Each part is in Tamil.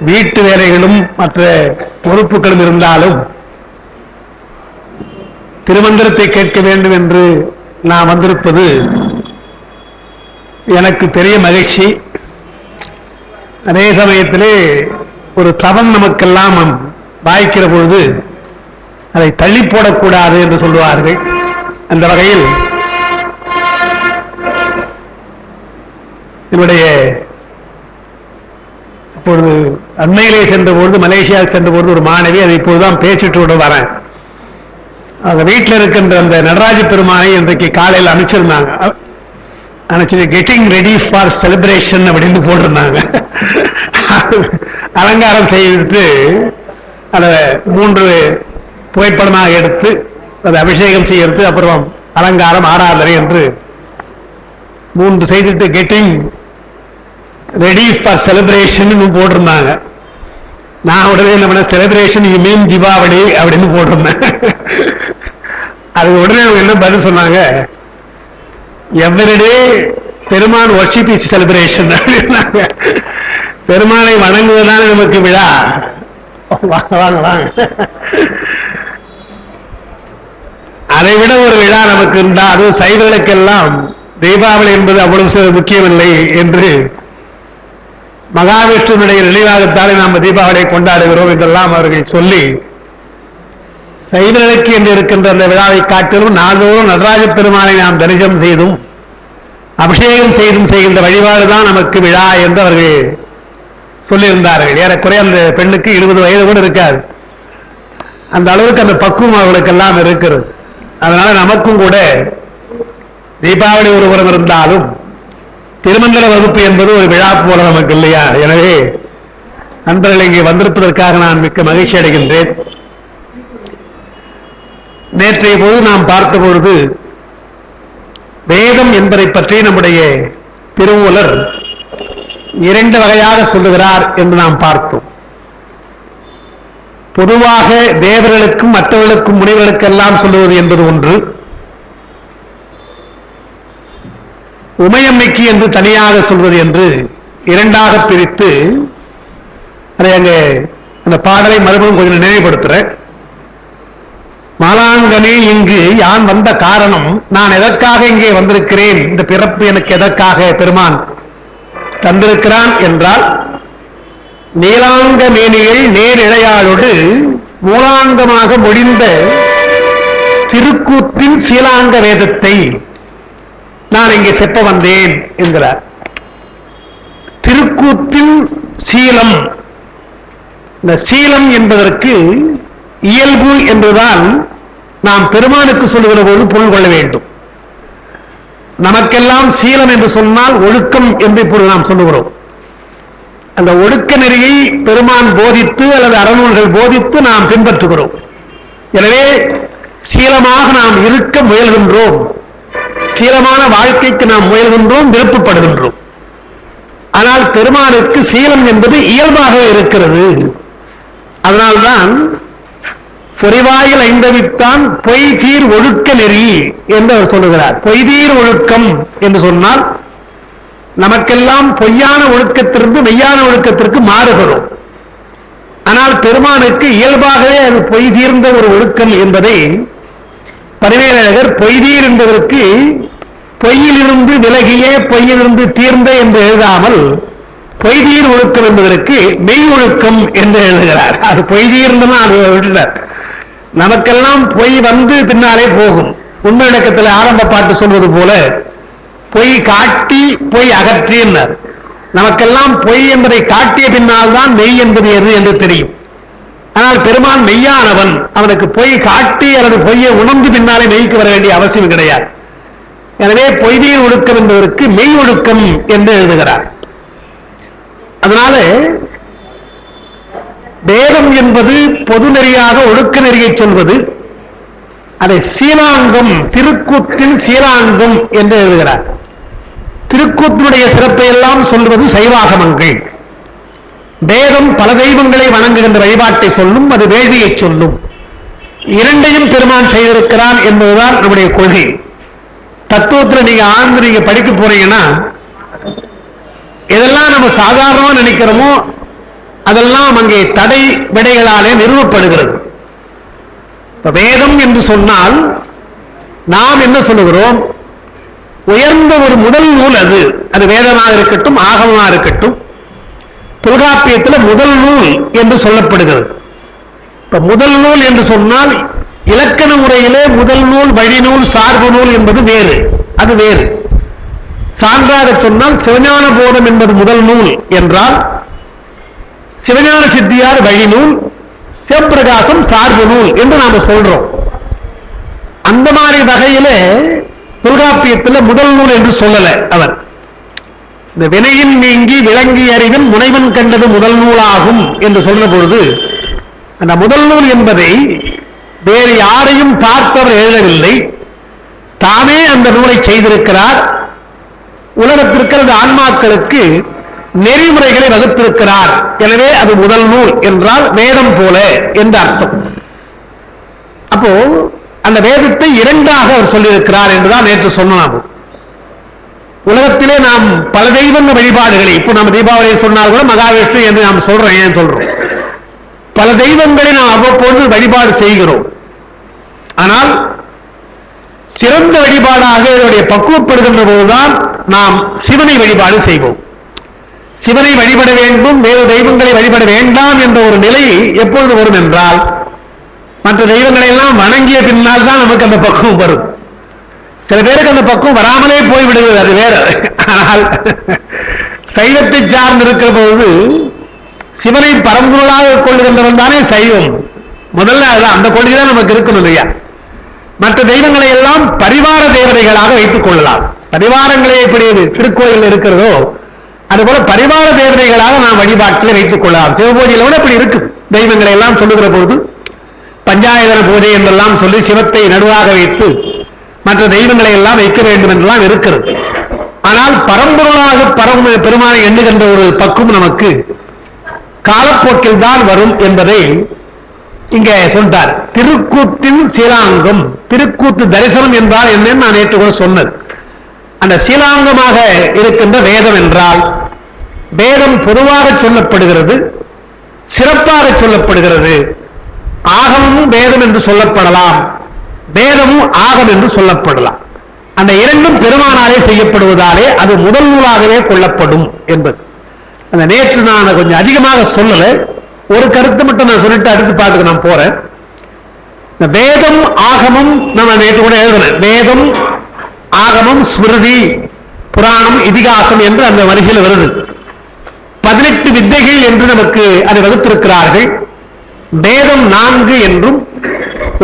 வீட்டு வேலைகளும் மற்ற பொறுப்புகளும் இருந்தாலும் திருமந்திரத்தை கேட்க வேண்டும் என்று நான் வந்திருப்பது எனக்கு பெரிய மகிழ்ச்சி. அதே சமயத்திலே ஒரு தவம் நமக்கெல்லாம் வாய்க்கிற பொழுது அதை தள்ளி போடக்கூடாது என்று சொல்லுவார்கள். அந்த வகையில் என்னுடைய இப்பொழுது அண்மையிலே சென்ற பொழுது, மலேசியா சென்ற பொழுது ஒரு மாணவி, அதை இப்போதுதான் பேசிட்டு விட வரேன். அந்த வீட்டில் இருக்கின்ற அந்த நடராஜ பெருமானை இன்றைக்கு காலையில் அனுப்பிச்சிருந்தாங்க. அனுப்பிச்சு கெட்டிங் ரெடி ஃபார் செலிப்ரேஷன் அப்படின்னு போட்டிருந்தாங்க. அலங்காரம் செய்துட்டு அதை 3 புகைப்படமாக எடுத்து அதை அபிஷேகம் செய்யறது, அப்புறம் அலங்காரம், ஆராதனை என்று 3 செய்துட்டு கெட்டிங் ரெடி ஃபார் செலிப்ரேஷன் போட்டிருந்தாங்க. நான் உடனே என்ன பண்ண, செலிப்ரேஷன் யூ மீன் தீபாவளி அப்படின்னு போட்டிருந்தேன். அதுக்கு உடனே அவங்க என்ன பதில் சொன்னாங்க, எவ்ரிடே பெருமான் வர்ஷிப் இஸ் செலிப்ரேஷன் அப்படின்னாங்க. பெருமானை வணங்குவதுதான் நமக்கு விழா. வாங்க வாங்க, அதை விட ஒரு விழா நமக்கு இருந்தால், அதுவும் சைவர்களுக்கெல்லாம் தீபாவளி என்பது அவ்வளவு முக்கியமில்லை என்று மகாவிஷ்ணுனுடைய நினைவாகத்தாலே நாம் தீபாவளியை கொண்டாடுகிறோம் என்றெல்லாம் அவர்கள் சொல்லி, சைவர்களுக்கு என்று இருக்கின்ற அந்த விழாவை காட்டிலும் நாள்தோறும் நடராஜ பெருமானை நாம் தரிசனம் செய்தும் அபிஷேகம் செய்தும் செய்கின்ற வழிபாடுதான் நமக்கு விழா என்று அவர்கள் சொல்லியிருந்தார்கள். ஏறக்குறைய அந்த பெண்ணுக்கு 20 வயது கூட இருக்காது. அந்த அளவுக்கு அந்த பக்குவம் அவர்களுக்கெல்லாம் இருக்கிறது. அதனால நமக்கும் கூட தீபாவளி ஒருபுறம் இருந்தாலும் திருமந்திர வகுப்பு என்பது ஒரு விழா போல நமக்கு இல்லையா? எனவே நண்பர்கள் இங்கே வந்திருப்பதற்காக நான் மிக்க மகிழ்ச்சி அடைகின்றேன். நேற்றைய போது நாம் பார்த்த பொழுது வேதம் என்பதை பற்றி நம்முடைய திருமூலர் 2 வகையாக சொல்லுகிறார் என்று நாம் பார்த்தோம். பொதுவாக தேவர்களுக்கும் மற்றவர்களுக்கும் முனிவர்களுக்கெல்லாம் சொல்லுவது என்பது ஒன்று, உமையம்மைக்கு என்று தனியாக சொல்வது என்று 2ஆக பிரித்து, அதை அங்கே அந்த பாடலை மறுபடியும் கொஞ்சம் நினைவுபடுத்துறேன். மாலாங்கனே, இங்கு யான் வந்த காரணம், நான் எதற்காக இங்கே வந்திருக்கிறேன், இந்த பிறப்பு எனக்கு எதற்காக பெருமான் தந்திருக்கிறான் என்றால், நீலாங்க மேனியை நேர் இழையாளோடு மூலாங்கமாக முடிந்த திருக்கூத்தின் சீலாங்க வேதத்தை நான் இங்கே செப்ப வந்தேன் என்கிறார். திருக்கூத்தின் சீலம், இந்த சீலம் என்பதற்கு இயல்பு என்றுதான் நாம் பெருமானுக்கு சொல்லுகிற போது பொருள் கொள்ள வேண்டும். நமக்கெல்லாம் சீலம் என்று சொன்னால் ஒழுக்கம் என்று இப்பொழுது நாம் சொல்லுகிறோம். அந்த ஒழுக்க நெறியை பெருமான் போதித்து அல்லது அறநூல்கள் போதித்து நாம் பின்பற்றுகிறோம். எனவே சீலமாக நாம் இருக்க முயல்கின்றோம், சீலமான வாழ்க்கைக்கு நாம் முயல்கின்றோம், விருப்பப்படுகின்றோம். ஆனால் பெருமானுக்கு சீலம் என்பது இயல்பாக இருக்கிறது. அதனால்தான் பொறிவாயில் ஐந்தவித்தான் பொய் தீர் ஒழுக்க நெறி என்று அவர் சொல்லுகிறார். பொய்தீர் ஒழுக்கம் என்று சொன்னால் நமக்கெல்லாம் பொய்யான ஒழுக்கத்திலிருந்து மெய்யான ஒழுக்கத்திற்கு மாறுகிறோம். ஆனால் பெருமானுக்கு இயல்பாகவே அது பொய் தீர்ந்த ஒரு ஒழுக்கம் என்பதை பரிமேலழகர் பொய்தீர் என்பதற்கு பொய்யிலிருந்து விலகிய பொய்யிலிருந்து தீர்ந்த என்று எழுதாமல் பொய்தீர் ஒழுக்கம் என்பதற்கு மெய் ஒழுக்கம் என்று எழுதுகிறார். அது பொய்தீர்ந்தனா அது விட்டுறார். நமக்கெல்லாம் பொய் வந்து பின்னாலே போகும். உண்மை விளக்கத்தில் ஆரம்ப பாட்டு சொல்வது போல பொய் காட்டி பொய் அகற்றினார். நமக்கெல்லாம் பொய் என்பதை காட்டிய பின்னால் தான் மெய் என்பது எது என்று தெரியும். ஆனால் பெருமான் மெய்யானவன், அவனுக்கு பொய் காட்டி அல்லது பொய்யை உணர்ந்து பின்னாலே மெய்க்கு வர வேண்டிய அவசியம் கிடையாது. எனவே பொய்தீர் ஒழுக்கம் என்பதற்கு மெய் ஒழுக்கம் என்று எழுதுகிறார். அதனால வேதம் என்பது பொது நெறியாக ஒழுக்க நெறியை சொல்வது, அதை சீலாங்கம், திருக்கூத்தின் சீலாங்கம் என்று எழுதுகிறார். திருக்கூத்தினுடைய சிறப்பை எல்லாம் சொல்வது சைவாகமங்கள். வேதம் பல தெய்வங்களை வணங்குகின்ற வழிபாட்டை சொல்லும், அது வேள்வியை சொல்லும். இரண்டையும் பெருமான் செய்திருக்கிறான் என்பதுதான் நம்முடைய கொள்கை. தத்துவத்தில் நீங்க ஆழ்ந்து நீங்க படிக்க போறீங்கன்னா, எதெல்லாம் நம்ம சாதாரணமா நினைக்கிறோமோ அதெல்லாம் அங்கே தடை விடைகளாலே நிறுவப்படுகிறது. வேதம் என்று சொன்னால் நாம் என்ன சொல்லுகிறோம்? உயர்ந்த ஒரு முதல் நூல் அது. அது வேதமாக இருக்கட்டும், ஆகமமாக இருக்கட்டும், தொல்காப்பியத்தில் முதல் நூல் என்று சொல்லப்படுகிறது. இப்ப முதல் நூல் என்று சொன்னால் இலக்கண முறையிலே முதல் நூல், வழிநூல், சார்பு நூல் என்பது வேறு. அது வேறு. சான்றாக சொன்னால் சிவஞான போதம் என்பது முதல் நூல் என்றால், சிவஞான சித்தியார் வழிநூல், சிவப்பிரகாசம் சார்பு நூல் என்று நாம சொல்றோம். அந்த மாதிரி வகையிலே தொல்காப்பியத்தில் முதல் நூல் என்று சொல்லல அவர். இந்த வினையின் நீங்கி விளங்கி அறிவின் முனைவன் கண்டது முதல் நூலாகும் என்று சொல்ற பொழுது, அந்த முதல் நூல் என்பதை வேறு யாரையும் பார்த்தவர் எழுதவில்லை, தாமே அந்த நூலை செய்திருக்கிறார். உலகத்திற்கிறது ஆன்மாக்களுக்கு நெறிமுறைகளை வகுத்திருக்கிறார். எனவே அது முதல் நூல் என்றால் வேதம் போல என்று அர்த்தம். அப்போ அந்த வேதத்தை இரண்டாக அவர் சொல்லியிருக்கிறார் என்றுதான் நேற்று சொன்னோம். உலகத்திலே நாம் பல தெய்வங்க வழிபாடுகளை, இப்போ நம்ம தீபாவளியை சொன்னால் கூட மகாவிஷ்ணு என்று நாம் சொல்றோம். ஏன் சொல்றோம்? பல தெய்வங்களை நாம் அவ்வப்போது வழிபாடு செய்கிறோம். ஆனால் சிறந்த வழிபாடாக இதனுடைய பக்குவப்படுகின்ற போதுதான் நாம் சிவனை வழிபாடு செய்வோம். சிவனை வழிபட வேண்டும், வேறு தெய்வங்களை வழிபட வேண்டாம் என்ற ஒரு நிலை எப்பொழுது வரும் என்றால், மற்ற தெய்வங்களை எல்லாம் வணங்கிய பின்னால் தான் நமக்கு அந்த பக்குவம் வரும். சில பேருக்கு அந்த பக்குவம் வராமலே போய்விடுகிறது, அது வேற. ஆனால் சைவத்தை சார்ந்து இருக்கிற போது சிவனை பரம்பொருளாக கொள்ளுகின்றவன் தானே சைவம். முதல்ல அதுதான், அந்த கொள்கை தான் நமக்கு இருக்கணும் இல்லையா? மற்ற தெய்வங்களை எல்லாம் பரிவார தேவதைகளாக வைத்துக் கொள்ளலாம். பரிவாரங்களே எப்படி திருக்கோயில் இருக்கிறதோ அதுபோல பரிவார தேவதைகளாக நாம் வழிபாட்டில் வைத்துக் கொள்ளலாம். சிவபூஜையில கூட அப்படி இருக்குது. தெய்வங்களை எல்லாம் சொல்லுகிற பொழுது பஞ்சாயதன பூஜை என்றெல்லாம் சொல்லி சிவத்தை நடுவாக வைத்து மற்ற தெய்வங்களை எல்லாம் வைக்க வேண்டும் என்றெல்லாம் இருக்கிறது. ஆனால் பரம்பொருளாக பெருமானை எண்ணுகின்ற ஒரு பக்குவம் நமக்கு காலப்போக்கில் தான் வரும் என்பதை இங்க சொல்றார். திருக்கூத்தின் சீலாங்கம், திருக்கூத்து தரிசனம் என்றால் என்ன நான் நேற்று கூட சொன்னது. அந்த சீலாங்கமாக இருக்கின்ற வேதம் என்றால், வேதம் பொதுவாக சொல்லப்படுகிறது, சிறப்பாக சொல்லப்படுகிறது. ஆகமும் வேதம் என்று சொல்லப்படலாம், வேதமும் ஆகம் என்று சொல்லப்படலாம். அந்த இரண்டும் பெருமானாலே செய்யப்படுவதாலே அது முதல் நூலாகவே கொள்ளப்படும் என்பது. அந்த நேற்று நான் கொஞ்சம் அதிகமாக சொல்லல, ஒரு கருத்து மட்டும் நான் சொல்லிட்டு அடுத்து பாட்டுக்கு நான் போறேன். இந்த வேதம் ஆகமும் நம்ம நேற்று கூட எழுதணும். வேதம் ஆகமம் ஸ்மிருதி புராணம் இதிகாசம் என்று அந்த வரிசையில் வருது. 18 வித்தைகள் என்று நமக்கு அதை வகுத்திருக்கிறார்கள். வேதம் 4 என்றும்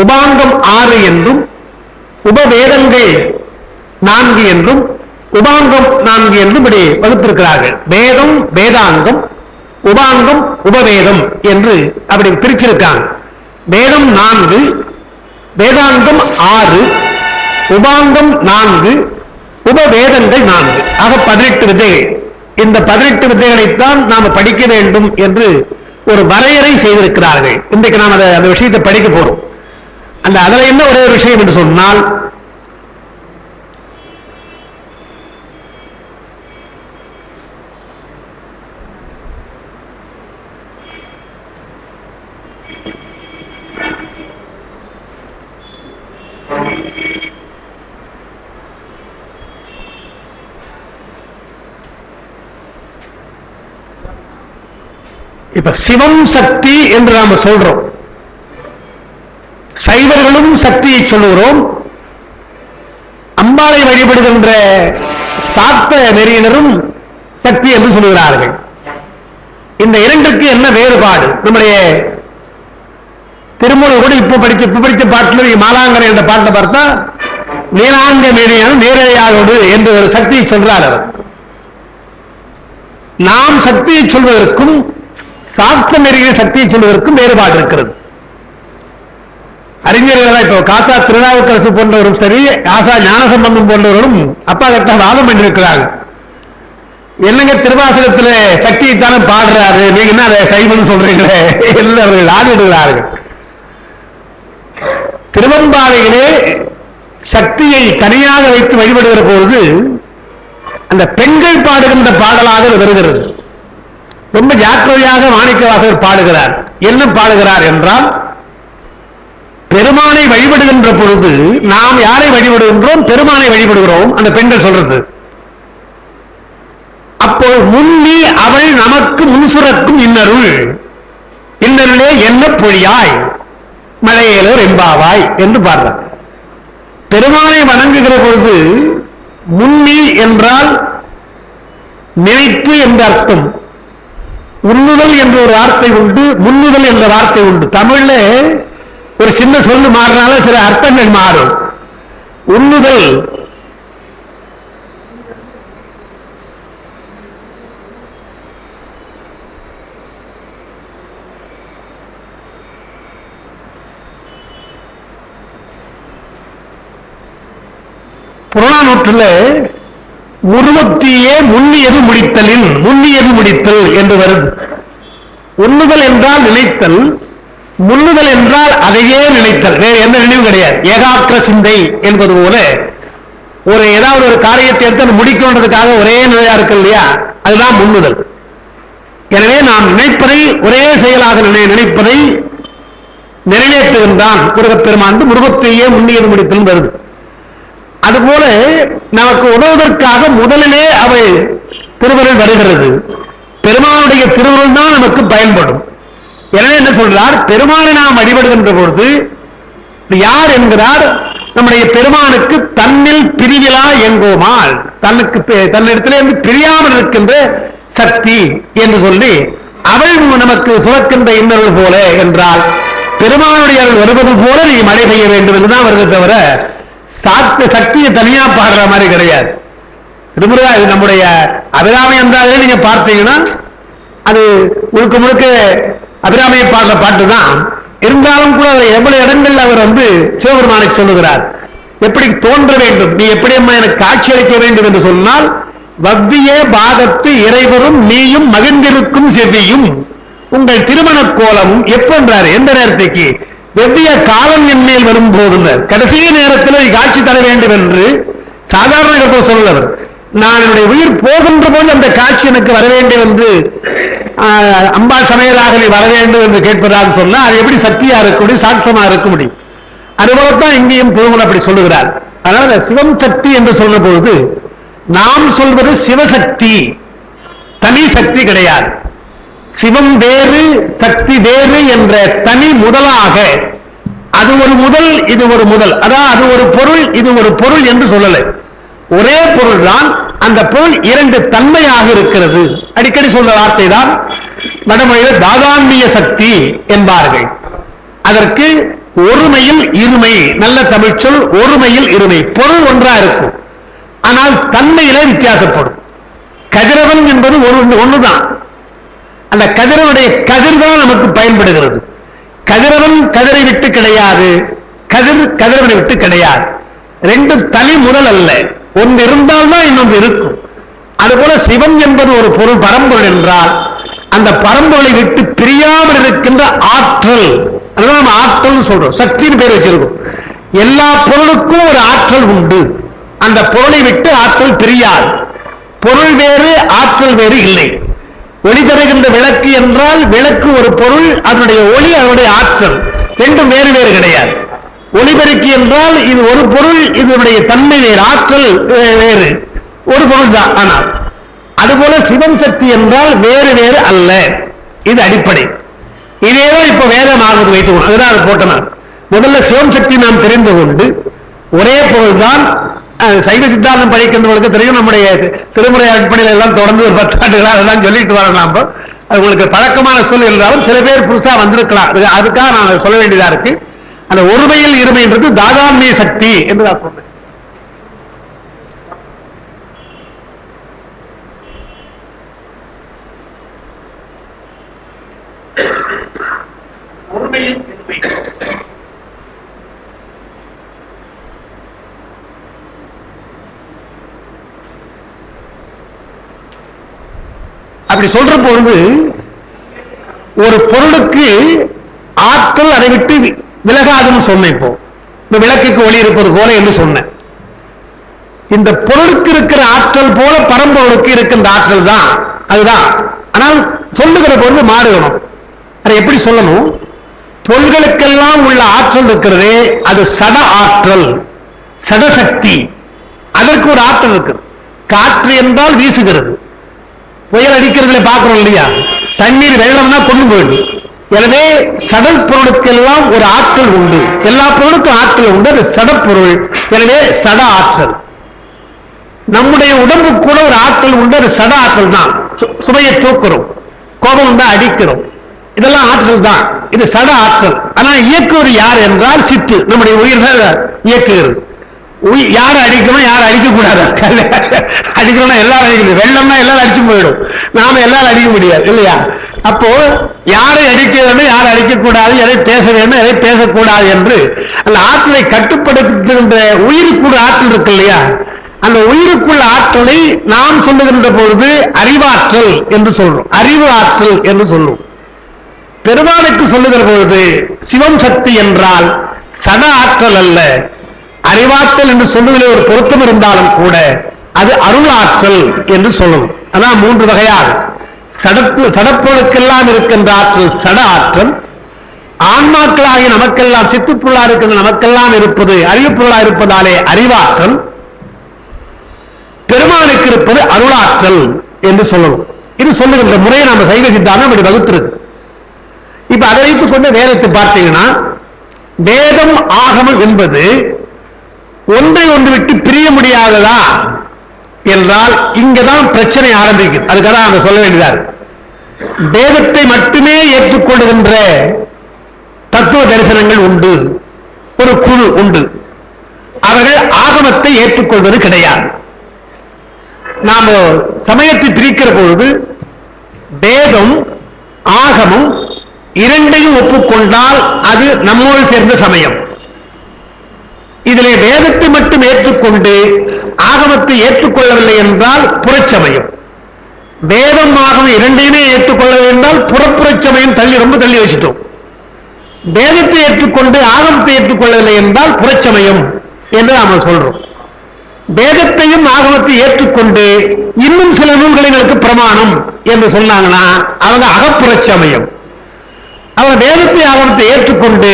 உபாங்கம் 6 என்றும் உபவேதங்கள் 4 என்றும் உபாங்கம் 4 என்றும் இப்படி வகுத்திருக்கிறார்கள். வேதம் வேதாங்கம், உபாங்கம் உபவேதம் என்று அப்படி பிரிச்சிருக்காங்க. வேதம் 4, வேதாங்கம் 6, உபாங்கம் 4, உபவேதங்கள் 4, ஆக 18 வித்தைகள். இந்த 18 வித்தைகளைத்தான் நாம் படிக்க வேண்டும் என்று ஒரு வரையறை செய்திருக்கிறார்கள். இன்றைக்கு நாம் அந்த விஷயத்தை படிக்க போறோம். அதுல என்ன ஒரே ஒரு விஷயம் என்று சொன்னால், இப்ப சிவம் சக்தி என்று நாம சொல்றோம். சைவர்களும் சக்தியை சொல்லுகிறோம், அம்பாளை வழிபடுகின்ற சாத்த நெறியினரும் சக்தி என்று சொல்லுகிறார்கள். இந்த இரண்டுக்கு என்ன வேறுபாடு? நம்முடைய திருமூலர் கூட இப்ப படிச்ச பாட்டில் மாலாங்கரை என்ற பாட்டை பார்த்தா நீராங்க மேனியான நேரையாளோடு என்று ஒரு சக்தியை சொல்றார் அவர். நாம் சக்தியை சொல்வதற்கும் சாஸ்திர நெறிய சக்தியை சொல்வதற்கும் வேறுபாடு இருக்கிறது. அறிஞர்கள் இப்போ காத்தா திருநாவுக்கரசு போன்றவரும் சரி, ஆசா ஞானசம்பந்தம் போன்றவரும் அப்பா கட்ட வாதம் பண்ணிருக்கிறாங்க. என்னங்க திருவாசகத்தில் சக்தியைத்தானே பாடுறாரு, நீங்க என்ன அதை சைவன்னு சொல்றீங்களே என்று அவர்கள் ஆடிடுகிறார்கள். திருவம்பாவையிலே சக்தியை தனியாக வைத்து வழிபடுகிற பொழுது அந்த பெண்கள் பாடுகின்ற பாடலாக வருகிறது. ரொம்ப ஜாக்கிரதையாக மாணிக்கவாசகர் பாடுகிறார். என்ன பாடுகிறார் என்றால், பெருமானை வழிபடுகின்ற பொழுது நாம் யாரை வழிபடுகின்றோம்? பெருமானை வழிபடுகிறோம். அந்த பெண்கள் சொல்றது, அப்போ முன்னி அவள் நமக்கு முன்சுரக்கும் இன்னருள், இன்னருளே என்ன பொழியாய் மழையேலோர் எம்பாவாய் என்று பாடுறார். பெருமானை வணங்குகிற பொழுது முன்னி என்றால் நினைப்பு என்ற அர்த்தம், உண்ணுதல் என்ற ஒரு வார்த்தை உண்டு, முன்னுதல் என்ற வார்த்தை உண்டு. தமிழ்ல ஒரு சின்ன சொல்லு மாறினால சில அர்த்தங்கள் மாறும். உண்ணுதல் புறநானூற்றில் முருவத்தியே முன்னியது முடித்தலின், முன்னியது முடித்தல் என்று வருது. உண்ணுதல் என்றால் நினைத்தல், முன்னுதல் என்றால் அதையே நினைத்தல், வேறு எந்த நினைவு கிடையாது. ஏகாக்கிர சிந்தை என்பது போல ஒரு ஏதாவது ஒரு காரியத்தை எடுத்து முடிக்கணுன்றதுக்காக ஒரே நிலையா இருக்கு இல்லையா, அதுதான் முன்னுதல். எனவே நாம் நினைப்பதை ஒரே செயலாக நினைப்பதை நிறைவேற்றுகின்றான் முருகப்பெருமான். முருகத்தையே முன்னியது முடித்தல் வருது. அதுபோல நமக்கு உதவுவதற்காக முதலிலே அவை திருவருள் வருகிறது. பெருமானுடைய திருவருள் தான் நமக்கு பயன்படும். எனவே என்ன சொல்றார், பெருமானை நாம் வழிபடுகின்ற பொழுது யார் என்கிறார், நம்முடைய பெருமானுக்கு தன்னில் பிரிவிலா எங்கோமால், தன்னிடத்திலிருந்து பிரியாமல் இருக்கின்ற சக்தி என்று சொல்லி அவள் நமக்கு சுரக்கின்ற இன்னொரு போல என்றால், பெருமானுடைய அருள் வருவது போல நீ மழை பெய்ய வேண்டும் என்றுதான் வருது தவிர சக்தியை தனியா பாடுற மாதிரி கிடையாது. திருமுருகா இது நம்முடைய அபிராமி என்றாலே நீங்க பார்த்தீங்கன்னா அது முழுக்க முழுக்க அபிராமியை பாடுற பாட்டு தான். இருந்தாலும் கூட எவ்வளவு இடங்கள் அவர் சிவபெருமானை சொல்லுகிறார், எப்படி தோன்ற வேண்டும், நீ எப்படி அம்மா எனக்கு காட்சி அளிக்க வேண்டும் என்று சொன்னால், வவ்விய பாகத்து இறைவரும் நீயும் மகிழ்ந்திருக்கும் செவ்வியும் உங்கள் திருமண கோலமும் எப்போன்றார், எந்த நேரத்துக்கு, வெவ்விய காலம் என் மேல் வரும் போது கடைசி நேரத்தில் காட்சி தர வேண்டும் என்று சாதாரண சொல்லவர். நான் என்னுடைய உயிர் போகின்ற போது அந்த காட்சி எனக்கு வர வேண்டும் என்று அம்பாள் சமையலாக நீ வர வேண்டும் என்று கேட்பதாக சொன்னா அது எப்படி சக்தியா இருக்க முடியும், சாட்சமா இருக்க முடியும். அதுபோலத்தான் இங்கேயும் திருமணம் அப்படி சொல்லுகிறார். அதனால சிவம் சக்தி என்று சொல்ற பொழுது நாம் சொல்வது சிவசக்தி, தனி சக்தி கிடையாது. சிவம் வேறு சக்தி வேறு என்ற தனி முதலாக, அது ஒரு முதல் இது ஒரு முதல், அதான் அது ஒரு பொருள் இது ஒரு பொருள் என்று சொல்லலை, ஒரே பொருள் தான். அந்த பொருள் இரண்டு தன்மையாக இருக்கிறது. அடிக்கடி சொல்ற வார்த்தை தான் வடமொழியில் தாதான்மிய சக்தி என்பார்கள். அதற்கு ஒருமையில் இருமை, நல்ல தமிழ் சொல் ஒருமையில் இருமை. பொருள் ஒன்றா இருக்கும், ஆனால் தன்மையிலே வித்தியாசப்படும். கதிரவன் என்பது ஒண்ணுதான், அந்த கதிரவனுடைய கதிர் தான் நமக்கு பயன்படுகிறது. கதிரவன் கதிரை விட்டு கிடையாது, கதிர் கதிரவனை விட்டு கிடையாது. ரெண்டு தனி முதல் அல்ல, ஒன்று இருந்தால்தான் இன்னொன்று இருக்கும். அதுபோல சிவம் என்பது ஒரு பொருள், பரம்பொருள் என்றால் அந்த பரம்பொருளை விட்டு பிரியாமல் இருக்கின்ற ஆற்றல், அதுதான் நம்ம ஆற்றல் சொல்றோம், சக்தியின் பேர் வச்சிருக்கோம். எல்லா பொருளுக்கும் ஒரு ஆற்றல் உண்டு, அந்த பொருளை விட்டு ஆற்றல் பிரியாது. பொருள் வேறு ஆற்றல் வேறு இல்லை. ஒளி தருகின்ற விளக்கு என்றால் விளக்கு ஒரு பொருள், அதனுடைய ஒளி அதனுடைய ஆற்றல் ரெண்டும் வேறு வேறு கிடையாது. ஒளிபெருக்கி என்றால் இது ஒரு பொருள், இதனுடைய தன்மை வேறு, ஆற்றல் வேறு, ஒரு பொருள் தான். ஆனால் அதுபோல சிவம் சக்தி என்றால் வேறு வேறு அல்ல, இது அடிப்படை. இதேதான் இப்ப வேதமாகுது வைத்துக்கணும், அதுதான் அது போட்டனர். முதல்ல சிவம் சக்தி நாம் தெரிந்து கொண்டு ஒரே பொருள் தான். சைவ சித்தாந்தம் படிக்கின்றவர்களுக்கு தெரியும், நம்முடைய திருமுறை அடிப்படையில் எல்லாம் தொடர்ந்து ஒரு 10 ஆண்டுகளாக அதெல்லாம் சொல்லிட்டு வர நாம். அது உங்களுக்கு பழக்கமான சொல் என்றாலும் சில பேர் புதுசா வந்திருக்கலாம், அதுக்காக நான் சொல்ல வேண்டியதா இருக்கு. அந்த ஒருமையில் இருமை என்றது தாதான்மிய சக்தி என்று நான் சொல்றேன். ஒருமையில் இருமை அப்படி சொல்ற பொழுது ஒரு பொருளுக்கு ஆற்றல் அதை விட்டு விலகாதுன்னு சொன்னேன். இப்போ இந்த விளக்குக்கு ஒளி இருப்பது போல என்று சொன்னேன். இந்த பொருளுக்கு இருக்கிற ஆற்றல் போல பரம்பொருளுக்கு இருக்கின்ற ஆற்றல் தான் அதுதான். ஆனால் சொல்லுகிற பொழுது மாறுகணும். அதை எப்படி சொல்லணும்? பொருள்களுக்கெல்லாம் உள்ள ஆற்றல் இருக்கிறதே, அது சட ஆற்றல், சடசக்தி. அதற்கு ஒரு ஆற்றல் இருக்கு. காற்று என்றால் வீசுகிறது, புயல் அடிக்கிறதுல பார்க்கிறோம் இல்லையா? தண்ணீர் வெள்ளம்னா கொண்டு போயிடும். எனவே சடல் பொருளுக்கெல்லாம் ஒரு ஆற்றல் உண்டு. எல்லா பொருளுக்கும் ஆற்றல் உண்டு, அது சடப்பொருள். எனவே சட ஆற்றல். நம்முடைய உடம்பு கூட ஒரு ஆற்றல் உண்டு, அது சட ஆற்றல் தான். சுமையை தூக்குறோம், கோபம் தான் அடிக்கிறோம், இதெல்லாம் ஆற்றல் தான். இது சட ஆற்றல். ஆனா இயக்குவது யார் என்றால் சித்து, நம்முடைய உயிர் தான் இயக்குகிறது. யாரை அடிக்கணும், யாரை அடிக்க கூடாது. அடிக்கணும்னா எல்லாரும் அடிக்கணும், வெள்ளம்னா எல்லாரும் அடிச்சு போயிடும், நாம எல்லாரும் அடிக்க முடியாது இல்லையா? அப்போ யாரை அடிக்க வேண்டும், யாரை அடிக்கக்கூடாது, எதை பேச வேண்டும், எதை பேசக்கூடாது என்று அந்த ஆற்றலை கட்டுப்படுத்துகின்ற உயிருக்குள்ள ஆற்றல் இருக்கு இல்லையா? அந்த உயிருக்குள்ள ஆற்றலை நாம் சொல்லுகின்ற பொழுது அறிவாற்றல் என்று சொல்றோம், அறிவு ஆற்றல் என்று சொல்லுவோம். பெருமானுக்கு சொல்லுகிற பொழுது சிவம் சக்தி என்றால் சட ஆற்றல் அல்ல, அறிவாற்றல் என்று சொல்லுவதில் ஒரு பொருத்தம் இருந்தாலும் கூட அது அருளாற்றல் என்று சொல்லணும். அதான் மூன்று வகையாக சடப்பொருளுக்கெல்லாம் இருக்கின்ற ஆற்றல் சட ஆற்றல், ஆன்மாக்களாகிய நமக்கெல்லாம் சித்துப்பொருளா இருக்கின்ற நமக்கெல்லாம் இருப்பது அறிவுப்பொருளா இருப்பதாலே அறிவாற்றல், பெருமானுக்கு இருப்பது அருளாற்றல் என்று சொல்லணும். இது சொல்லுகின்ற முறையை நம்ம சைவ சித்தாந்தம் அப்படி வகுத்திருக்கு. இப்ப அதை வைத்துக் கொண்டு வேதத்தை பார்த்தீங்கன்னா, வேதம் ஆகமம் என்பது ஒன்றை ஒன்று விட்டு பிரிய முடியாததா என்றால் இங்கதான் பிரச்சனை ஆரம்பிக்கும். அதுக்காக நாம சொல்ல வேண்டியதா. வேதத்தை மட்டுமே ஏற்றுக்கொள்கின்ற தத்துவ தரிசனங்கள் உண்டு, ஒரு குழு உண்டு. அவர்கள் ஆகமத்தை ஏற்றுக்கொள்வது கிடையாது. நாம சமயத்தை பிரிக்கிற பொழுது வேதம் ஆகமம் இரண்டையும் ஒப்புக்கொண்டால் அது நம்மோடு சேர்ந்த சமயம். இதிலே வேதத்தை மட்டும் ஏற்றுக்கொண்டு ஆகமத்தை ஏற்றுக்கொள்ளவில்லை என்றால் புறச்சமயம். வேதம் ஆகமம் இரண்டையுமே ஏற்றுக்கொள்ள வேண்டால் புறப்புறச்சமயம் தள்ளி ரொம்ப தள்ளி வச்சுட்டோம். வேதத்தை ஏற்றுக்கொண்டு ஆகமத்தை ஏற்றுக்கொள்ளவில்லை என்றால் புறச்சமயம் என்று நாம சொல்றோம். வேதத்தையும் ஆகமத்தை ஏற்றுக்கொண்டு இன்னும் சில நூல்களுக்கு பிரமாணம் என்று சொன்னாங்கன்னா அவங்க அகப்புறச்சமயம். அவங்க வேதத்தை ஆகமத்தை ஏற்றுக்கொண்டு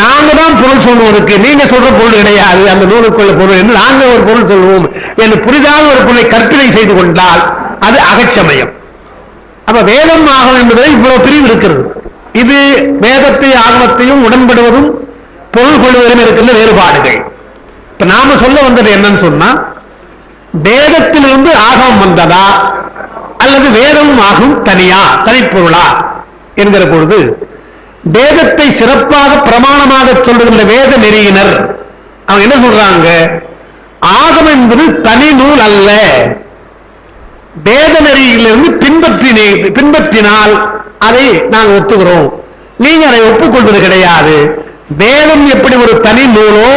நாங்க தான் பொருள் சொல்லுவதற்கு, நீங்க சொல்ற பொருள் கிடையாது அந்த நூலுக்குள்ள பொருள் என்று நாங்க ஒரு பொருள் சொல்லுவோம் என்று புரிதாத ஒரு பொருளை கற்பனை செய்து கொண்டால் அது அகச்சமயம். அப்ப வேதம் ஆகமம் என்பதில் இவ்வளவு பிரிவு இருக்கிறது. இது வேதத்தை ஆகமத்தையும் உடன்படுவதும் பொருள் கொள்வதிலும் இருக்கின்ற வேறுபாடுகள். இப்ப நாம சொல்ல வந்தது என்னன்னு சொன்னா, வேதத்திலிருந்து ஆகமம் வந்ததா அல்லது வேதமும் ஆகும் தனியா தனிப்பொருளா என்கிற பொழுது, வேதத்தை சிறப்பாக பிரமாணமாக சொல்லுகின்ற வேத நெறியினர் அவங்க என்ன சொல்றாங்க, ஆகமம் என்பது தனி நூல் அல்ல, வேத நெறியிலிருந்து பின்பற்றினால் அதை நாங்கள் ஒத்துக்கிறோம், நீங்க அதை ஒப்புக்கொள்வது கிடையாது. வேதம் எப்படி ஒரு தனி நூலோ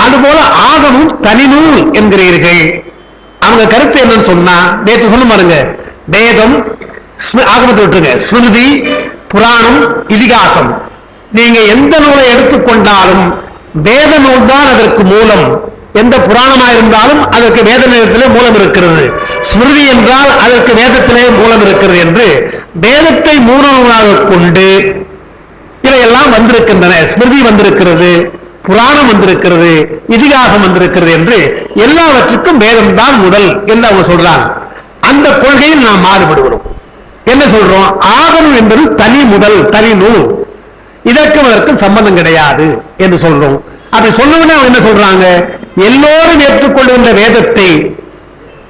அதுபோல ஆகமும் தனி நூல் என்கிறீர்கள். அவங்க கருத்து என்னன்னு சொன்னா, நேற்று சொல்ல பாருங்க, வேதம் ஆகமத்தை விட்டுருங்க, ஸ்மிருதி புராணம் இதிகாசம், நீங்க எந்த நூலை எடுத்துக்கொண்டாலும் வேத நூல் தான் அதற்கு மூலம். எந்த புராணமா இருந்தாலும் அதற்கு வேத நேரத்திலே மூலம் இருக்கிறது, ஸ்மிருதி என்றால் அதற்கு வேதத்திலே மூலம் இருக்கிறது என்று வேதத்தை மூலமாக கொண்டு இவையெல்லாம் வந்திருக்கின்றன. ஸ்மிருதி வந்திருக்கிறது, புராணம் வந்திருக்கிறது, இதிகாசம் வந்திருக்கிறது என்று எல்லாவற்றுக்கும் வேதம் தான் முதல் என்று அவங்க சொல்றாங்க. அந்த கொள்கையில் நாம் மாறுபடுகிறோம். என்ன சொல்றோம், ஆகமம் என்பது தனி முதல் தனி நூல், இதற்கும் அதற்கும் சம்பந்தம் கிடையாது என்று சொல்றோம். அப்படி சொன்னவனே அவங்க என்ன சொல்றாங்க, எல்லோரும் ஏற்றுக்கொள்கின்ற வேதத்தை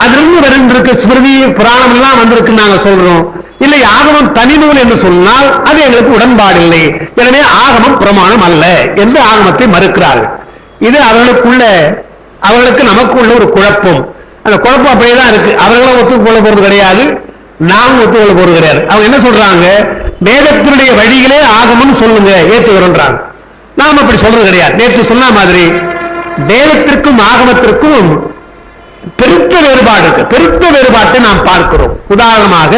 அதிலிருந்து வருகின்ற ஸ்மிருதி புராணம் எல்லாம் வந்திருக்கு நாங்க சொல்றோம். இல்லை ஆகமம் தனி நூல் என்று சொன்னால் அது எங்களுக்கு உடன்பாடு இல்லை, எனவே ஆகமம் பிரமாணம் அல்ல என்று ஆகமத்தை மறுக்கிறார்கள். இது அவர்களுக்கு நமக்கு உள்ள ஒரு குழப்பம். அந்த குழப்பம் அப்படியேதான் இருக்கு. அவர்களும் ஒத்துக்கொள்ள போறது கிடையாது, நாம் ஒத்துக்கொள்ள போறது கிடையாது. அவங்க என்ன சொல்றாங்க, வேதத்தினுடைய வழியிலே ஆகமம் சொல்லுங்க ஏற்றுகிறோன்றாங்க. நாம் அப்படி சொல்றது கிடையாது. நேற்று சொன்ன மாதிரி வேதத்திற்கும் ஆகமத்திற்கும் பெருத்த வேறுபாடு இருக்கு. பெருத்த வேறுபாட்டை நாம் பார்க்கிறோம். உதாரணமாக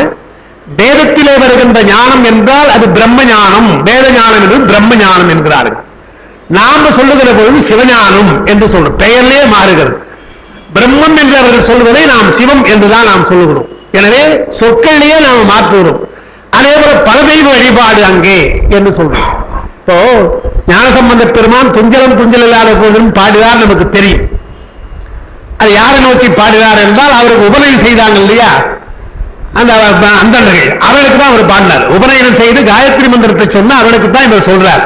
வேதத்திலே வருகின்ற ஞானம் என்றால் அது பிரம்ம ஞானம், வேத ஞானம் என்று பிரம்ம ஞானம் என்கிறார்கள். நாம சொல்லுகிற பொழுது சிவஞானம் என்று சொல்றோம், பெயர்லே மாறுகிறது. பிரம்மம் என்று அவர்கள் சொல்வதை நாம் சிவம் என்றுதான் நாம் சொல்லுகிறோம். எனவே சொற்களிலேயே நாம் மாற்றுகிறோம். அதே போல பலதெய்வ வழிபாடு அங்கே என்று சொல்றோம். இப்போ ஞானசம்பந்த பெருமான் துஞ்சலும் துஞ்சல் இல்லாத போதும் பாடுவார், நமக்கு தெரியும். அது யாரை நோக்கி பாடுவார் என்றால் அவருக்கு உபநயனம் செய்தாங்க இல்லையா அந்த அந்தண்டர்கள், அவர்களுக்கு தான் அவர் பாடினார். உபநயனம் செய்து காயத்ரி மந்திரத்தை சொன்னா அவர்களுக்கு தான் இவர் சொல்றார்.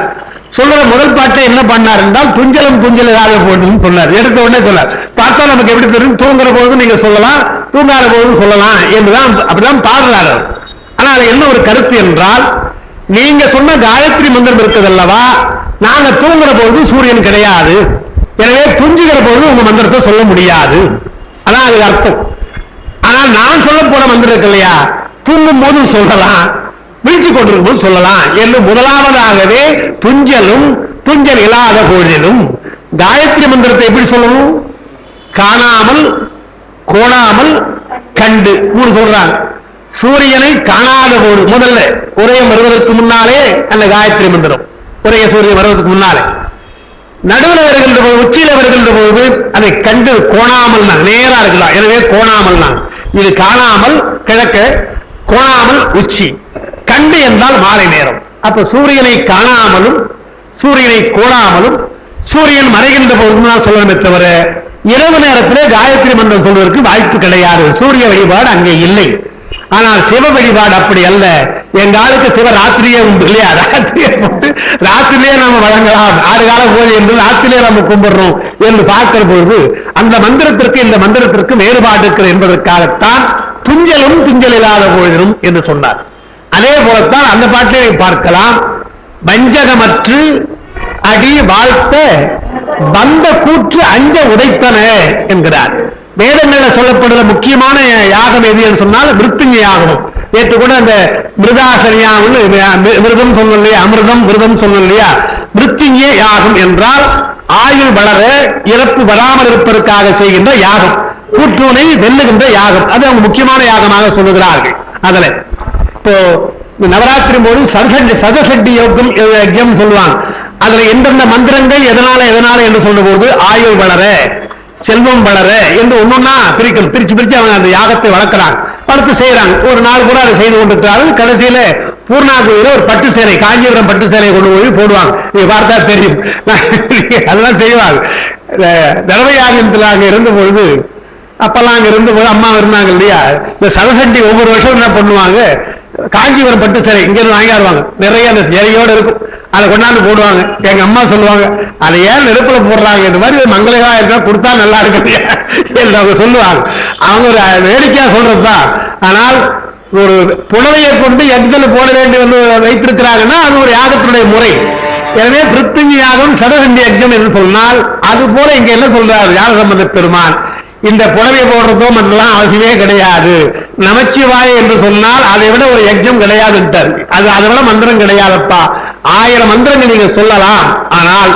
சொல்ற முதல் பாட்டை என்ன பண்ணார் என்றால் துஞ்சலும் துஞ்சல் இல்லாத போதும் சொன்னார். எடுத்த உடனே சொன்னார். பார்த்தா நமக்கு எப்படி தெரியும், தூங்குற போதும் நீங்க சொல்லலாம், தூங்காத போதும் சொல்லலாம் என்றுதான் அப்படிதான் பாடுறாரு. ஆனா அது என்ன ஒரு கருத்து என்றால், நீங்க சொன்ன காயத்ரி மந்திரம் இருக்குது அல்லவா, நாங்க தூங்குற போது சூரியன் கிடையாது, எனவே துஞ்சுகிற போது உங்க மந்திரத்தை சொல்ல முடியாது, அதான் அது அர்த்தம். ஆனால் நான் சொல்ல போற மந்திரம் இருக்கு இல்லையா, தூங்கும் போதும் சொல்லலாம், வீழ்ச்சி கொண்டிருக்கும் போது சொல்லலாம் என்று முதலாவதாகவே துஞ்சலும் துஞ்சல் இல்லாத போதிலும் காயத்ரி மந்திரத்தை எப்படி சொல்லணும், காணாமல் கோணாமல் கண்டு மூணு சொல்றாங்க. சூரியனை காணாத போது முதல்ல உதயம் வருவதற்கு முன்னாலே அந்த காயத்ரி மந்திரம், உதய சூரியன் வருவதற்கு முன்னாலே, நடுவில் வருகின்ற போது உச்சியில வருகின்ற போது அதை கண்டு கோணாமல் நேரா இருக்கலாம், எனவே கோணாமல் இது காணாமல் கிழக்கு, கோணாமல் உச்சி, கண்டு என்றால் மாலை நேரம். அப்ப சூரியனை காணாமலும் சூரியனை கோணாமலும் சூரியன் மறைகின்ற போதுதான் சொல்லணுமே தவிர இரவு நேரத்திலே காயத்ரி மந்திரம் சொல்வதற்கு வாய்ப்பு கிடையாது. சூரிய வழிபாடு அங்கே இல்லை. ஆனால் சிவ வழிபாடு அப்படி அல்ல. எங்க ஆளுக்கு சிவராத்திரியே உண்டு இல்லையா, ராத்திரியை போட்டு ராத்திரியே நம்ம வழங்கலாம், 6 கால பூஜை என்று ராத்திரியே நம்ம கும்பிடுறோம் என்று பார்க்கிற பொழுது அந்த மந்திரத்திற்கு இந்த மந்திரத்திற்கு வேறுபாடு இருக்கிறது என்பதற்காகத்தான் துஞ்சலும் துஞ்சல் இல்லாத போதிலும் என்று சொன்னார். அதே போலத்தான் அந்த பாட்டிலே பார்க்கலாம், வஞ்சகமற்று அடி வாழ்த்த வந்த கூற்று அஞ்ச உதைத்தன என்கிறார். வேதங்களில் சொல்லப்படுற முக்கியமான யாகம் எது என்று சொன்னால் மிருத்துங்க யாகமும். நேற்று கூட அந்த மிருதாசனியாகம் மிருதம் சொன்ன இல்லையா, அமிர்தம் மிருதம் சொன்ன இல்லையா, மிருத்திங்க யாகம் என்றால் ஆயுள் வளர இறப்பு வராமல் இருப்பதற்காக செய்கின்ற யாகம், கூற்றுனை வெல்லுகின்ற யாகம். அது அவங்க முக்கியமான யாகமாக சொல்லுகிறார்கள். அதுல இப்போ நவராத்திரி போது சதசட்டி யோகம் சொல்லுவாங்க. அதுல எந்தெந்த மந்திரங்கள் எதனால எதனால என்று சொன்ன போது ஆயுள் வளர செல்வம் வளர என்று ஒன்னொன்னா பிரிச்சு அவங்க அந்த யாகத்தை வளர்க்கிறாங்க, வளர்த்து செய்யறாங்க. ஒரு நாள் கூட அதை செய்து கொண்டிருக்கிறார்கள். கடைசியில பூர்ணாகுதியில ஒரு பட்டு சேலை, காஞ்சிபுரம் பட்டு சேலையை கொண்டு போய் போடுவாங்க. நீங்க பார்த்தா தெரியும், அதெல்லாம் செய்வாங்க. தர்மயாகத்தில் அங்க இருந்த பொழுது, அப்பெல்லாம் அங்க இருந்த போது அம்மா இருந்தாங்க இல்லையா, இந்த சதசண்டி ஒவ்வொரு வருஷம் என்ன பண்ணுவாங்க, காஞ்சிபுரம் பட்டு சேலை இங்க இருந்து வாங்கிடுவாங்க, நிறைய அந்த சேலையோடு இருக்கும், அதை கொண்டாந்து போடுவாங்க. எங்க அம்மா சொல்லுவாங்க, அதை ஏன் நெருப்புல போடுறாங்க, இந்த மாதிரி மங்களகா இருக்கா கொடுத்தா நல்லா இருக்கு என்று அவங்க சொல்லுவாங்க. அவங்க ஒரு வேடிக்கையா சொல்றதுதான். ஆனால் ஒரு புடவையை கொண்டு யஜ்ஞத்தில் போட வேண்டும் என்று வைத்திருக்கிறாங்கன்னா அது ஒரு யாகத்தினுடைய முறை. எனவே பிருத்திவி யாகம் சதசண்டி யஜ்ஞம் என்று சொன்னால் அது போல இங்க என்ன சொல்றாரு ஞானசம்பந்த பெருமான், இந்த புடவை போடுறதோ மற்றெல்லாம் அவசியமே கிடையாது. நமச்சிவாய என்று சொன்னால் அதை விட ஒரு யஜ்ஞம் கிடையாது, அது அதை விட மந்திரம் கிடையாதுப்பா, 1000 மந்திரங்கள் நீங்க சொல்லலாம். ஆனால்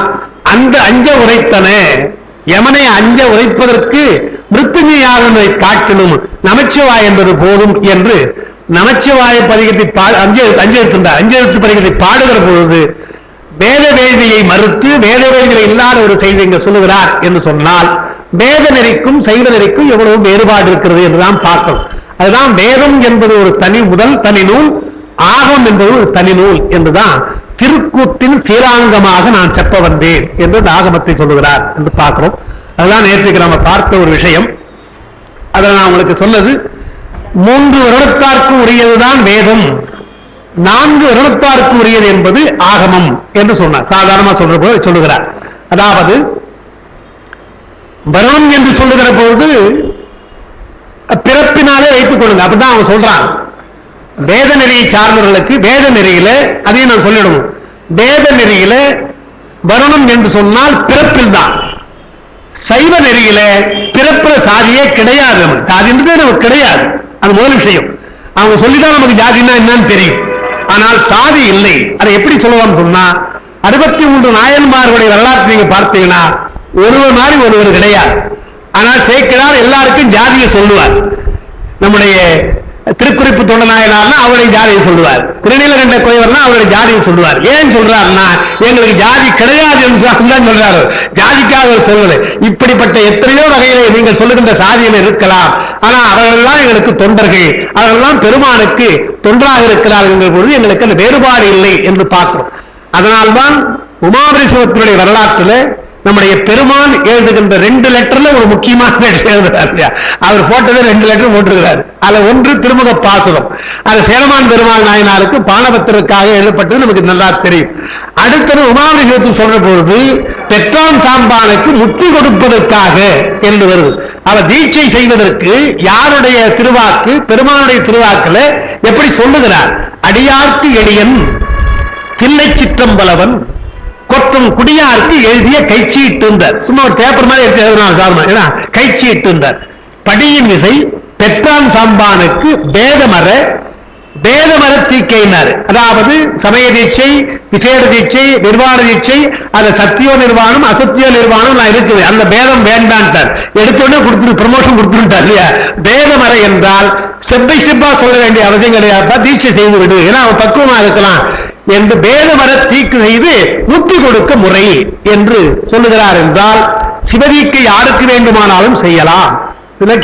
அந்த அஞ்ச உரைத்தன யமனை அஞ்ச உரைப்பதற்கு மிருத்துஞ்ச யாகங்களை காட்டணும், நமச்சிவாய் என்பது போதும் என்று நமச்சிவாய பதிகத்தை அஞ்செழுத்து பதிகத்தை பாடுகிற பொழுது வேத வேதியை மறுத்து வேத வேதிகளை இல்லாத ஒரு செய்தி இங்க சொல்லுகிறார் என்று சொன்னால் வேத நெறிக்கும் சைவ நெறிக்கும் எவ்வளவு வேறுபாடு இருக்கிறது என்றுதான் பார்க்கணும். அதுதான் வேதம் என்பது ஒரு தனி நூல், ஆகம் என்பது ஒரு தனி நூல் என்றுதான் திருக்கூத்தின் சீராங்கமாக நான் செப்ப வந்தேன் என்று ஆகமத்தை சொல்லுகிறார் என்று பார்க்கிறோம். அதுதான் நேற்றுக்கு நம்ம பார்த்த ஒரு விஷயம். அதை நான் உங்களுக்கு சொன்னது, 3 வருடத்தார்க்கு உரியதுதான் வேதம், 4 வருடத்தார்க்கு உரியது என்பது ஆகமம் என்று சொன்னார். சாதாரணமா சொல்ற போது சொல்லுகிறார். அதாவது வருணம் என்று சொல்லுகிற பொழுது பிறப்பினாலே வைத்துக் கொள்ளுங்க, அப்படிதான் அவங்க சொல்றாங்க. வேத நெறியை சார்ந்தவர்களுக்கு வேத நெறியில அதையும் நான் சொல்லிடுவோம், வேத நெறியில வருணம் என்று சொன்னால் பிறப்பில் தான். சைவ நெறியில பிறப்புல சாதியே கிடையாது, சாதின்றது நமக்கு கிடையாது. அது முதல் விஷயம். அவங்க சொல்லிதான் நமக்கு ஜாதினா என்னன்னு தெரியும், ஆனால் சாதி இல்லை. அதை எப்படி சொல்லலாம் சொன்னா, 63 நாயன்மார்களுடைய வரலாற்று நீங்க பார்த்தீங்கன்னா ஒருவர் மாதிரி ஒருவர் கிடையாது. ஆனால் சேக்கிழார் எல்லாருக்கும் ஜாதியை சொல்லுவார். நம்முடைய திருக்குறிப்பு தொண்டநாயனார்னா அவருடைய ஜாதியை சொல்லுவார், திருநீலகண்ட கோயவர்னா அவருடைய ஜாதியை சொல்லுவார். ஏன் சொல்றாருன்னா எங்களுக்கு ஜாதி கிடையாது என்று தான் சொல்றாரு, ஜாதிக்காக ஒரு சொல்லலை. இப்படிப்பட்ட எத்தனையோ வகையிலே நீங்கள் சொல்லுகின்ற சாதியில் இருக்கலாம், ஆனா அவர்களெல்லாம் எங்களுக்கு தொண்டர்கள், அவர்களெல்லாம் பெருமானுக்கு தொண்டராக இருக்கிறார்கள் என்ற பொழுது எங்களுக்கு அந்த வேறுபாடு இல்லை என்று பார்க்கிறோம். அதனால்தான் உமாபரிசுவத்தினுடைய வரலாற்றில் நம்முடைய பெருமான் எழுதுகின்ற 2 லெட்டர்ல ஒரு முக்கியமான எழுதுறாரு. அவர் போட்டது 2 லெட்டர் போட்டிருக்கிறார். அதுல ஒன்று திருமுக பாசுரம், அது சேரமான் பெருமாள் நாயனாருக்கு பானபத்திற்காக எழுதப்பட்டது நமக்கு நல்லா தெரியும். அடுத்தது உமாபரிசுவத்துக்கு சொல்ற பொழுது பெற்றான் சாம்பானுக்கு முத்தி கொடுப்பதற்காக என்று வருது. அவர் தீட்சை செய்வதற்கு யாருடைய திருவாக்கு, பெருமானுடைய திருவாக்குல எப்படி சொல்லுகிறார்? அடியார்க்கு எளியன் தில்லை சிற்றம்பலவன் கொற்றும் குடியாருக்கு எழுதிய கைச்சீட்டு, சும்மா ஒரு பேப்பர் மாதிரி எடுத்து எழுதினா கைச்சீட்டு. படியின் விசை பெற்றான் சாம்பானுக்கு பேதமர தீக்கையினார். அதாவது சமய தீட்சை, விசேட தீட்சை, நிர்வாண தீட்சை, அது சத்தியோ நிர்வாணம் அசத்தியோ நிர்வாணம் நான் இருக்குது, அந்த பேதம் வேண்டான்ட்டார். எடுத்தோடனே கொடுத்துட்டு ப்ரமோஷன் கொடுத்துட்டார் இல்லையா? பேதமர என்றால் ஸ்டெப் பை ஸ்டெப்பா சொல்ல வேண்டிய அவசியம் கிடையாது, தீட்சை செய்து விடு, ஏன்னா அவன் பக்குவமா இருக்கலாம் என்று பேதமர தீக்கு செய்து முத்தி கொடுக்க முறை என்று சொல்லுகிறார். என்றால் சிவதீக்கை யாருக்கு வேண்டுமானாலும் செய்யலாம்.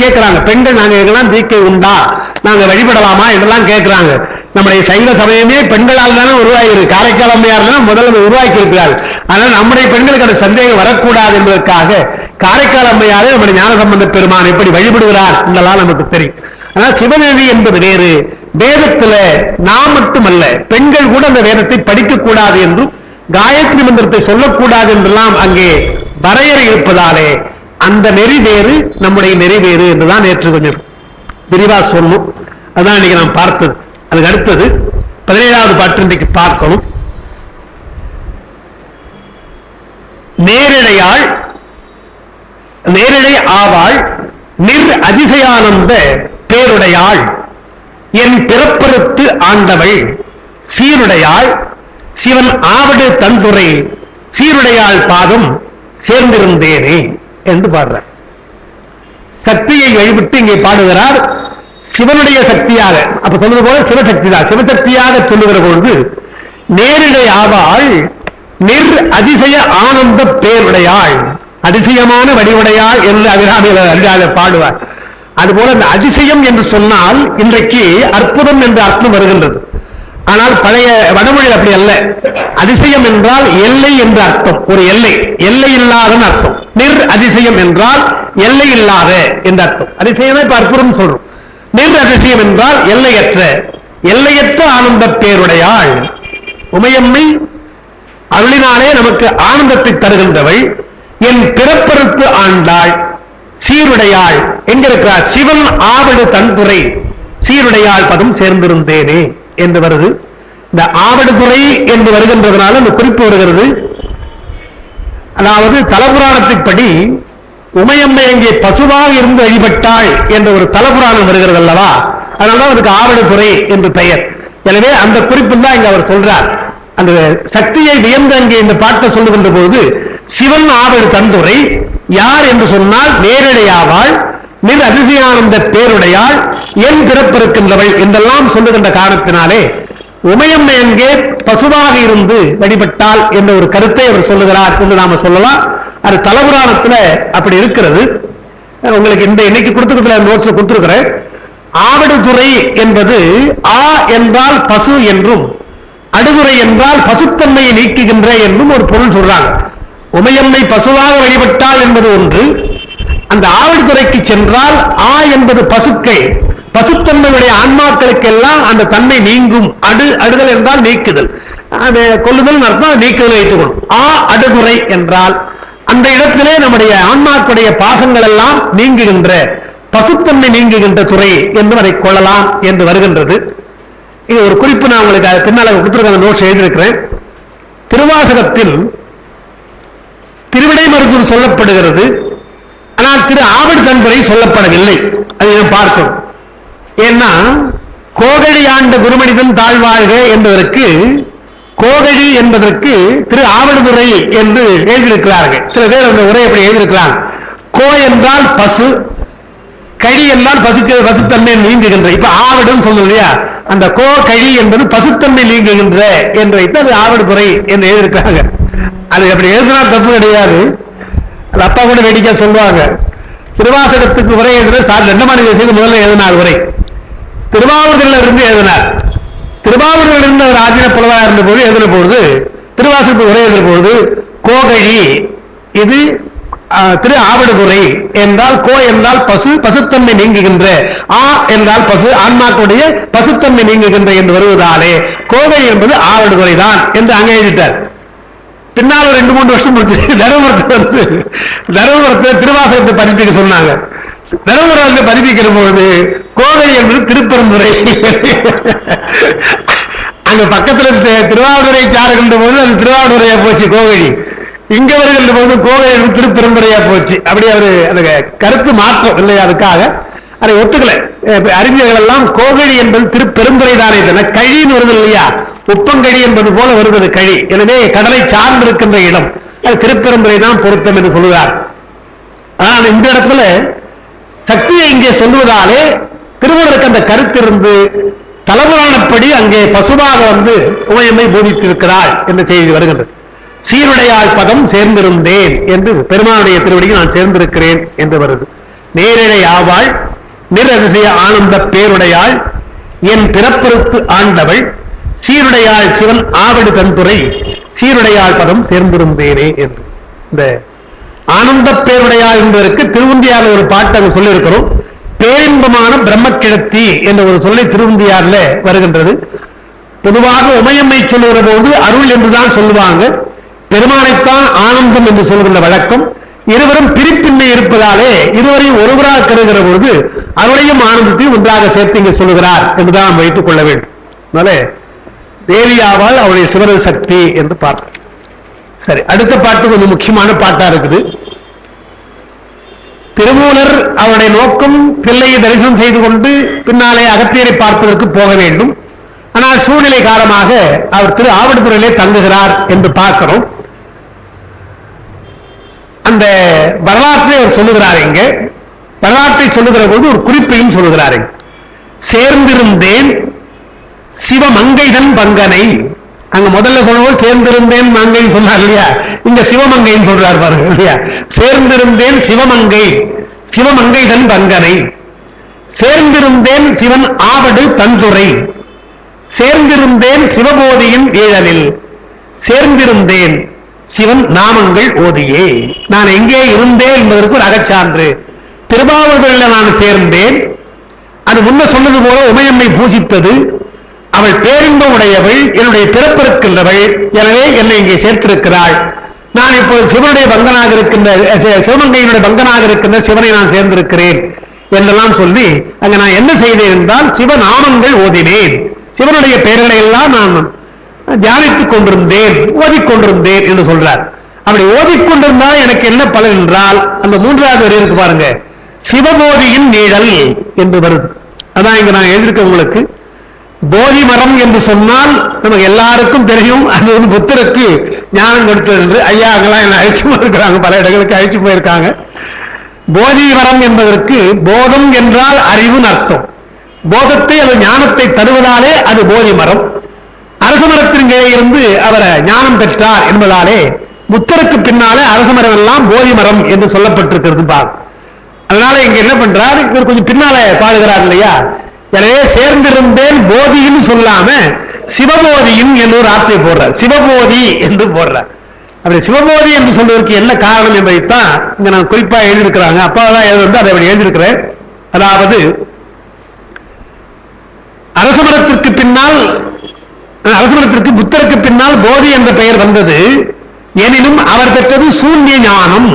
கேட்கிறாங்க பெண்கள், நாங்க எங்கெல்லாம் தீக்கை உண்டா, நாங்க வழிபடலாமா என்றெல்லாம் கேட்கிறாங்க. நம்முடைய சைவ சமயமே பெண்களால் தானே உருவாகிருக்கு. காரைக்கால் அம்மையார் முதல்ல உருவாக்கி இருக்கிறார். அதனால நம்முடைய பெண்களுக்கு அந்த சந்தேகம் வரக்கூடாது என்பதற்காக காரைக்கால் அம்மையாரே நம்முடைய ஞானசம்பந்த பெருமான் எப்படி வழிபடுகிறார் என்றெல்லாம் நமக்கு தெரியும். ஆனால் சிவநெறி என்பது வேறு. வேதத்துல நாம் மட்டுமல்ல, பெண்கள் கூட அந்த வேதத்தை படிக்க கூடாது என்றும் காயத்ரி மந்திரத்தை சொல்லக்கூடாது என்றெல்லாம் அங்கே வரையறை இருப்பதாலே அந்த நெறி வேறு, நம்முடைய நெறி வேறு என்றுதான் நேற்று கொஞ்சம் விரிவா சொன்னோம். அதான் இன்னைக்கு நாம் பார்த்தது. அதுக்கு அடுத்தது 17வது பாட்டு இன்றைக்கு பார்க்கணும். நேரிடை ஆவாள் நிர் அதிசயானந்த பேருடையாள் என் பிறப்பறுத்து ஆண்டவள் சீருடையாள் சிவன் ஆவடு தந்துரை சீருடையாள் பாதம் சேர்ந்திருந்தேனே என்று பாடுறார். சக்தியை வழிபட்டு இங்கே பாடுகிறார். சிவனுடைய சக்தியாக, அப்ப சொன்னது போல சிவசக்தி தான், சிவசக்தியாக சொல்லுகிற பொழுது நேரிடை ஆவாள் நிர் அதிசய ஆனந்த பேருடையாள், அதிசயமான வடிவுடையாள் என்று அபிராமியில் பாடுவார். அதுபோல இந்த அதிசயம் என்று சொன்னால் இன்றைக்கு அற்புதம் என்ற அர்த்தம் வருகின்றது. ஆனால் பழைய வடமொழி அப்படி அல்ல. அதிசயம் என்றால் எல்லை என்ற அர்த்தம், ஒரு எல்லை, எல்லை இல்லாத அர்த்தம். நிர் அதிசயம் என்றால் எல்லை இல்லாத என்ற அர்த்தம். அதிசயமே இப்ப அற்புதம் சொல்றோம். நிர் அதிசயம் என்றால் எல்லையற்ற ஆனந்த பேருடையாள். உமையம்மை அருளினாலே நமக்கு ஆனந்தத்தை தருகின்றவள். என் பிறப்பறுத்து ஆண்டாள் சீருடையாள் எங்க இருக்கிறார்? சிவன் ஆவடு தன்துறை சீருடையாள் பதம் சேர்ந்திருந்தேனே என்று வருது. இந்த ஆவடுதுறை என்று வருகின்றதுனால இந்த குறிப்பு வருகிறது. அதாவது தலபுராணத்தின்படி உமையம்மை அங்கே பசுவாக இருந்து வழிபட்டாள் என்ற ஒரு தலபுராணம் வருகிறது அல்லவா? அதனால்தான் அதுக்கு ஆவடுதுறை என்று பெயர். எனவே அந்த குறிப்பில் தான் இங்க அவர் சொல்றார். அந்த சக்தியை வியந்து அங்கே இந்த பாட்டை சொல்லுகின்ற போது சிவன் ஆவடு தந்துரை யார் என்று சொன்னால் நேரடியாவாள் மிக அதிசயானந்த பேருடையாள் என் பிறப்பிருக்கின்றவள் என்றெல்லாம் சொல்லுகின்ற காரணத்தினாலே உமையம்மை எங்கே பசுவாக இருந்து வழிபட்டாள் என்ற ஒரு கருத்தை அவர் சொல்லுகிறார் என்று நாம சொல்லலாம். அது தலபுராணத்துல அப்படி இருக்கிறது. உங்களுக்கு இந்த இன்னைக்கு கொடுத்துருக்கிற நோட்ஸ் கொடுத்திருக்கிறேன். ஆவடுதுறை என்பது ஆ என்றால் பசு என்றும் அடுதுறை என்றால் பசுத்தன்மையை நீக்குகின்ற என்றும் ஒரு பொருள் சொல்றாங்க. உமையம்மை பசுவாக வழிபட்டாள் என்பது ஒன்று. அந்த ஆவடுதுறைக்கு சென்றால் ஆ என்பது பசுக்கள், பசுத்தன்மையுடைய ஆன்மாக்களுக்கெல்லாம் அந்த தன்மை நீங்கும். அடுதல் என்றால் நீக்குதல், கொல்லுதல் அர்த்தம், நீக்குதல் வைத்துக்கொள்ளும். ஆ அடுதுறை என்றால் அந்த இடத்திலே நம்முடைய ஆன்மாக்களுடைய பாசங்கள் எல்லாம் நீங்குகின்ற, பசுத்தன்மை நீங்குகின்ற துறை என்று அதை கொள்ளலாம் என்று வருகின்றது. இது ஒரு குறிப்பு நான் உங்களுக்கு பின்னால் கொடுத்திருக்க நோட்ஸ் எழுதியிருக்கிறேன். திருவாசகத்தில் திருவிடை மருத்துவம் சொல்லப்படுகிறது, ஆனால் திரு ஆவடு தன்புரை சொல்லப்படவில்லை. அதை நாம் பார்க்கணும். ஏன்னா கோகழி ஆண்ட குருமனிதன் தாழ்வாழ்க என்பதற்கு கோகழி என்பதற்கு திரு ஆவடுதுறை என்று எழுதியிருக்கிறார்கள். சில பேர் அந்த உரை அப்படி எழுதியிருக்கிறாங்க. கோ என்றால் பசு, கழி என்றால் பசுத்தன்மை நீங்குகின்ற. இப்ப ஆவடும் சொல்லுவோம் இல்லையா, அந்த கோ கழி என்பது பசுத்தன்மை நீங்குகின்ற என்று வைத்து அது ஆவடு குறை என்று எழுதியிருக்காங்க. அது அப்படி எழுதினா தப்பு கிடையாது. அது அப்பா கூட வேடிக்கை சொல்லுவாங்க. திருவாசகத்துக்கு உரை எழுதுற சார் ரெண்டமான முதல்ல எழுதினார் உரை. திருவாவூரில் இருந்து எழுதினார். திருவாவூரில் இருந்து அவர் ஆதின புலவராக இருந்த போது எழுதின பொழுது திருவாசகத்துக்கு உரை எழுதின பொழுது கோகழி இது திரு ஆவடுதுறை என்றால் கோ என்றால் பசு, பசுத்தன்மை நீங்குகின்ற, ஆ என்றால் பசு, ஆன்மாக்களுடைய பசுத்தன்மை நீங்குகின்ற என்று வருவதாலே கோகை என்பது ஆவடுதுறை தான் என்று அங்கே எழுதிட்டார். பின்னால் 2-3 வருஷம் முடிச்சு தருமபுரத்தை திருவாசகத்தை பதிப்பிக்க சொன்னாங்க. தருமபுரத்தை பதிப்பிக்கிற பொழுது கோகை என்பது திருப்பெருந்துறை. அங்க பக்கத்துல திருவாவூரை சாருகின்ற போது அது திருவாவூரையா போச்சு கோகழி. இங்க வருகின்ற போது கோகை திருப்பெருந்துறையா போச்சு. அப்படி அவரு அந்த கருத்து மாற்றம் இல்லையா, அதுக்காக அதை ஒத்துக்கல. அறிஞர்கள் எல்லாம் கோகழி என்பது திருப்பெருந்துறை தானே தவிர கழின்னு வருது இல்லையா, உப்பங்கழி என்பது போல வருவது கழி. எனவே கடலை சார்ந்திருக்கின்ற இடம் அது திருப்பெருந்துறை தான் பொருத்தம் என்று சொல்லுவார். ஆனால் இந்த இடத்துல சக்தியை இங்கே சொல்லுவதாலே திருமூலருக்கு அந்த கருத்து இருந்து தலபுராணப்படி அங்கே பசுவாக வந்து உமையம்மை போதித்திருக்கிறாள் என்ற செய்தி வருகின்றது. சீருடையாள் பதம் சேர்ந்திருந்தேன் என்று பெருமானுடைய திருவடியில் நான் சேர்ந்திருக்கிறேன் என்று வருது. நேரிடை ஆவாள் நிரதிசய ஆனந்த பேருடையாள் என் பிறப்பறுத்து ஆண்டவள் சீருடையாள் சிவன் ஆவடு தன்துறை சீருடையாள் பதம் சேர்ந்திருந்தேனே என்று இந்த ஆனந்த பேருடையாள் என்பதற்கு திருவுந்தியார்ல ஒரு பாட்டு அங்கு சொல்லியிருக்கிறோம். பேரின்பமான பிரம்மக்கிழத்தி என்ற ஒரு சொல்லை திருவுந்தியார்ல வருகின்றது. பொதுவாக உமையம்மை சொல்லுகிற போது அருள் என்றுதான் சொல்லுவாங்க. பெருமானைத்தான் ஆனந்தம் என்று சொல்கின்ற வழக்கம். இருவரும் பிரிப்பின்மை இருப்பதாலே இருவரையும் ஒருவராக கருதுகிற பொழுது அருளையும் ஆனந்தத்தையும் ஒன்றாக சேர்த்து இங்கே சொல்லுகிறார் என்றுதான் நாம் வைத்துக் கொள்ள வேண்டும். அதனால தேவியாவால் அவருடைய சிவரது சக்தி என்று பார்க்கிறோம். சரி, அடுத்த பாட்டு கொஞ்சம் முக்கியமான பாட்டா இருக்குது. திருமூலர் அவருடைய நோக்கம் பிள்ளையை தரிசனம் செய்து கொண்டு பின்னாலே அகத்தியரை பார்ப்பதற்கு போக வேண்டும். ஆனால் சூழ்நிலை காரணமாக அவர் திரு ஆவடுதுறையிலே தங்குகிறார் என்று பார்க்கிறோம். அந்த வரலாற்றை அவர் சொல்லுகிறார். இங்க வரலாற்றை சொல்லுகிற போது ஒரு குறிப்பையும் சொல்லுகிறார். சேர்ந்திருந்தேன் சிவமங்கைதன் பங்கனை. அங்க முதல்ல சொல்லும்போது சேர்ந்திருந்தேன் மங்கைன்னு சொன்னார் இல்லையா, இங்க சிவமங்கைன்னு சொல்றார் பாருங்க இல்லையா. சேர்ந்திருந்தேன் சிவமங்கை சிவமங்கைதன் பங்கனை. சேர்ந்திருந்தேன் சிவன் ஆவடு தன்துறை. சேர்ந்திருந்தேன் சிவபோதியின் ஏழலில். சேர்ந்திருந்தேன் சிவன் நாமங்கள் ஓதியே. நான் எங்கே இருந்தேன் என்பதற்கு ஒரு அகச்சான்று. திருவாவூரில் நான் சேர்ந்தேன். அது முன்ன சொன்னது போல உமையம்மை பூசித்தது. அவள் பேரின்ப உடையவள், என்னுடைய பிறப்பிருக்கின்றவள். எனவே என்னை இங்கே சேர்த்திருக்கிறாள். நான் இப்போது சிவனுடைய பங்கனாக இருக்கின்ற சிவமங்கையினுடைய பங்கனாக இருக்கின்ற சிவனை நான் சேர்ந்திருக்கிறேன் என்றெல்லாம் சொல்லி அங்க நான் என்ன செய்தேன் என்றால் சிவநாமங்கள் ஓதினேன். சிவனுடைய பெயர்களை எல்லாம் நான் தியானித்துக் கொண்டிருந்தேன், ஓதிக்கொண்டிருந்தேன் என்று சொல்றார். அப்படி ஓதிக்கொண்டிருந்தால் எனக்கு என்ன பலன் என்றால் அந்த 3வது வரி இருக்கு பாருங்க, சிவபோதியின் நீழல் என்று வருது. அதான் இங்க நான் எழுதியிருக்க உங்களுக்கு. போதி மரம் என்று சொன்னால் நமக்கு எல்லாருக்கும் தெரியும், அது வந்து புத்தருக்கு ஞானம் கொடுத்தது என்று. ஐயா அங்கெல்லாம் என்ன அழைச்சு போயிருக்கிறாங்க, பல இடங்களுக்கு அழைச்சு போயிருக்காங்க. போதி மரம் என்பதற்கு போதம் என்றால் அறிவுன்னு அர்த்தம். போதத்தை அது ஞானத்தை தருவதாலே அது போதி மரம். அரச மரத்தின் கீழே இருந்து அவரை ஞானம் பெற்றார் என்பதாலே புத்தருக்கு பின்னாலே அரச மரம் எல்லாம் போதி மரம் என்று சொல்லப்பட்டிருக்கிறது பார். அதனால இங்க என்ன பண்றார், இவர் கொஞ்சம் பின்னாலே பாடுகிறார் இல்லையா. எனவே சேர்ந்திருந்தேன் போதின்னு சொல்லாம சிவபோதியின் என்று ஒரு ஆர்த்தை போடுறார். சிவபோதி என்று போடுறார். அப்படி சிவபோதி என்று சொல்வதற்கு என்ன காரணம் என்பதைத்தான் இங்க நான் குறிப்பா எழுதியிருக்கிறாங்க. அப்பாதான் எழுதி அதை அப்படி எழுதியிருக்கிறேன். அதாவது அரசமரத்திற்கு பின்னால், அரசமரத்திற்கு புத்தருக்கு பின்னால் போதி என்ற பெயர் வந்தது. எனினும் அவர் பெற்றது சூன்ய ஞானம்.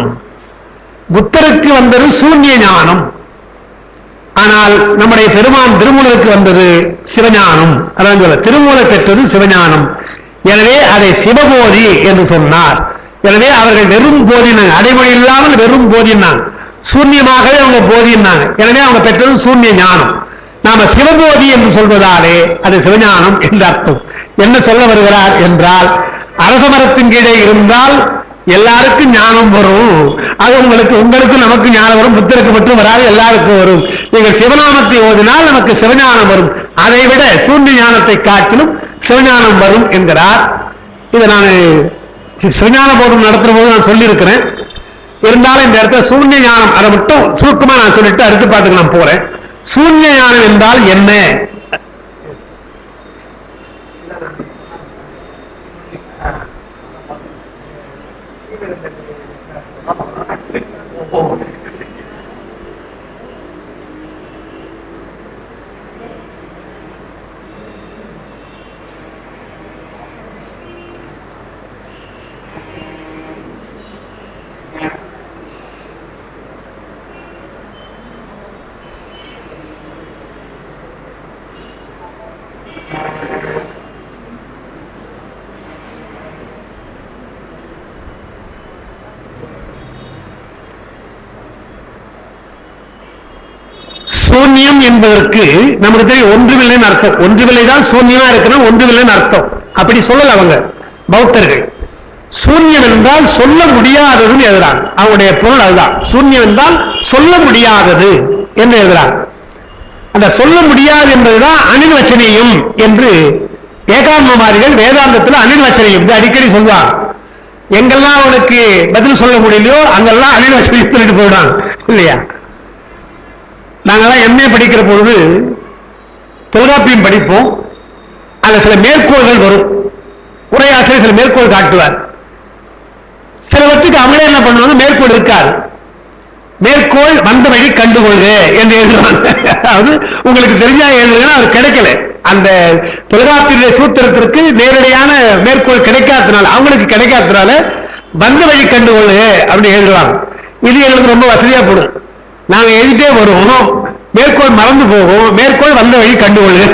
புத்தருக்கு வந்தது சூன்ய ஞானம். ஆனால் நம்முடைய பெருமான் திருமூலருக்கு வந்தது சிவஞானம். அதான் சொல்ல திருமூலர் பெற்றது சிவஞானம். எனவே அதை சிவபோதி என்று சொன்னார். எனவே அவர்கள் வெறும் போதினாங்க, அடைமொழி இல்லாமல் வெறும் போதினாங்க, சூன்யமாகவே அவங்க போதினாங்க. எனவே அவங்க பெற்றது சூன்ய ஞானம். நாம சிவபோதி என்று சொல்வதாலே அது சிவஞானம் என்று அர்த்தம். என்ன சொல்ல வருகிறார் என்றால், அரச மரத்தின் கீழே இருந்தால் எல்லாருக்கும் ஞானம் வரும். அது உங்களுக்கும் நமக்கு ஞானம் வரும். புத்தருக்கு மட்டும் வராது, எல்லாருக்கும் வரும். நீங்கள் சிவநாமத்தை ஓதினால் நமக்கு சிவஞானம் வரும். அதை விட சூன்ய ஞானத்தை காட்டிலும் சிவஞானம் வரும் என்கிறார். இதை நான் சிவஞான போதும் நடத்துற போது நான் சொல்லியிருக்கிறேன். இருந்தாலும் இந்த இடத்துல சூன்ய ஞானம் அதை மட்டும் சுருக்கமா நான் சொல்லிட்டு அடுத்த பாட்டுக்கு நான் போறேன். சூன்ய ஞானம் என்றால் என்ன? சூன்யம் என்பதற்கு நமக்கு தெரியும் ஒன்றுமில்லைன்னு அர்த்தம். ஒன்றுமில்லை தான் சூன்யமா இருக்கணும், ஒன்றுமில்லைன்னு அர்த்தம். அப்படி சொல்லல அவங்க பௌத்தர்கள். சூன்யம் என்றால் சொல்ல முடியாததுன்னு எழுதுறாங்க. அவங்களுடைய பொருள் அதுதான். சூன்யம் என்றால் சொல்ல முடியாதது என்று எழுதுறாங்க. அந்த சொல்ல முடியாது என்பதுதான் அனிர்வச்சனீயம் என்று ஏகாம்பமாரிகள் வேதாந்தத்தில் அனிர்வச்சனீயம் அடிக்கடி சொல்வாங்க. எங்கெல்லாம் அவனுக்கு பதில் சொல்ல முடியலையோ அங்கெல்லாம் அனிர்வச்சனீயம் சொல்லிட்டு போயிடுவாங்க இல்லையா? நாங்கெல்லாம் எம்ஏ படிக்கிற பொழுது தொல்காப்பியம் படிப்போம். அதுல சில மேற்கோள்கள் வரும். உரையாசிரியர் சில மேற்கோள் காட்டுவார். சிலவற்றுக்கு அவங்களே என்ன பண்ணுவாங்க, மேற்கோள் இருக்காது. மேற்கோள் வந்த வழி கண்டுகொள்க என்று எழுதுவாங்க. அதாவது உங்களுக்கு தெரிஞ்சா எழுதுங்கன்னா அது கிடைக்கல. அந்த தொல்காப்பிய சூத்திரத்திற்கு நேரடியான மேற்கோள் கிடைக்காதனால, அவங்களுக்கு கிடைக்காதனால வந்த வழி கண்டுகொள்க அப்படின்னு எழுதுவாங்க. இது எங்களுக்கு ரொம்ப வசதியா போடும். நாங்க எழுதிட்டே வருவோம், மேற்கோள் மறந்து போகும், மேற்கோள் வந்த வழி கண்டுகொள்ளுங்க.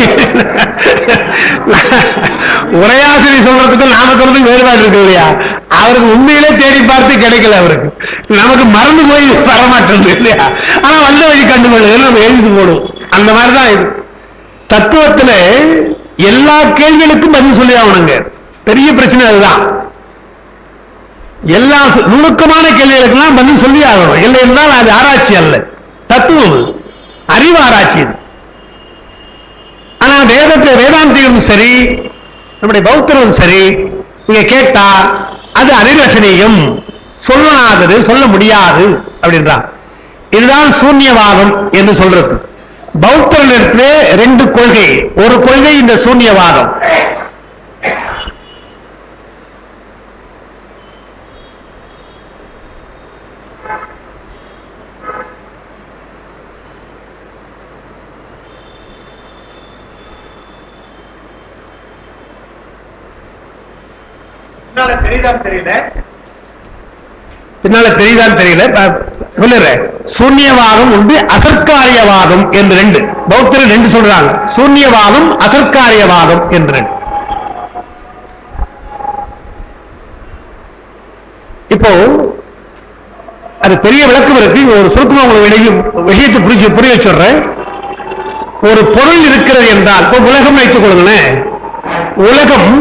உரையாசிரியர் சொல்றதுக்கு நாம சொல்றதுக்கு வேறுபாடு இருக்கு இல்லையா? அவருக்கு உண்மையிலே தேடி பார்த்து கிடைக்கல, அவருக்கு நமக்கு மறந்து போய் வரமாட்டேன் இல்லையா? ஆனா வந்த வழி கண்டுகொள்ளுங்க நம்ம எழுதி போடுவோம். அந்த மாதிரிதான் இது. தத்துவத்துல எல்லா கேள்விகளுக்கும் பதில் சொல்லி ஆகணுங்க. பெரிய பிரச்சனை அதுதான். எல்லா நுணுக்கமான கேள்விகளுக்கெல்லாம் பதில் சொல்லி ஆகணும். இல்லை என்றால் அது ஆராய்ச்சி அல்ல, தத்துவம், அறிவு ஆராய்ச்சி. ஆனா வேதாந்தியும் சரி, நம்முடைய பௌத்தரும் சரி, நீங்க கேட்டா அது அனிர்வசனீயம், சொல்லனாதது, சொல்ல முடியாது அப்படின்றான். இதுதான் சூன்யவாதம் என்று சொல்றது. பௌத்தர்களிடத்திலே ரெண்டு கொள்கை. ஒரு கொள்கை இந்த சூன்யவாதம். பின்னால தெரியுதான் தெரியல, சொல்லுறேன். சூன்யவாதம் உண்டு, அசர்க்காரியவாதம் என்று ரெண்டு. பௌத்தர் ரெண்டு சொல்றாங்க, சூன்யவாதம் அசர்க்காரியவாதம் என்று ரெண்டு. இப்போ அது பெரிய விளக்கம் இருக்கு. ஒரு சுருக்கமா உங்களுக்கு விஷயத்தை புரிய வச்சுடுறேன். ஒரு பொருள் இருக்கிறது என்றால், இப்போ உலகம் வைத்துக் கொள்ளுங்களேன். உலகம்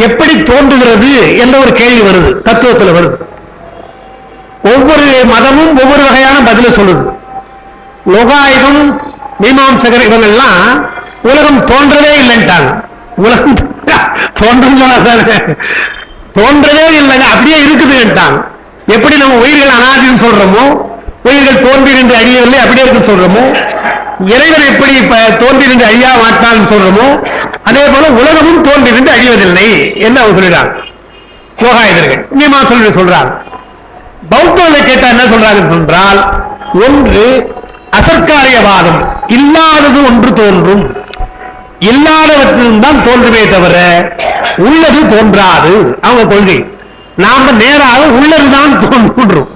எப்படி தோன்றுகிறது என்ற ஒரு கேள்வி வருது, தத்துவத்தில் வருது. ஒவ்வொரு மதமும் ஒவ்வொரு வகையான பதில சொல்லுது. லோகாயுதம், மீமாம்சகர் இவங்கெல்லாம் உலகம் தோன்றவே இல்லைன்ட்டாங்க. உலகம் தோன்றவே இல்லைங்க, அப்படியே இருக்குதுன்ட்டாங்க. எப்படி நம்ம உயிர்கள் அனாதின்னு சொல்றோமோ, உயிர்கள் தோன்றி நின்று அழியவில்லை அப்படியே இருக்குன்னு சொல்றோமோ, இறைவன் எப்படி தோன்றி நின்று அழியா மாட்டான்னு சொல்றோமோ, அதே போல உலகமும் தோன்றி நின்று அழிவதில்லை என்று அவர் சொல்லிடுறாங்க. லோகாயுதர்கள் மீமாம்சகர்கள் சொல்றாங்க. பௌத்தர்களை கேட்டா என்ன சொல்றாங்க என்றால், ஒன்று அசர்க்காரியவாதம், இல்லாதது ஒன்று தோன்றும், இல்லாதவற்றிலும் தான் தோன்றுமே தவிர உள்ளது தோன்றாது அவங்க கொள்கை. நாம நேராக உள்ளதுதான் தோன்றும்,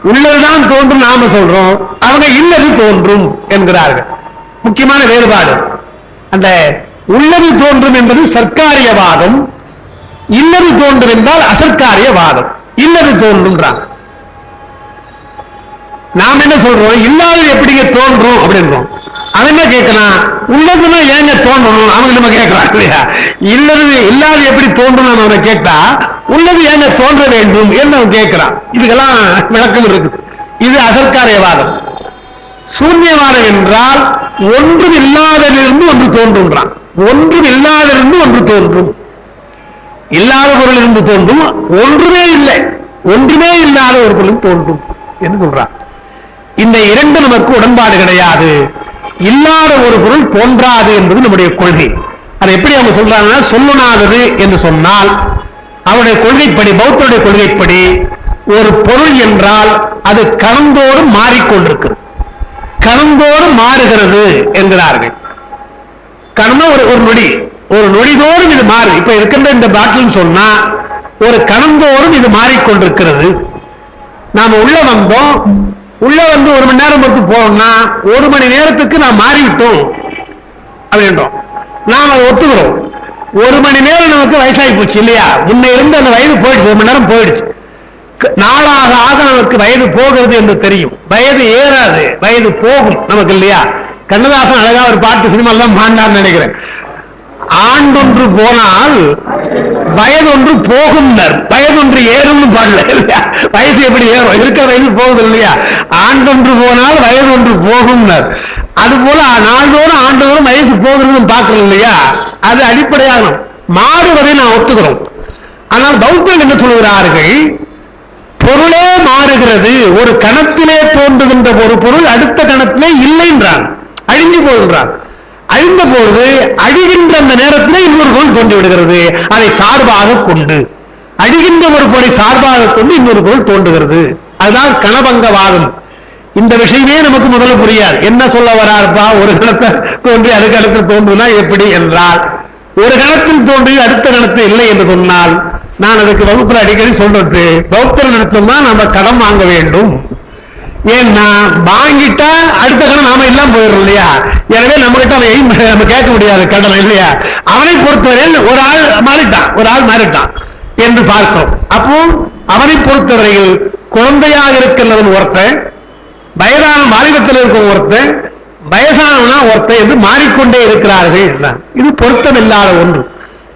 உள்ளதுதான் தோன்றும் நாம சொல்றோம், அவங்க இல்லது தோன்றும் என்கிறார்கள். முக்கியமான வேறுபாடு. அந்த உள்ளது தோன்றும் என்பது சர்க்காரியவாதம், இல்லது தோன்றும் என்றால் அசர்க்காரியவாதம். இல்லது தோன்றுன்றாங்க. நாம் என்ன சொல்றோம், இல்லாதது எப்படிங்க தோன்றும் அப்படின்றோம். அவன் என்ன கேட்கலாம், உள்ளதுன்னா ஏங்க தோன்றணும் அவங்க நம்ம கேட்கலாம் இல்லையா? இல்லது இல்லாத எப்படி தோன்றணும் அவனை கேட்டா, உள்ளது ஏங்க தோன்ற வேண்டும் என்று அவன் கேட்கிறான். இதுக்கெல்லாம் விளக்கம் இருக்குது. இது அசற்காரியவாதம். சூன்யவாதம் என்றால் ஒன்றும் இல்லாததிலிருந்து ஒன்று தோன்றுன்றான். ஒன்றும் இல்லாததிலிருந்து ஒன்று தோன்றும். இல்லாத பொருள் இருந்து தோன்றும். ஒன்றுமே இல்லை, ஒன்றுமே இல்லாத ஒரு பொருள் தோன்றும் என்று சொல்றான். இந்த இரண்டு நமக்கு உடன்பாடு கிடையாது. இல்லாத ஒரு பொருள் தோன்றாது என்பது நம்முடைய கொள்கை. அதை எப்படி அவங்க சொல்றாங்கன்னா, சொல்லுனாதது என்று சொன்னால் அவருடைய கொள்கைப்படி, பௌத்தருடைய கொள்கைப்படி ஒரு பொருள் என்றால் அது கணந்தோடு மாறிக்கொண்டிருக்கிறது, கணந்தோடு மாறுகிறது என்கிறார்கள். கணம் ஒரு நொடி, ஒரு நொடிதோறும் இது மாறு. இப்ப இருக்கின்ற இந்த பாட்டில் சொன்னா ஒரு கணந்தோறும் இது மாறிக்கொண்டிருக்கிறது. நாம உள்ள வந்தோம், உள்ள வந்து ஒரு மணி நேரம் பொறுத்து போனோம்னா ஒரு மணி நேரத்துக்கு நாம் மாறிவிட்டோம் அப்படின்றோம். நாம் அதை ஒத்துக்கிறோம். ஒரு மணி நேரம் நமக்கு வயசாகி போச்சு இல்லையா? முன்ன இருந்து அந்த வயது போயிடுச்சு, ஒரு மணி நேரம் போயிடுச்சு. நாளாக ஆக நமக்கு வயது போகிறது என்று தெரியும். வயது ஏறாது, வயது போகும் நமக்கு இல்லையா? கண்ணதாசன் அழகா ஒரு பாட்டு சினிமால தான் பாண்டான்னு நினைக்கிறேன். ஆண்டொன்று போனால் வயதொன்று போகும், வயதொன்று ஏறும் பாடல இல்லையா? வயசு எப்படி ஏறும்? இருக்கிற வயசு போகுது இல்லையா? ஆண்டொன்று போனால் வயதொன்று போகும். அது போல நாள்தோறும் ஆண்டோறும் வயசு போகிறது பார்க்கிறோம் இல்லையா? அது அடிப்படையாகும். மாறுவதை நான் ஒத்துக்கிறோம். ஆனால் பௌத்தர்கள் என்ன சொல்கிறார்கள்? பொருளே மாறுகிறது. ஒரு கணத்திலே தோன்றுகின்ற ஒரு பொருள் அடுத்த கணத்திலே இல்லை என்றான், அழிஞ்சு போகின்றான். அழிந்த பொழுது அழிகின்ற அந்த நேரத்தில் இன்னொரு பொருள் தோன்றி விடுகிறது. அதை சார்பாக கொண்டு, அழிகின்ற ஒரு பொருளை சார்பாக கொண்டு இன்னொரு பொருள் தோன்றுகிறது. அதுதான் கணபங்கவாதம். இந்த விஷயமே நமக்கு முதல்ல புரியாது. என்ன சொல்ல வராருப்பா? ஒரு கணத்தை தோன்றி அடுத்த கணத்தில் தோன்றுனா எப்படி என்றால், ஒரு கணத்தில் தோன்றி அடுத்த கணத்தில் இல்லை என்று சொன்னால், நான் அதுக்கு வகுப்பில் அடிக்கடி சொல்றது, பௌத்தர் நடத்தம் தான் நம்ம கடன் வாங்க வேண்டும். ஏன்னா வாங்கிட்டா அடுத்த கடன் நாம இல்லாம போயிடும் இல்லையா? எனவே நம்ம கிட்ட நம்ம கேட்க முடியாது கடன் இல்லையா? அவனை பொறுத்தவரையில் ஒரு ஆள் மாறிட்டான், ஒரு ஆள் மாறிட்டான் என்று பார்க்கிறோம். அப்போ அவனை பொறுத்தவரையில் குழந்தையாக இருக்கின்றவன் ஒருத்தன், வயதான மாநிலத்தில் இருக்கும் ஒருத்தன், வயசானவனா ஒருத்தன் என்று மாறிக்கொண்டே இருக்கிறார்கள். இது பொருத்தமில்லாத ஒன்று.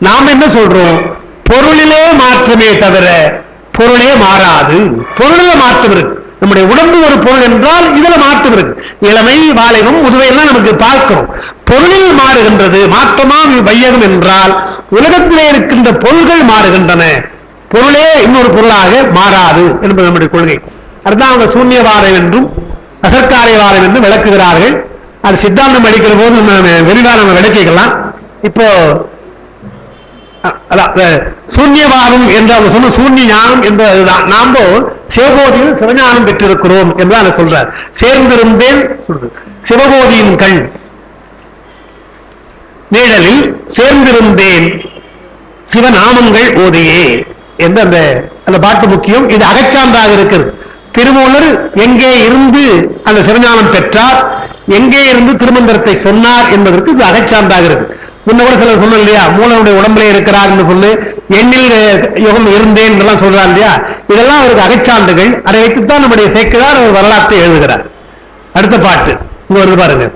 நாம் என்ன சொல்றோம்? பொருளிலே மாற்றமே தவிர பொருளே மாறாது. பொருளில மாற்றம் இருக்கு. நம்முடைய உடம்பு ஒரு பொருள் என்றால் இதுல மாற்றம் இருக்கு. இளமை, வாலிபம், முதுமை எல்லாம் நமக்கு பார்க்கிறோம். பொருளில் மாறுகின்றது. மாற்றமா வையகம் என்றால் உலகத்திலே இருக்கின்ற பொருள்கள் மாறுகின்றன, பொருளே இன்னொரு பொருளாக மாறாது என்பது நம்முடைய கொள்கை. அதுதான் அவங்க சூன்யவாதம் என்றும் அசற்காரியவாதம் என்றும் விளக்குகிறார்கள். அது சித்தாந்தம் அடிக்கிற போது விரிவாக நம்ம விளக்கிக்கலாம். இப்போ சூன்யவாதம் என்று அவங்க சொன்ன சூன்ய ஞானம் என்பதுதான். நாம சிவபோதியில் சிவஞானம் பெற்றிருக்கிறோம் என்று சொல்றார். சேர்ந்திருந்தேன் சிவபோதியின் கண் நீழலில் சேர்ந்திருந்தேன் சிவநாமங்கள் ஓதியே என்று அந்த பாட்டு முக்கியம். இது அகச்சான்றாக இருக்கிறது. திருமூலர் எங்கே இருந்து அந்த சிவஞானம் பெற்றார், எங்கே இருந்து திருமந்திரத்தை சொன்னார் என்பதற்கு இது அகச்சான்றாக இருக்கு. முன்ன கூட சிலர் சொன்ன இல்லையா, மூலனுடைய உடம்பிலே இருக்கிறார் என்று சொல்லு, எண்ணில் யுகம் இருந்தேன் என்றெல்லாம் சொல்றார் இல்லையா? இதெல்லாம் அவருக்கு அகச்சான்றுகள். அதை வைத்துத்தான் நம்முடைய சேக்கிழார் அவர் வரலாற்றை எழுதுகிறார். அடுத்த பாட்டு இங்க வருது பாருங்க.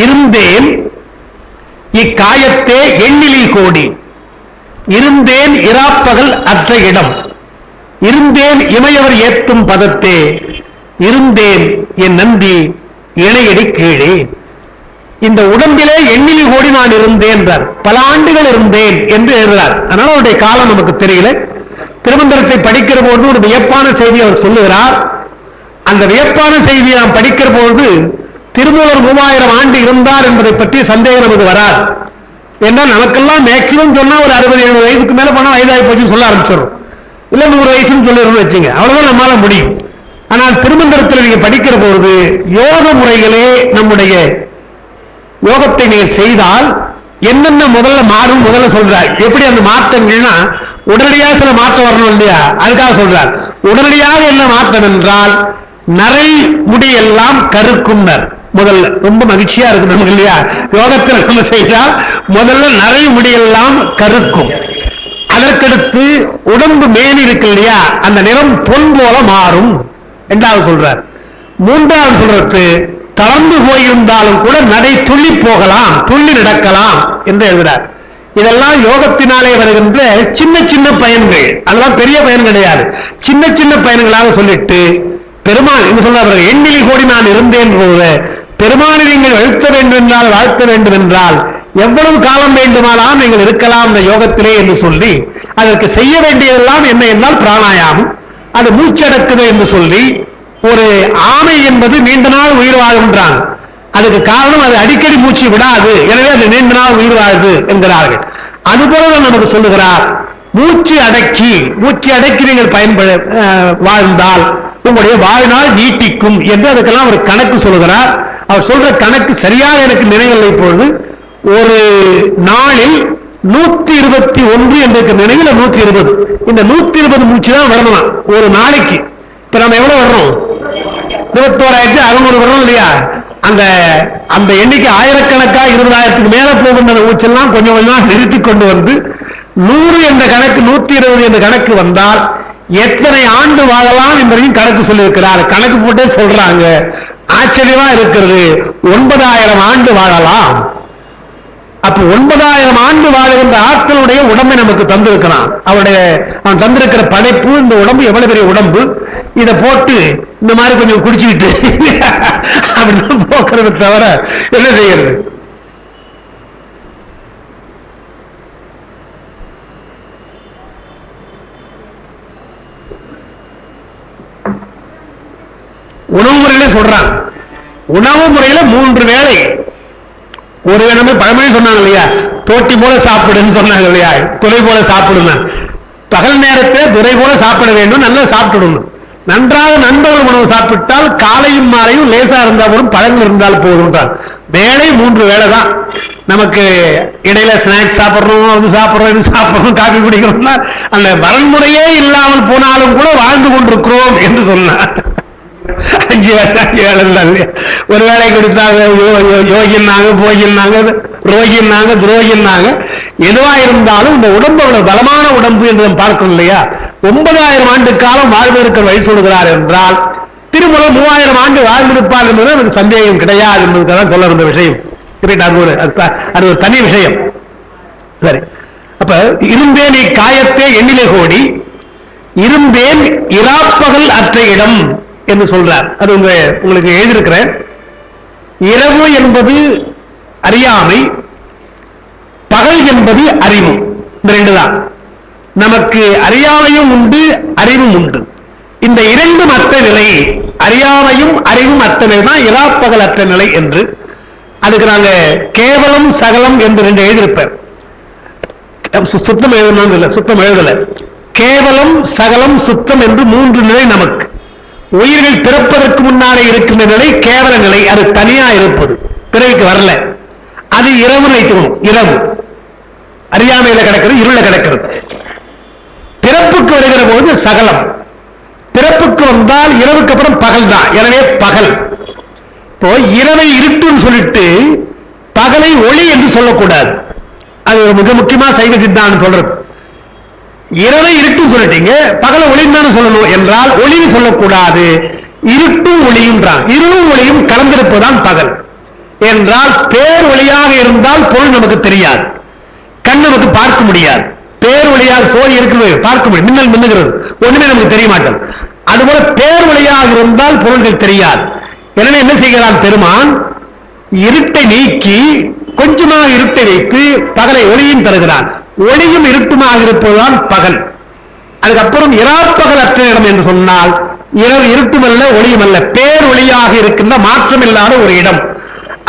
இருந்தேன் இக்காயத்தே எண்ணிலி கோடி, இருந்தேன் இராப்பகல் அற்ற இடம், இருந்தேன் இமையவர் ஏத்தும் பதத்தே, இருந்தேன் என் நந்தி இணையடி கீழே. இந்த உடம்பிலே எண்ணிலி கோடி நான் இருந்தேன் என்றார். பல ஆண்டுகள் இருந்தேன் என்று எழுதுகிறார். அதனால அவருடைய காலம் நமக்கு தெரியல. திருமந்திரத்தை படிக்கிற பொழுது ஒரு வியப்பான செய்தி அவர் சொல்லுகிறார். அந்த வியப்பான செய்தியை நாம் படிக்கிற பொழுது திருமூலர் 3000 ஆண்டு இருந்தார் என்பதை பற்றி சந்தேகம் நமக்கு வராது. ஏன்னா நமக்கெல்லாம் மேக்சிமம் சொன்னா ஒரு 60-70 வயசுக்கு மேல போனா வயதாகி போச்சு சொல்ல ஆரம்பிச்சிடும். இல்ல 100 வயசுன்னு சொல்லிடுறோம்னு வச்சுங்க, அவ்வளவுதான் நம்மளால முடியும். ஆனால் திருமந்திரத்தில் நீங்க படிக்கிற பொழுது யோக முறைகளே நம்முடைய யோகத்தை நீங்கள் செய்தால் என்னென்ன முதல்ல மாறும் முதல்ல சொல்றார். எப்படி அந்த மாற்றங்கள்னா உடனடியாக சில மாற்றம் வரணும் இல்லையா? அதுக்காக சொல்றார். உடனடியாக என்ன மாற்றம் என்றால் நரை முடியெல்லாம் கருக்கும். முதல்ல ரொம்ப மகிழ்ச்சியா இருக்கு நமக்கு இல்லையா? யோகத்தில் நம்ம செய்தால் முதல்ல நரை முடியெல்லாம் கருக்கும். அதற்கடுத்து உடம்பு மேனி இருக்கு இல்லையா, அந்த நிறம் பொன் போல மாறும் என்றாவது சொல்றார். மூன்றாவது சொல்றது தளர்ந்து போயிருந்தாலும் கூட நடை துள்ளி போகலாம், துள்ளி நடக்கலாம் என்று எழுதுகிறார். இதெல்லாம் யோகத்தினாலே வருகின்ற சின்ன சின்ன பயன்கள், அதெல்லாம் பெரிய பயன் கிடையாது, சின்ன சின்ன பயன்களாக சொல்லிட்டு பெருமான் என்று சொல்றாரு, எண்ணிலி கோடி நான் இருந்தேன் போல பெருமானை நீங்கள் அழுத்த வேண்டும் என்றால் வாழ்த்த வேண்டும் என்றால் எவ்வளவு காலம் வேண்டுமானால் நீங்கள் இருக்கலாம் இந்த யோகத்திலே என்று சொல்லி அதற்கு செய்ய வேண்டியதெல்லாம் என்ன என்றால் பிராணாயாமம், அது மூச்சடக்குது என்று சொல்லி ஒரு ஆமை என்பது நீண்ட நாள் உயிர் வாழுகின்றான், அதுக்கு காரணம் அது அடிக்கடி மூச்சு விடாது, எனவே அது நீண்ட நாள் உயிர் வாழுது என்கிறார்கள். அதுபோல நமக்கு சொல்லுகிறார், மூச்சு அடக்கி நீங்கள் வாழ்ந்தால் உங்களுடைய வாழ்நாள் நீட்டிக்கும் என்று அதுக்கெல்லாம் ஒரு கணக்கு சொல்லுகிறார். அவர் சொல்ற கணக்கு சரியாக எனக்கு நினைவில் இப்பொழுது. ஒரு நாளில் 121 என்று நினைவில் 120, இந்த 120 மூச்சு தான் வரணும் ஒரு நாளைக்கு. இப்ப நம்ம எவ்வளவு வர்றோம்? 21,600 வரும் இல்லையா? அந்த எண்ணிக்கை ஆயிரக்கணக்கா 20,000க்கு மேல போகின்ற மூச்செல்லாம் கொஞ்சம் கொஞ்சம் நிறுத்தி கொண்டு வந்து 100 என்ற கணக்கு 120 என்ற கணக்கு வந்தால் எத்தனை ஆண்டு வாழலாம் என்பதையும் கணக்கு சொல்லியிருக்கிறார். கணக்கு போட்டே சொல்றாங்க. ஆச்சரியமா இருக்கிறது. 9,000 ஆண்டு வாழலாம். அப்ப 9,000 ஆண்டு வாழுகின்ற ஆட்களுடைய உடம்பை நமக்கு தந்திருக்கிறான். அவன் தந்திருக்கிற படைப்பு, இந்த உடம்பு எவ்வளவு பெரிய உடம்பு, இதை போட்டு இந்த மாதிரி கொஞ்சம் குடிச்சுக்கிட்டு அப்படிதான் போக்குறது தவிர என்ன செய்யறது? உணவு முறையில சொல்றாங்க. உணவு முறையில 3 வேளை. ஒரு வேணுமே பழமொழி சொன்னாங்க இல்லையா, தோட்டி போல சாப்பிடுன்னு சொன்னாங்க இல்லையா, துறை போல சாப்பிடுங்க. பகல் நேரத்தில் துறை போல சாப்பிட வேண்டும், நல்லா சாப்பிட்டுடணும். நன்றாக நண்பர்கள் உணவு சாப்பிட்டால் காலையும் மாலையும் லேசா இருந்தால் போதும், பழங்கள் இருந்தால் போதும். வேலை 3 வேலை தான். நமக்கு இடையில ஸ்நாக்ஸ் சாப்பிட்றோம், அது சாப்பிட்றோம், இது சாப்பிட்றோம், காபி குடிக்கிறோம்னா அந்த வரன்முறையே இல்லாமல் போனாலும் கூட வாழ்ந்து கொண்டிருக்கிறோம் என்று சொன்னார். 5 வேலை ஒரு வேலை கொடுத்தாங்க, யோகின்னாங்க, போகின்னாங்க, ரோகின்னாங்க, துரோகின்னாங்க. எதுவா இருந்தாலும் இந்த உடம்பு அவ்வளவு பலமான உடம்பு என்று பார்க்கணும் இல்லையா? 9,000 ஆண்டு காலம் வாழ்வதற்கு வழி சொல்கிறார் என்றால் திருமூலர் 3,000 ஆண்டு வாழ்ந்திருப்பார் என்பது எனக்கு சந்தேகம் கிடையாது என்பதுதான் சொல்ல இருந்த விஷயம். அது ஒரு தனி விஷயம். சரி, அப்ப இருந்தேன் காயத்தே எண்ணிலே கோடி, இருந்தேன் இராப்பகல் அற்ற இடம் என்று சொல்றார். அது உங்களுக்கு எழுதியிருக்கிறேன். இரவு என்பது அறியாமை, பகல் என்பது அறிவு. இந்த 2 தான். நமக்கு அறியாமையும் உண்டு, அறிவும் உண்டு. இந்த 2 அற்ற நிலை, அறியாமையும் அறிவும் அற்ற நிலை தான் இராப்பகல் அற்ற நிலை என்று. அதுக்கு நாங்க கேவலம் சகலம் என்று 2 எழுதியிருப்பேன். சுத்தம் எழுதணும் இல்லை, சுத்தம் எழுதல. கேவலம் சகலம் சுத்தம் என்று 3 நிலை நமக்கு. உயிர்கள் பிறப்பதற்கு முன்னாலே இருக்கின்ற நிலை கேவல நிலை, அது தனியா இருப்பது, பிறவிக்கு வரல. அது இரவு வைத்துக்கணும். இரவு அறியாமையில கிடக்கிறது, இருள கிடக்கிறது. பிறப்புக்கு வருகிற போது சகலம். பிறப்புக்கு வந்தால் இரவுக்கு அப்புறம் பகல் தான், எனவே பகல். இப்போ இரவை இருட்டுன்னு சொல்லிட்டு பகலை ஒளி என்று சொல்லக்கூடாது. அது மிக முக்கியமா சைவ சித்தாந்தம் சொல்றது. இரவை இருட்டும் சொல்லிட்டீங்க, பகல ஒளின்னு தானே சொல்லணும் என்றால் ஒளின்னு சொல்லக்கூடாது. இருட்டும் ஒளியும்ன்றான். இருளும் ஒளியும் கலந்திருப்பதுதான் பகல் என்றால் பேர் ஒளியாக இருந்தால் பொருள் நமக்கு தெரியாது, கண் நமக்கு பார்க்க முடியாது. பேர் ஒளியாக சோழி இருக்கிறது பார்க்க முடியும், மின்னல் மின்னுகிறது, ஒண்ணுமே நமக்கு தெரிய மாட்டோம். அதுபோல பேர் ஒளியாக இருந்தால் பொருள்கள் தெரியாது. எனவே என்ன செய்கிறான் பெருமான்? இருட்டை நீக்கி கொஞ்சமாக இருட்டை வைத்து பகலை ஒளியும் தருகிறான். ஒளியும் இருட்டுமாக இருப்பதுதான் பகல். அதுக்கப்புறம் இராப்பகல் அற்ற இடம் என்று சொன்னால் இரவு இருட்டுமல்ல, ஒளியுமல்ல, பேர் ஒளியாக இருக்கின்ற மாற்றம் இல்லாத ஒரு இடம்,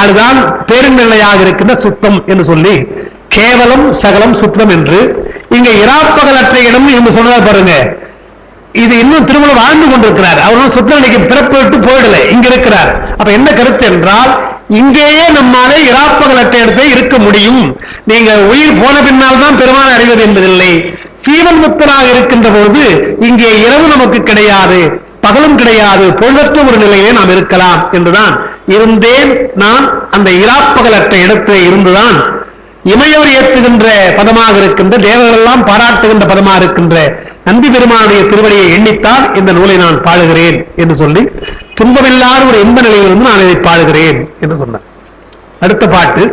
அதுதான் பேருநிலையாக இருக்கின்ற சுத்தம் என்று சொல்லி கேவலம் சகலம் சுத்தம் என்று இங்க இராப்பகல் அற்ற இடம் என்று சொன்னதா பாருங்க. இது இன்னும் திருமணம் வாழ்ந்து கொண்டிருக்கிறார். அவரும் சுத்த நிலைக்கு பிறப்பு விட்டு போயிடல, இங்க இருக்கிறார். அப்ப என்ன கருத்து என்றால் இங்கேயே நம்மாலே இராப்பகல் அற்ற இடத்தை இருக்க முடியும். நீங்க உயிர் போன பின்னால் தான் பெருமானை அறிவது என்பதில்லை. சீவன் முக்தனாக இருக்கின்ற பொழுது இங்கே இரவு நமக்கு கிடையாது, பகலும் கிடையாது, பொழுதற்ற ஒரு நிலையிலே நாம் இருக்கலாம் என்றுதான் இருந்தேன். நான் அந்த இராப்பகல் அற்ற இடத்திலே இருந்துதான் இமையோர் ஏற்றுகின்ற பதமாக இருக்கின்ற, தேவர்கள் எல்லாம் பாராட்டுகின்ற பதமாக இருக்கின்ற நந்தி பெருமானுடைய திருவடியை எண்ணித்தான் இந்த நூலை நான் பாடுகிறேன் என்று சொல்லி துன்பமில்லாத ஒரு இன்ப நிலையிலிருந்து நான் இதை பாடுகிறேன் என்று சொன்னார். அடுத்த பாட்டு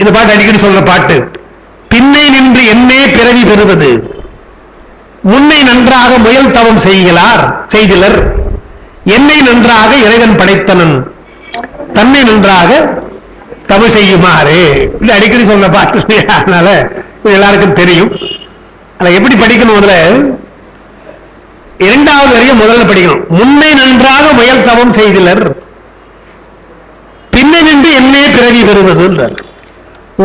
இந்த பாட்டு அடிக்கடி சொல்ற பாட்டு. பின்னை நின்று என்னே பிறவி பெறுவது, முன்னை நன்றாக முயல் தவம் செய்திலர், என்னை நன்றாக இறைவன் படைத்தனன், தன்னை நன்றாக தமிழ் செய்யுமாறு. அடிக்கடி சொல்ற பாட்டு. அதனால எல்லாருக்கும் தெரியும். அதை எப்படி படிக்கணும்? அதுல இரண்டாவது வரையும் முதல்ல படிக்கணும். முன்னை நன்றாக முயல் தவம் செய்திலர், பின்னை நின்று என்னே பிறவி பெறுவது.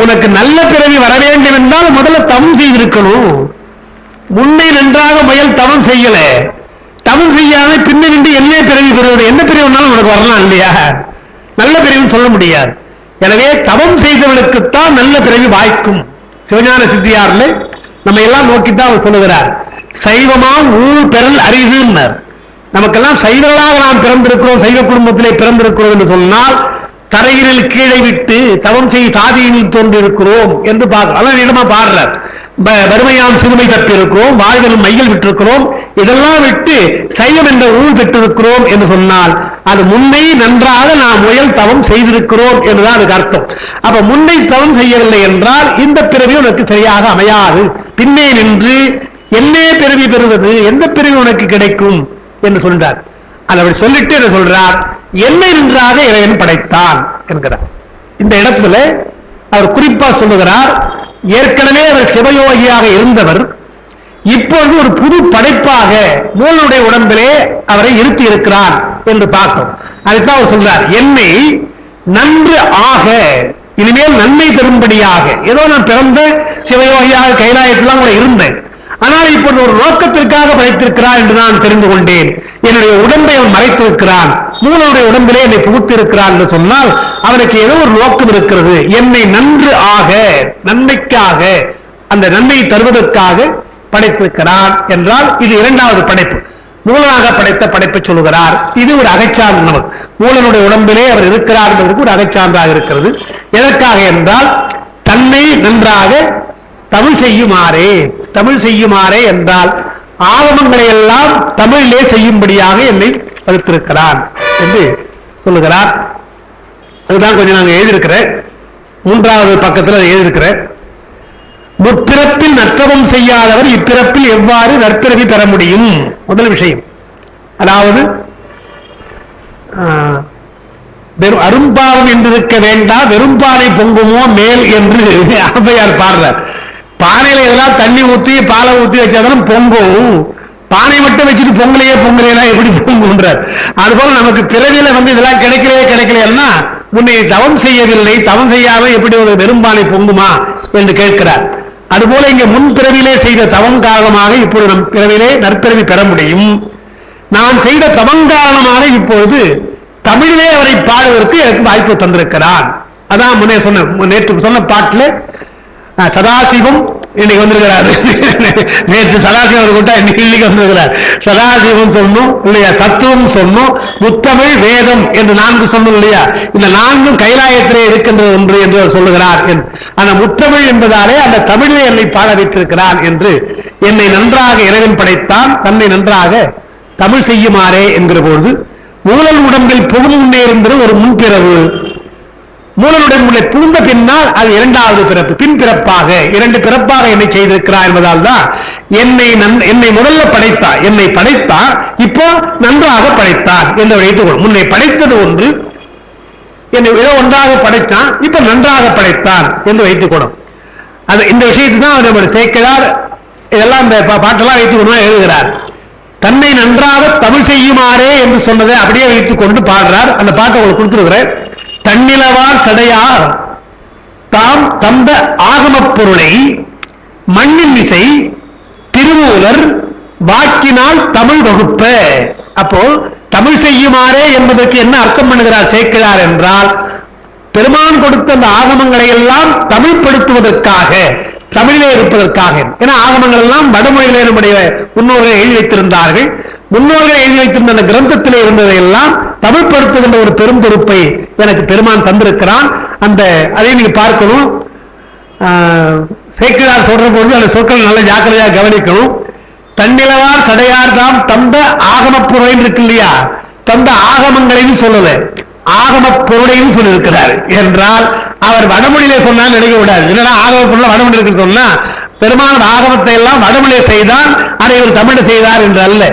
உனக்கு நல்ல பிறவி வர வேண்டும் என்றால் முதல்ல தவம் செய்திருக்கணும். முன்னை நன்றாக முயல் தவம் செய்யல, தவம் செய்யாம பின்னை நின்று என்னே பிறவி பெறுவது. என்ன பிறவினாலும் உனக்கு வரலாம் இல்லையா? நல்ல பிறவின்னு சொல்ல முடியாது. எனவே தவம் செய்தவனுக்குத்தான் நல்ல பிறவி வாய்க்கும். சிவஞான சித்தியார்ல நம்ம எல்லாம் நோக்கித்தான் அவர் சொல்லுகிறார். சைவமாம் ஊழ் பெறல் அரிதுன்னர். நமக்கெல்லாம் சைவர்களாக நாம் பிறந்திருக்கிறோம், சைவ குடும்பத்திலே பிறந்திருக்கிறோம் என்று சொன்னால் தரையினில் கீழே விட்டு தவம் செய் சாதியினில் தோன்றிருக்கிறோம் என்று பார்க்கலாம். இடமா பாடுறார். வறுமையாம் சிறுமை தப்பிருக்கிறோம், வாழ்விலும் மையில் விட்டிருக்கிறோம், இதெல்லாம் விட்டு சைவம் என்ற ஊழ் பெற்றிருக்கிறோம் என்று சொன்னால் அது முன்னை நன்றாக நாம் முயல் தவம் செய்திருக்கிறோம் என்றுதான் அதுக்கு அர்த்தம். அப்ப முன்னை தவம் செய்யவில்லை என்றால் இந்த பிறவி உனக்கு சரியாக அமையாது. பின்னே நின்று என்னே பிறவி பெறுவது, எந்த பிறவி உனக்கு கிடைக்கும் என்று சொல்றார். அதை அப்படி சொல்லிட்டு என்ன சொல்றார்? என்னை நன்றாக இறைவன் படைத்தான் என்கிறார். இந்த இடத்துல அவர் குறிப்பா சொல்லுகிறார், ஏற்கனவே அவர் சிவயோகியாக இருந்தவர் இப்பொழுது ஒரு புது படைப்பாக மூலனுடைய உடம்பிலே அவரை இருத்தி இருக்கிறார் என்று பார்க்கும். அதுதான் அவர் சொல்றார், என்னை நன்று ஆக, இனிமேல் நன்மை பெறும்படியாக. ஏதோ நான் பிறந்த சிவயோகியாக கைலாயத்திலாம் கூட இருந்தேன், ஆனால் இப்பொழுது ஒரு நோக்கத்திற்காக படைத்திருக்கிறார் என்று நான் தெரிந்து கொண்டேன். என்னுடைய உடம்பை அவன் மறைத்திருக்கிறான், மூலனுடைய உடம்பிலே என்னை புகுத்திருக்கிறான் என்று சொன்னால் அவனுக்கு ஏதோ ஒரு நோக்கம் இருக்கிறது. என்னை நன்று ஆக, நன்மைக்காக, அந்த நன்மையை தருவதற்காக படைத்திருக்கிறான் என்றால் இது இரண்டாவது படைப்பு. மூலனாக படைத்த படைப்பை சொல்லுகிறார். இது ஒரு அகச்சான்று. நமக்கு மூலனுடைய உடம்பிலே அவர் இருக்கிறார் என்பதற்கு ஒரு அகச்சான்றாக இருக்கிறது. எதற்காக என்றால் தன்னை நன்றாக தமிழ் செய்யுமாறே. தமிழ் செய்யுமாறே என்றால் ஆகமங்களை எல்லாம் தமிழிலே செய்யும்படியாக என்னை வகுத்திருக்கிறான் என்று சொல்லுகிறார். அதுதான் கொஞ்சம் நாங்கள் எழுதியிருக்கிறேன். மூன்றாவது பக்கத்தில் அதை எழுதியிருக்கிறேன். முற்பிறப்பில் நற்றவம் செய்யாதவர் இப்பிறப்பில் எவ்வாறு நற்பிறவி பெற முடியும்? முதல் விஷயம். அதாவது அரும்பாவம் என்றிருக்க வேண்டாம், வெறும்பானை பொங்குமோ மேல் என்று அவ்வையார் பாடுறார். பானையில எல்லாம் தண்ணி ஊத்தி பாலை ஊத்தி வச்சாதான் பொங்கும், பானை மட்டும் வச்சுட்டு பொங்கலையே பொங்கலாம் எப்படி பொங்குன்றார். அதுபோல நமக்கு பிறவியில இதெல்லாம் கிடைக்கலைன்னா முன்னே தவம் செய்யவில்லை, தவம் செய்யாம எப்படி ஒரு வெறும்பானை பொங்குமா என்று கேட்கிறார். அதுபோல இங்க முன் பிறவிலே செய்த தவம் காரணமாக இப்பொழுது நம் பிறவிலே நற்பிறவி பெற முடியும். நான் செய்த தவம் காரணமாக இப்பொழுது தமிழிலே அவரை பாடுவதற்கு எனக்கு வாய்ப்பு தந்திருக்கிறான். அதான் முன்னே சொன்ன, நேற்று சொன்ன பாட்டுல சதாசிவம் இன்னைக்கு வந்திருக்கிறார். நேற்று சதாசிவம் கூட்டா இன்னைக்கு வந்திருக்கிறார். சதாசிவம் சொன்னோம் இல்லையா, தத்துவம் சொன்னோம், முத்தமிழ் வேதம் என்று 4 சொன்னோம் இல்லையா. இந்த 4ம் கைலாயத்திலே இருக்கின்றது ஒன்று என்று சொல்லுகிறார். அந்த முத்தமிழ் என்பதாலே அந்த தமிழை என்னை பாட வைத்திருக்கிறான் என்று, என்னை நன்றாக இறைவன் படைத்தான், தன்னை நன்றாக தமிழ் செய்யுமாறே என்கிற பொழுது மூலன் உடம்பில் புகும் முன்னே இருந்தது ஒரு முன்பிறவு. மூலனுடன் முன்னே பூந்த பின்னால் அது இரண்டாவது பிறப்பு, பின் பிறப்பாக 2 பிறப்பாக என்னை செய்திருக்கிறார் என்பதால் தான் என்னை முதல்ல படைத்தார், என்னை படைத்தார், இப்போ நன்றாக படைத்தார் என்று வைத்துக்கொள்ளும். முன்னை படைத்தது ஒன்று, என்னை ஏதோ ஒன்றாக படைத்தான், இப்ப நன்றாக படைத்தான் என்று வைத்துக்கொள்ளும். அது இந்த விஷயத்தை தான் நம்முடைய சேக்கிழார் இதெல்லாம் இந்த பாட்டெல்லாம் வைத்துக்கொண்டு எழுதுகிறார். தன்னை நன்றாக தமிழ் செய்யுமாறே என்று சொன்னதை அப்படியே வைத்துக் கொண்டு பாடுறார். அந்த பாட்டை உங்களுக்கு கொடுத்திருக்கிறேன். தன்னிலவார் சடையார் தாம் தந்த ஆகமப் பொருளை மண்ணின் இசை திருமூலர் வாக்கினால் தமிழ் வகுப்ப. அப்போ தமிழ் செய்யுமாறே என்பதற்கு என்ன அர்த்தம் பண்ணுகிறார் சேக்கிழார் என்றால், பெருமான் கொடுத்த அந்த ஆகமங்களை எல்லாம் தமிழ்படுத்துவதற்காக, தமிழிலே இருப்பதற்காக. ஏன்னா ஆகமங்கள் எல்லாம் வடமொழியிலே நம்முடைய முன்னோர்கள் எழுதி வைத்திருந்தார்கள். முன்னோர்கள் எழுதி வைத்திருந்த அந்த கிரந்தத்திலே இருந்ததை எல்லாம் தமிழ்படுத்துகின்ற ஒரு பெரும் பொறுப்பை எனக்கு பெருமான் தந்திருக்கிறான். அதை நீங்க பார்க்கணும். சேக்கிழார் சொல்ற பொழுது அந்த சொற்கள் நல்ல ஜாக்கிரதையாக கவனிக்கணும். தன்னிலவார் சடையார் தாம் தந்த ஆகமப்புறம் இருக்கு இல்லையா, தந்த ஆகமங்களையும் சொல்லல, ஆகம பொருளையும் சொல்லியிருக்கிறார் என்றால் அவர் வடமொழியிலே சொன்னால் நினைக்க கூடாது. இல்லைன்னா ஆகம பொருள் வடமொழி இருக்கு சொன்னா பெருமாள் ஆகமத்தை எல்லாம் வடமொழியை செய்தால் அதை இவர் தமிழ் செய்தார் என்று அல்ல.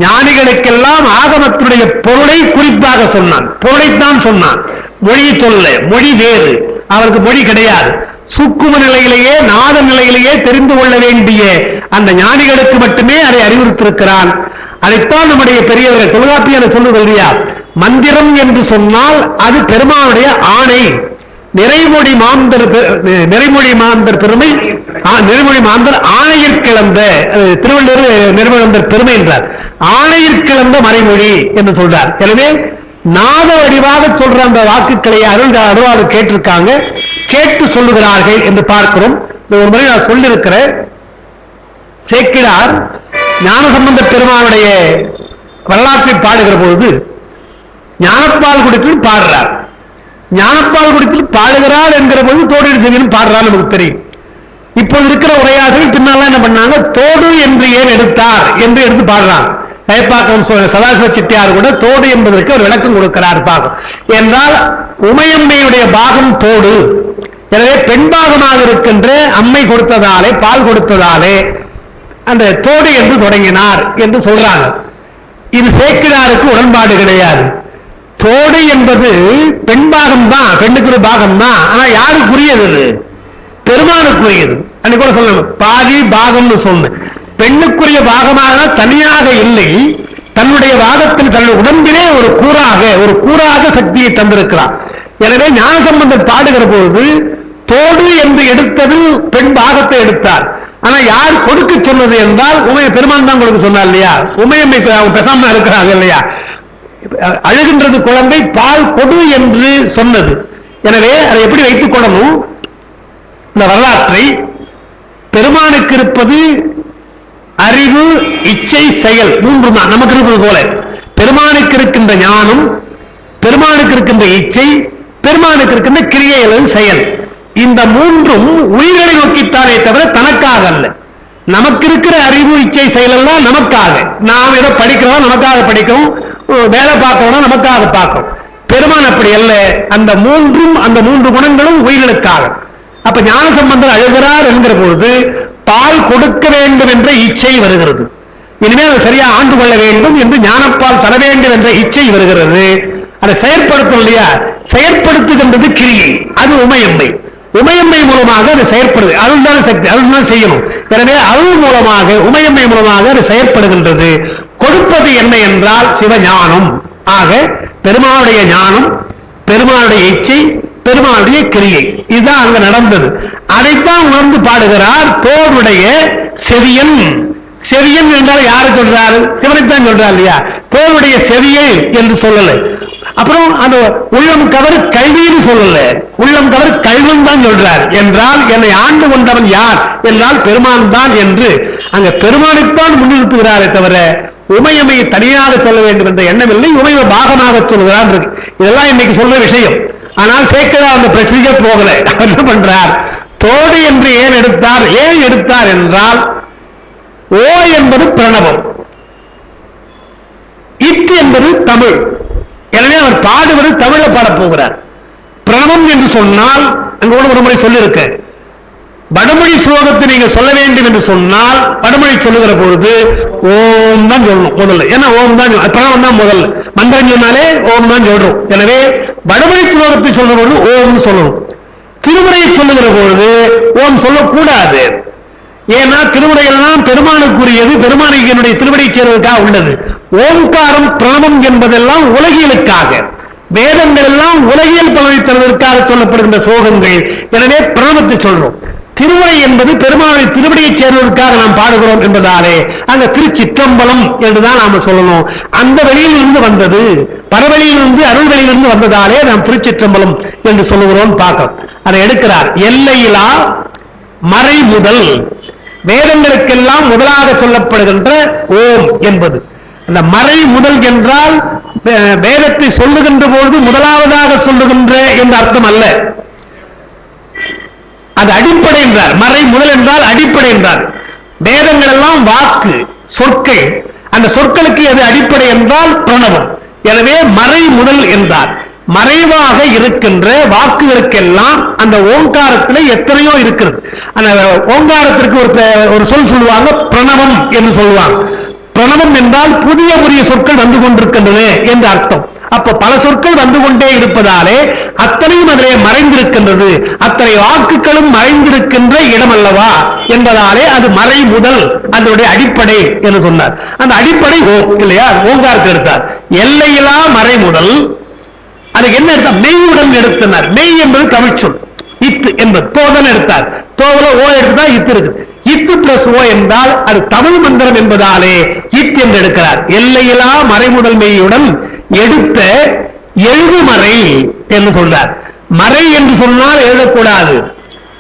ஞானிகளுக்கெல்லாம் ஆகமத்தினுடைய பொருளை குறிப்பாக சொன்னான், பொருளைத்தான் சொன்னான். மொழி சொல்ல, மொழி வேறு, அவருக்கு மொழி கிடையாது. சுக்கும நிலையிலேயே நாத நிலையிலேயே தெரிந்து கொள்ள வேண்டிய அந்த ஞானிகளுக்கு மட்டுமே அதை அறிவுறுத்திருக்கிறான். அதைத்தான் நம்முடைய பெரியவர்கள் தொல்காப்பியர் சொல்லுவது இல்லையா, மந்திரம் என்று சொன்னால் அது பெருமானுடைய ஆணை. நிறைமொழி மாந்தர் பெருமை, நிறைமொழி மாந்தர் ஆணையில் கிளந்த, திருவள்ளுவர் நிறைமொழி பெருமை என்றார். ஆணையில் கிளந்த மறைமொழி என்று சொல்றார். எனவே நாத வடிவாக சொல்ற அந்த வாக்குகளை அருள்வாளர் கேட்டிருக்காங்க, கேட்டு சொல்லுகிறார்கள் என்று பார்க்கிறோம். ஒரு முறை நான் சொல்லியிருக்கிறேன், சேக்கிழார் ஞானசம்பந்த பெருமானுடைய வரலாற்றை பாடுகிற பொழுது ஞானப்பால் குடித்தில் பாடுறார். ஞானப்பால் குடித்தில் பாடுகிறார் என்கிற போது தோடு செவியன் பாடுறார், நமக்கு தெரியும். இப்போது இருக்கிற உரையாசிரியர் பின்னால என்ன பண்ணாங்க, தோடு என்று ஏன் எடுத்தார் என்று எடுத்து பாடுறாங்க. கைப்பாக்கம் சதாசிவ செட்டியார் கூட தோடு என்பதற்கு ஒரு விளக்கம் கொடுக்கிறார். பாகம் என்றால் உமையம்மையுடைய பாகம் தோடு. எனவே பெண் பாகமாக இருக்கின்ற அம்மை கொடுத்ததாலே, பால் கொடுத்ததாலே அந்த தோடு என்று தொடங்கினார் என்று சொல்றாங்க. இது சேக்கிழாருக்கு உடன்பாடு கிடையாது. தோடு என்பது பெண் பாகம் தான், பெண்ணுக்கு ஒரு பாகம் தான். ஆனா யாருக்குரியது? பெருமானுக்குரியது. அன்னைக்கு கூட சொல்லணும், பாதி பாகம்னு சொன்னேன். பெண்ணுக்குரிய பாகமாக தனியாக இல்லை, தன்னுடைய பாகத்தில் தன்னுடைய உடம்பிலே ஒரு கூறாக சக்தியை தந்திருக்கிறார். எனவே ஞானசம்பந்தர் பாடுகிற பொழுது தோடு என்று எடுத்தது பெண் பாகத்தை எடுத்தார். ஆனா யார் கொடுக்க சொன்னது என்றால் பெருமான் தான் கொடுக்க சொன்னார் இல்லையா. உமையம்மை பேசாம இருக்கிறாங்க இல்லையா, அழுகின்றது குழந்தை பால் கொடு என்று சொன்னது. எனவே அதை எப்படி வைத்துக் கொள்ளணும், இந்த வரலாற்றை பெருமானுக்கு இருப்பது அறிவு, இச்சை, செயல், மூன்று தான் நமக்கு இருப்பது போல. பெருமானுக்கு இருக்கின்ற ஞானம், பெருமானுக்கு இருக்கின்ற இச்சை, பெருமானுக்கு இருக்கின்ற கிரியை அல்லது செயல். இந்த மூன்றும் உயிர்களை நோக்கித்தானே தவிர தனக்காக அல்ல. நமக்கு இருக்கிற அறிவு, இச்சை, செயல் எல்லாம் நமக்காக. நாம் ஏதோ படிக்கிறோம், நமக்காக படிக்கிறோம், வேலை பார்க்கணும், நமக்காக பார்க்கிறோம். பெருமான் அப்படி அல்ல. அந்த மூன்று குணங்களும் உயிர்களுக்காக. அப்ப ஞானசம்பந்தர் அழுகிறார் என்கிற பொழுது பால் கொடுக்க வேண்டும் என்ற இச்சை வருகிறது. இனிமேல் அதை சரியா ஆண்டு கொள்ள வேண்டும் என்று ஞானப்பால் தர வேண்டும் என்ற இச்சை வருகிறது. அதை செயற்படுத்தும் இல்லையா, செயற்படுத்துகின்றது கிரியை, அது உமையம்மை. உமையம்மை மூலமாக அது செயற்படுது, அருள்தான் சக்தி, அருள்தான் செய்யணும். எனவே அருள் மூலமாக, உமையம்மை மூலமாக அது செயற்படுகின்றது. கொடுப்பது என்ன என்றால் சிவஞானம். ஆக பெருமானுடைய ஞானம், பெருமானுடைய இச்சை, பெருமானுடைய கிரியை, இதுதான் அங்க நடந்தது. அதைத்தான் உணர்ந்து பாடுகிறார் தோளுடைய செவியன். செவியன் என்றால் யாரு சொல்றாரு? சிவனைத்தான் சொல்றார் இல்லையா. தோளுடைய செவியல் என்று சொல்லல. அப்புறம் அந்த உள்ளம் கவர் கல்வின்னு சொல்லல, உள்ளம் கவர் கல்வன் தான் சொல்றார். என்றால் என்னை ஆண்டு கொண்டவன் யார் என்றால் பெருமான் தான் என்று அங்க பெருமானைத்தான் முன்னிறுத்துகிறாரே தவிர உமையமையை தனியாக சொல்ல வேண்டும் என்ற எண்ணம் இல்லை. உமையை பாகமாக சொல்கிறார். இதெல்லாம் இன்னைக்கு சொல்ற விஷயம். ஆனால் சேக்கிழார் அந்த பிரச்சனையே போகல. என்ன பண்றார், தோடு என்று ஏன் எடுத்தார் என்றால் ஓ என்பது பிரணவம், இட் என்பது தமிழ். எனவே அவர் பாடுவது தமிழ பாடப் போகிறார். பிரணவம் என்று சொன்னால் அங்க கூட ஒரு முறை சொல்லியிருக்க, வடமொழி ஸ்லோகத்தை நீங்க சொல்ல வேண்டும் என்று சொன்னால் வடமொழி சொல்லுகிற பொழுது ஓம் தான் சொல்லணும் முதல்ல. ஏன்னா ஓம் தான் பிரணவம் தான் முதல்ல. மந்திரம் சொன்னாலே ஓம் தான் சொல்றோம். எனவே வடமொழி ஸ்லோகத்தை சொல்ற பொழுது ஓம் சொல்லணும். திருமுறையை சொல்லுகிற பொழுது ஓம் சொல்லக்கூடாது. ஏன்னா திருமுறையெல்லாம் பெருமானுக்குரியது, பெருமானுக்கு என்னுடைய திருவடி சேர்வதற்காக உள்ளது. ஓங்காரம் பிரணவம் என்பதெல்லாம் உலகியலுக்காக, வேதங்கள் எல்லாம் உலகியல் பலனை தருவதற்காக சொல்லப்படுகின்ற சோகங்கள். எனவே பிரணவத்தை சொல்றோம். திருமுறை என்பது பெருமானை திருவடியை சேர்வதற்காக நாம் பாடுகிறோம் என்பதாலே அங்க திருச்சிற்றம்பலம் என்றுதான் நாம சொல்லணும். அந்த வெளியிலிருந்து வந்தது, பரவெளியிலிருந்து அருள் வெளியிலிருந்து வந்ததாலே நாம் திருச்சிற்றம்பலம் என்று சொல்லுகிறோம். பார்க்கிறோம். அதை எடுக்கிறார். எல்லையிலா மறை முதல், வேதங்களுக்கெல்லாம் முதலாக சொல்லப்படுகின்ற ஓம் என்பது அந்த மறை முதல் என்றால் வேதத்தை சொல்லுகின்ற பொழுது முதலாவதாக சொல்லுகின்ற என்ற அர்த்தம் அல்ல. அது அடிப்படை என்றார். மறை முதல் என்றால் அடிப்படை என்றார். வேதங்கள் எல்லாம் வாக்கு, சொற்கள். அந்த சொற்களுக்கு அது அடிப்படை என்றால் பிரணவம். எனவே மறை முதல் என்றார். மறைவாக இருக்கின்ற வாக்குகளுக்கெல்லாம் அந்த ஓங்காரத்தில் எத்தனையோ இருக்கிறது. அந்த ஓங்காரத்திற்கு ஒரு சொல் சொல்லுவாங்க, பிரணவம் என்று சொல்லுவாங்க. பிரணவம் என்றால் புதிய புதிய சொற்கள் வந்து கொண்டிருக்கின்றன என்று அர்த்தம். அப்ப பல சொற்கள் வந்து கொண்டே இருப்பதாலே அத்தனையும் அதிலே மறைந்திருக்கின்றது, அத்தனை வாக்குகளும் மறைந்திருக்கின்ற இடம் அல்லவா என்பதாலே அது மறை முதல் அதனுடைய அடிப்படை என்று சொன்னார். அந்த அடிப்படை இல்லையா, ஓங்காரத்தை எடுத்தார். எல்லையிலா மறை முதல், அதுக்கு என்ன எடுத்தார்? மெய்யுடன் எடுத்தனர். மெய் என்பது தமிழ் சொல், இத்து என்பது தோதன் எடுத்தார். தோவல ஓ எடுத்தா இத்து இருக்கு. இத்து பிளஸ் ஓ என்றால் அது தமிழ் மந்திரம் என்பதாலே இத் என்று எடுக்கிறார். எல்லையிலா மறைமுதல் மெய்யுடன் எடுத்த எழுதுமறை என்று சொல்றார். மறை என்று சொன்னால் எழுதக்கூடாது,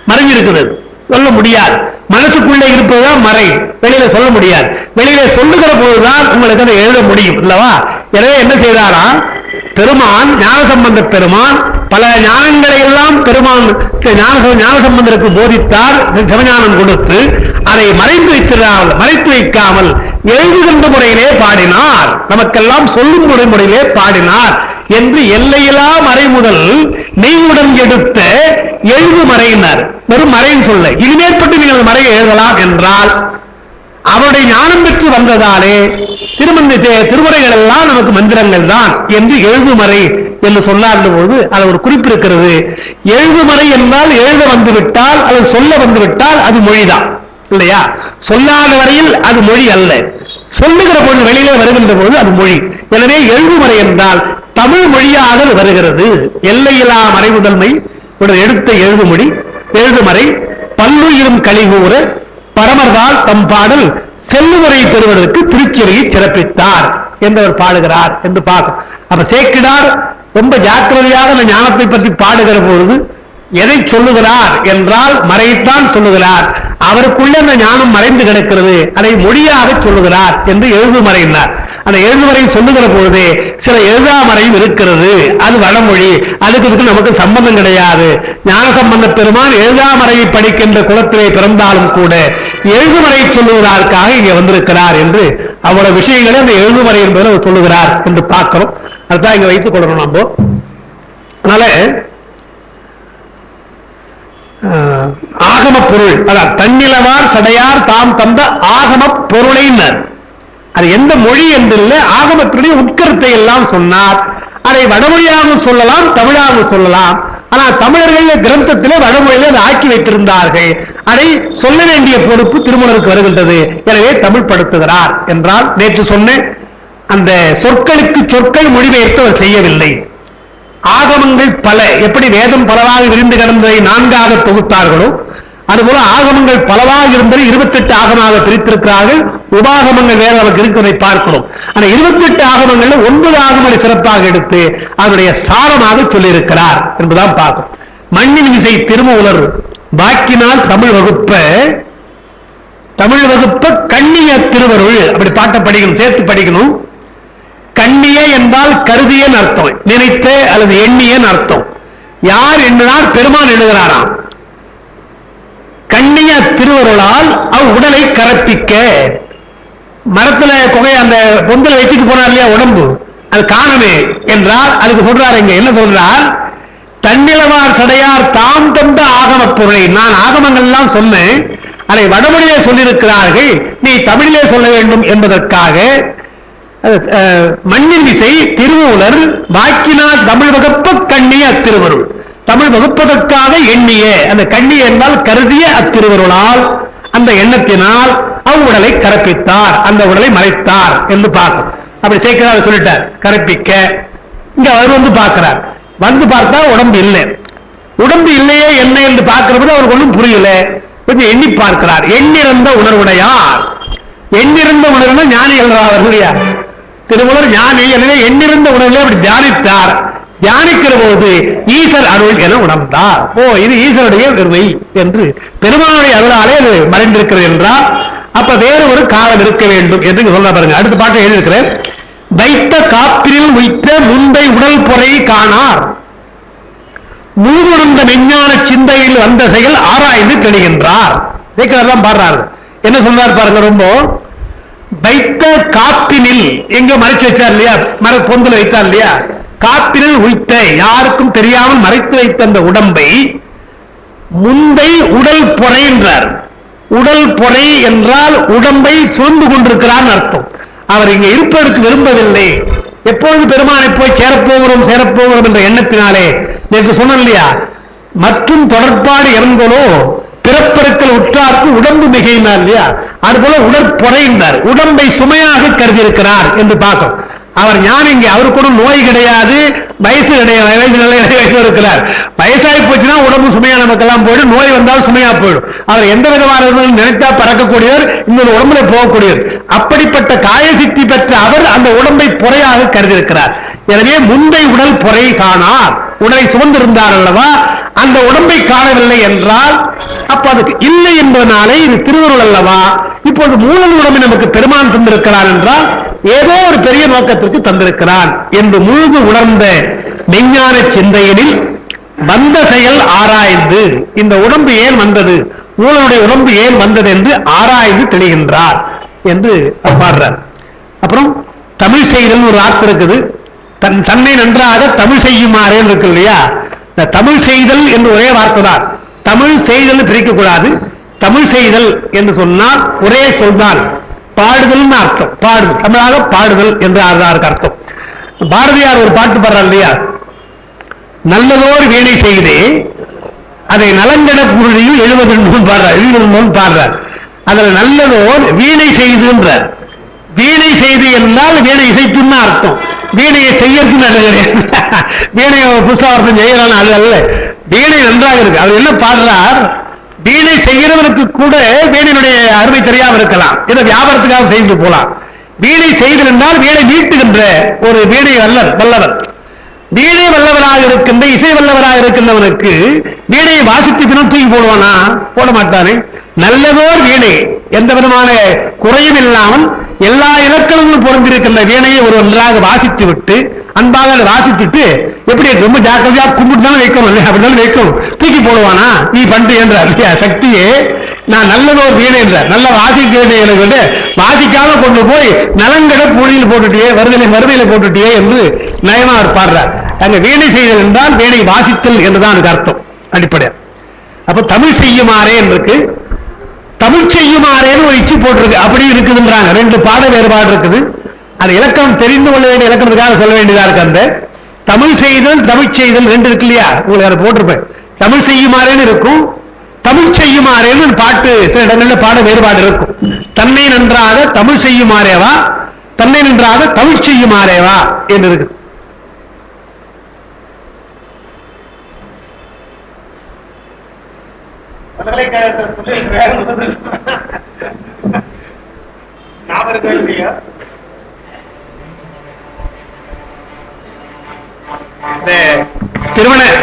மறைஞ்சிருக்கிறது, சொல்ல முடியாது. மனசுக்குள்ளே இருப்பதுதான் மறை, வெளியில சொல்ல முடியாது. வெளியில சொல்லுகிற போதுதான் உங்களுக்கு அதை எழுத முடியும் இல்லவா? எனவே என்ன செய்தாரா பெருமான், ஞானசம்பந்த பெருமான் பல ஞானங்களை எல்லாம் பெருமான் ஞானசம்பந்தருக்கு போதித்தார், சிவஞானம் கொடுத்து அதை மறைத்து வைக்காமல் எழுதுகின்ற முறையிலே பாடினார், நமக்கெல்லாம் சொல்லும் முறையிலே பாடினார் என்று எல்லையிலா மறை முதல் மெய்யுடன் எடுத்த எழுது மறையினர். வெறும் மறைன்னு சொல்ல, இனிமேற்பட்டு நீங்கள் மறையை எழுதலாம் என்றால் அவருடைய ஞானம் பெற்று வந்ததாலே திருமுறைகள் எல்லாம் நமக்கு மந்திரங்கள் தான் என்று எழுதுமறை என்று சொல்லாத போது அது ஒரு குறிப்பு இருக்கிறது. எழுதுமறை என்றால் எழுத வந்துவிட்டால் அல்லது சொல்ல வந்துவிட்டால் அது மொழிதான் இல்லையா? சொல்லாத வரையில் அது மொழி அல்ல, சொல்லுகிற பொழுது வெளியிலே வருகின்ற போது அது மொழி. எனவே எழுதுமறை என்றால் தமிழ் மொழியாக வருகிறது. எல்லையிலா மறைமுதன்மை எடுத்த எழுதுமொழி எழுதுமறை பல்லுயிரும் கலிகூற பரமர்தால் தம் பாடல் செல்லுமுறை பெறுவதற்கு திருச்செவியை சிறப்பித்தார் என்றவர் பாடுகிறார் என்று பார்க்கும். அப்ப சேக்கிடார் ரொம்ப ஜாக்கிரதையாக அந்த ஞானத்தை பற்றி பாடுகிற பொழுது எதை சொல்லுகிறார் என்றால் மறைத்தான் சொல்லுகிறார். அவருக்குள்ளே அந்த ஞானம் மறைந்து கிடக்கிறது, அதை மொழியாக சொல்லுகிறார் என்று எழுதுமறையினார். அந்த எழுதுமறை சொல்லுகிற பொழுதே சில எழுதாமறையும் இருக்கிறது, அது வடமொழி, அதுக்கு நமக்கு சம்பந்தம் கிடையாது. ஞான சம்பந்த பெருமான் எழுதாமறையை படிக்கின்ற குலத்திலே பிறந்தாலும் கூட எழுதுமறை சொல்லுவதற்காக இங்கே வந்திருக்கிறார் என்று அவ்வளவு விஷயங்களை அந்த எழுதுமறை என்பதில் அவர் சொல்லுகிறார் என்று பார்க்கிறோம். அதுதான் இங்க வைத்துக் கொள்ளணும் நம்ம. அதனால ஆகம பொருள், அதான் தன்னிலவார் சடையார் தாம் தந்த ஆகம பொருளைனர். அது எந்த மொழி என்றில்லை, ஆகமத்தினுடைய உட்கருத்தை எல்லாம் சொன்னார். அதை வடமொழியாகவும் சொல்லலாம், தமிழாகவும் சொல்லலாம். ஆனால் தமிழர்கள் கிரந்தத்திலே வடமொழியிலே அதை ஆக்கி வைத்திருந்தார்கள். அதை சொல்ல வேண்டிய பொறுப்பு திருமூலருக்கு வருகின்றது. எனவே தமிழ் படுத்துகிறார் என்றால், நேற்று சொன்ன அந்த சொற்களுக்கு சொற்கள் மொழிபெயர்த்து அவர் செய்யவில்லை. ஆகமங்கள் பல, எப்படி வேதம் பலவாக விரிந்து கிடந்ததை 4ஆக தொகுத்தார்களோ அதுபோல ஆகமங்கள் பலவாக இருந்ததை 28 ஆகமாக பிரித்திருக்கிறார்கள். உபாகமங்கள் வேற நமக்கு இருக்கிறதை பார்க்கிறோம். அந்த 28 ஆகமங்கள்ல 9 ஆகமங்களை சிறப்பாக எடுத்து அதனுடைய சாரமாக சொல்லியிருக்கிறார் என்பதுதான் பார்க்கும். மண்ணின் விசை திருமூலர் வாக்கினால் தமிழ் வகுப்ப கண்ணிய திருவருள், அப்படி பாட்டை படிக்கணும், சேர்த்து படிக்கணும். கண்ணிய என்றால் கருதியன் அர்த்தம், நினைத்த அல்லது எண்ணியன் அர்த்தம். யார் எண்ணினார்? பெருமான் எண்ணுகிறாராம். கண்ணிய திருவருளால் உடலை கரப்பிக்க, மரத்துல குகை அந்த பொங்கல் வச்சுட்டு போனார் இல்லையா உடம்பு, அது காணமே என்றால் அதுக்கு சொல்றாரு. இங்க என்ன சொல்றார்? தன்னிலவார் சடையார் தாம் தந்த ஆகம பொருளை, நான் ஆகமங்கள் எல்லாம் சொன்னேன், அதை வடமொழியிலே சொல்லியிருக்கிறார்கள், நீ தமிழிலே சொல்ல வேண்டும் என்பதற்காக மண்ணின் விசை திருமூலர் வாக்கினால் தமிழ் வகுப்ப கண்ணிய அத்திருவருள், தமிழ் வகுப்பதற்காக எண்ணிய, அந்த கண்ணிய என்றால் கருதிய அத்திருவருளால், அந்த எண்ணத்தினால் உடலை கரப்பித்தார், அந்த உடலை மறைத்தார் என்று பார்க்கும். அப்படி சேர்க்கிறார், சொல்லிட்டார் கரப்பிக்க. இங்க அவர் வந்து பார்க்கிறார், வந்து பார்த்தா உடம்பு இல்லை. உடம்பு இல்லையே என்ன என்று பார்க்கிறபோது அவருக்கு ஒன்றும் புரியல. கொஞ்சம் எண்ணி பார்க்கிறார். எண்ணிறந்த உணர்வுடையார், எண்ணிறந்த உணர்வு ஞானி எழுதுறார் திருமூலர் ஞானி. எனவே எண்ணிறந்த உணர்வுல அப்படி தியானித்தார். தியானிக்கிற போது ஈசர் அருள் என உணர்ந்தார். இது ஈசருடைய பெருமை என்று பெருமானுடைய அருளாலே அது மறைந்திருக்கிறது என்றால் அப்ப வேறு ஒரு காலம் இருக்க வேண்டும் என்று சொல்ல பாருங்க. அடுத்த பாட்டை எழுதியிருக்கிறேன். வைத்த காப்பிரில் உய்த்த முந்தை உடல் பொறை காணார், மூதுணர்ந்த விஞ்ஞான சிந்தையில் வந்த செயல் ஆராய்ந்து தெளிகின்றார். தான் பாடுறாரு. என்ன சொல்றாரு பாருங்க. ரொம்ப வைத்த காப்பினில் எங்க மறைச்சு வச்சார் இல்லையா, மர பொந்தல வைத்தார் இல்லையா, காப்பினில் உய்த்த, யாருக்கும் தெரியாமல் மறைத்து வைத்த அந்த உடம்பை முந்தை உடல் பொறை என்றார். உடல் பொறை என்றால் உடம்பை சுமந்து கொண்டிருக்கிறான் அர்த்தம். அவர் இங்க இருப்பதற்கு விரும்பவில்லை. எப்பொழுது பெருமானை போய் சேரப்போகிறோம் என்ற எண்ணத்தினாலே, நேற்று சொன்ன இல்லையா, மற்றும் தொடர்பாடு இறங்கலோ பிறப்பெருக்கல் உற்றார்க்கு உடம்பு மிகையினார் இல்லையா, அதுபோல உடற்பொறைந்தார், உடம்பை சுமையாக கருதி இருக்கிறார் என்று பார்க்கும். அவர் ஞானிங்க, அவருக்கு கூட நோய் கிடையாது, வயசு கிடையாது, வயசு இருக்கிறார். வயசாகி போச்சுன்னா உடம்பு சுமையா நமக்கெல்லாம் போயிடும், நோய் வந்தால் சுமையா போயிடும். அவர் எந்த விதமான நினைத்தா பறக்கக்கூடியவர், இன்னொரு உடம்புல போகக்கூடியவர். அப்படிப்பட்ட காயசித்தி பெற்ற அவர் அந்த உடம்பை பொறையாக கருதி இருக்கிறார். எனவே முந்தை உடல் பொறை காணார், உடலை சுமந்திருந்தார் அல்லவா, அந்த உடம்பை காணவில்லை என்றால் அப்ப அதுக்கு இல்லை என்பதனாலே இது திருவருள் அல்லவா. இப்போது மூலன் உடம்பை நமக்கு பெருமான் தந்திருக்கிறார் என்றால் ஏதோ ஒரு பெரிய நோக்கத்திற்கு தந்திருக்கிறான் என்று முழுது உணர்ந்த மெஞ்ஞான சிந்தையினில் வந்த செயல் ஆராய்ந்து, இந்த உடம்பு ஏன் வந்தது, மூலனுடைய உடம்பு ஏன் வந்தது என்று ஆராய்ந்து தெளிகின்றார் என்று பாடுறார். அப்புறம் தமிழ் செய்தல் ஒரு ஆத்து இருக்குது, தன்னை நன்றாக தமிழ் செய்யுமாறு இருக்கு இல்லையா. இந்த தமிழ் செய்தல் என்று ஒரே வார்த்தை தான், தமிழ் செய்தல் பிரிக்கக்கூடாது. தமிழ் செய்தல் என்று சொன்னால் ஒரே சொல்தான், பாடுதல் அர்த்தம். பாடுதல் தமிழாக பாடுதல் என்று அர்த்தம். பாரதியார் ஒரு பாட்டு பாடுறார் இல்லையா, நல்லதோர் வீணை செய்தே அதை நலங்கட புள்ளியில் 70 பாடுறார். அதில் நல்லதோர் வீணை செய்துன்றார். வீணை செய்து என்றால் வீணை இசைத்துன்னு அர்த்தம், வீணையை செய்யறதுன்னு நல்ல கிடையாது. வீணையை புதுசாக அர்த்தம் செய்யறான் அது அல்ல. வீணை நன்றாக இருக்கு. அவர் என்ன பாடுறார், வீணை செய்கிறவனுக்கு கூட வீணையினுடைய அருமை தெரியாம இருக்கலாம், இதை வியாபாரத்துக்காக செய்து போலாம். வீணை செய்தல் என்றால் வீணை மீட்டுகின்ற ஒரு வீணை வல்லவர். வீணை வல்லவராக இருக்கின்ற, இசை வல்லவராக இருக்கின்றவனுக்கு வீணையை வாசித்து பின்னும் தூக்கி போடுவானா? போட மாட்டானே. நல்லதோர் வீணை, எந்த விதமான குறையும் இல்லாமல் எல்லா இலக்கணங்களும் பொருந்திருக்கின்ற வீணையை ஒரு ஒன்றாக வாசித்து விட்டு, அன்பாக வாசித்துட்டு, எப்படி ரொம்ப ஜாக்கிரதையா கும்பிட்டுனாலும் வைக்கணும், அப்படினாலும் வைக்கணும், தூக்கி போடுவானா? நீ பண்ற என்றார் சக்தியே, நான் நல்லதோர் வீணை என்றார். நல்ல வாசிக்கிறேன் எனக்கு வாசிக்காம கொண்டு போய் நலங்கட பூழியில் போட்டுட்டியே, வறுமையில போட்டுட்டியே என்று நயமா அவர் பாடுறார். அங்க வீணை செய்தல் என்றால் வீணை வாசித்தல் என்றுதான் அதுக்கு அர்த்தம் அடிப்படையா. அப்ப தமிழ் செய்யுமாறே இருக்கு, தமிழ் செய்யுமாறேன்னு ஒரு இச்சு போட்டிருக்கு, அப்படி இருக்குதுன்றாங்க. ரெண்டு பாட வேறுபாடு இருக்குது. அது இலக்கணம் தெரிந்து கொள்ள வேண்டிய இலக்கணத்துக்காக சொல்ல வேண்டியதா இருக்கு. அந்த தமிழ் செய்தல் தமிழ் செய்தல் ரெண்டு இருக்கு இல்லையா, உங்களுக்கு அதை போட்டிருப்பேன். தமிழ் செய்யுமாறேன்னு இருக்கும், தமிழ் செய்யுமாறேன்னு பாட்டு சில இடங்கள்ல பாட வேறுபாடு இருக்கும். தன்னை நன்றாக தமிழ் செய்யுமாறேவா, தன்னை நன்றாக தமிழ் செய்யுமாறேவா என்று இருக்கு.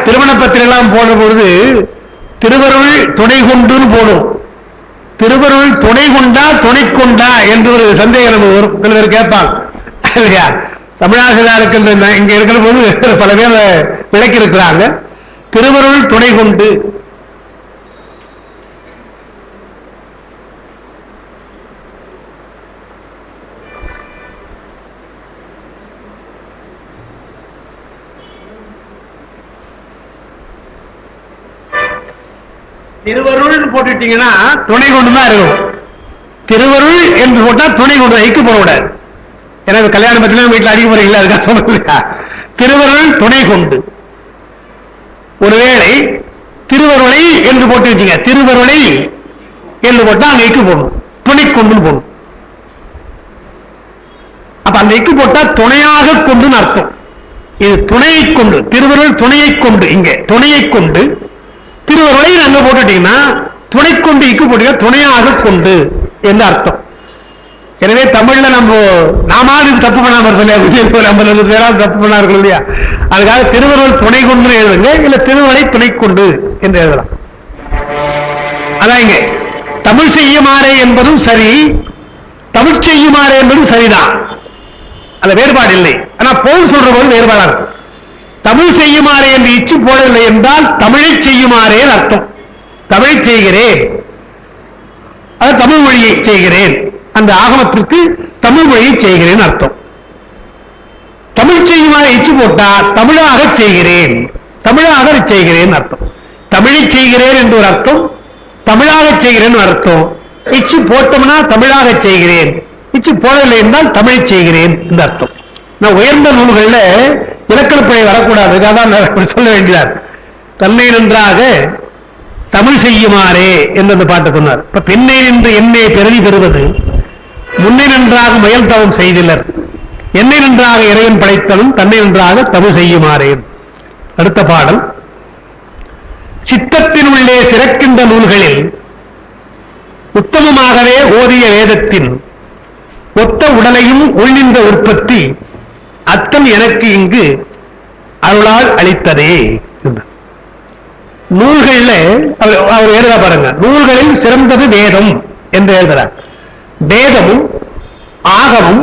திருமண பத்திரெல்லாம் போன பொழுது திருவருள் துணை கொண்டு போடும். திருவருள் துணை கொண்டா துணை கொண்டா என்று ஒரு சந்தேகம் நம்ம வரும், சில பேர் கேட்பாங்க இல்லையா. தமிழாசிரியர் இருக்கின்ற இங்க இருக்கிற போது பல பேர் விளக்கி இருக்கிறாங்க. திருவருள் துணை கொண்டு, திருவருள் போட்டுட்டீங்கன்னா துணை கொண்டுதான் இருக்கும். திருவருள் என்று போட்டா துணை கொண்டு ஐக்கு போடக்கூடாது. எனக்கு கல்யாணம் பத்தினா வீட்டில் அடிக்க போறீங்களா, அதுக்காக சொல்லுங்க. திருவருள் துணை கொண்டு, ஒருவேளை திருவருளை என்று போட்டு வச்சுங்க, திருவருளை என்று போட்டா அங்க இக்கு போடணும், துணை கொண்டு போடணும். அப்ப அந்த இக்கு போட்டா துணையாக கொண்டுன்னு அர்த்தம். இது துணையை கொண்டு, திருவருள் துணையை கொண்டு, இங்க துணையை கொண்டு திருவருளை அங்க போட்டுட்டீங்கன்னா துணை கொண்டு இக்கு போட்டீங்கன்னா துணையாக கொண்டு என்று அர்த்தம். எனவே தமிழ்ல நாம தப்பு பண்ணாம இருக்கோம், தப்பு பண்ணார்கள் இல்லையா, அதுக்காக திருவருள் துணை கொண்டு எழுதுங்க, இல்ல திருவருளை துணை கொண்டு என்று எழுதலாம். அதான் இங்க தமிழ் செய்யுமாறே என்பதும் சரி, தமிழ் செய்யுமாறே என்பதும் சரிதான், அந்த வேறுபாடு இல்லை. ஆனா பொருள் சொல்ற போது வேறுபாடா இருக்கும். தமிழ் செய்யுமாறே என்று இச்சு போடவில்லை என்றால் தமிழை செய்யுமாறே அர்த்தம். தமிழை செய்கிறேன், அது தமிழ் மொழியை செய்கிறேன், அந்த ஆகமத்திற்கு தமிழ் மொழியை செய்கிறேன் அர்த்தம். தமிழ் செய்யுமாறு எச்சு போட்டா தமிழாக செய்கிறேன், தமிழாக செய்கிறேன் அர்த்தம். தமிழை செய்கிறேன் என்று ஒரு அர்த்தம், தமிழாக செய்கிறேன் அர்த்தம். எச்சு போட்டோம்னா தமிழாக செய்கிறேன், எச்சு போடவில்லை என்றால் தமிழை செய்கிறேன் என்று அர்த்தம். நான் உயர்ந்த நூல்கள்ல இலக்கணப்பிழை வரக்கூடாது, அதான் சொல்ல வேண்டியதார். தன்னை நன்றாக தமிழ் செய்யுமாறே என்று அந்த பாட்டை சொன்னார். இப்ப பெண்ணை நின்று என்னை பெருதி பெறுவது, முன்னை நன்றாக முயல் தவம் செய்திலர், என்னை நன்றாக இறைவன் படைத்தலும் தன்னை நன்றாக தமிழ் செய்யுமாறே. அடுத்த பாடல், சித்தத்தின் உள்ளே சிறக்கின்ற நூல்களில் உத்தமமாகவே ஓதிய வேதத்தின் ஒத்த உடலையும் உள்நின்ற உற்பத்தி அத்தன் எனக்கு இங்கு அருளால் அளித்ததே. நூல்கள்ல அவர் எழுத பாருங்க, நூல்களில் சிறந்தது வேதம் என்று எழுதுறார். வேதமும் ஆகமும்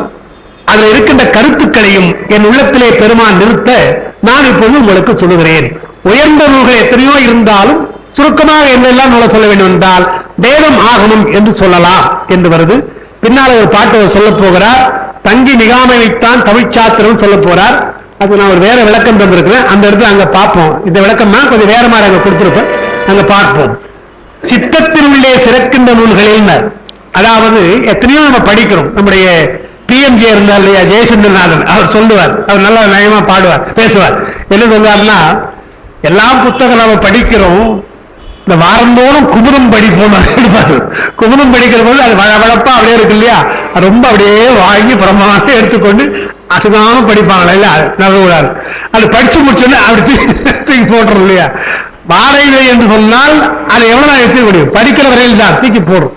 அதில் இருக்கின்ற கருத்துக்களையும் என் உள்ளத்திலே பெருமான் நிறுத்த நான் இப்போது உங்களுக்கு சொல்லுகிறேன். உயர்ந்த நூல்கள் எத்தனையோ இருந்தாலும் சுருக்கமாக என்னெல்லாம் நூலை சொல்ல வேண்டும் என்றால் வேதம் ஆகமும் என்று சொல்லலாம் என்று வருது. பின்னால் ஒரு பாட்டு சொல்ல போகிறார், தங்கி மிகாமை வைத்தான் தமிழ்ச்சாத்திரம் சொல்ல போறார். அது நான் ஒரு வேற விளக்கம் தந்திருக்கிறேன், அந்த இடத்துல அங்க பார்ப்போம். இந்த விளக்கம்னா கொஞ்சம் வேற மாதிரி அங்க கொடுத்திருப்பேன், அங்க பார்ப்போம். சித்தத்தின் உள்ளே சிறக்கின்ற நூல்களில், அதாவது எத்தனையோ நம்ம படிக்கிறோம். நம்முடைய பிஎம்ஜே இருந்தார் இல்லையா, ஜெயசந்திரநாதன், அவர் சொல்லுவார், அவர் நல்லா நயமா பாடுவார், பேசுவார். என்ன சொல்வார்னா, எல்லாம் புத்தகம் நம்ம படிக்கிறோம், இந்த வாரந்தோறும் குமுதம் படிப்போம். குமுதம் படிக்கிற போது அது வளவளப்பா அப்படியே இருக்கு இல்லையா, ரொம்ப அப்படியே வாங்கி பிரமாணத்தை எடுத்துக்கொண்டு அசுகாம படிப்பாங்களா இல்ல, நல்ல அது படிச்சு முடிச்சோன்னு அப்படி தூக்கி போட்டுரும் இல்லையா. வாழைவை என்று சொன்னால் அதை எவ்வளவு நான் எடுத்துக்க முடியும், படிக்கிற வரையில் தான் தூக்கி போடுறோம்.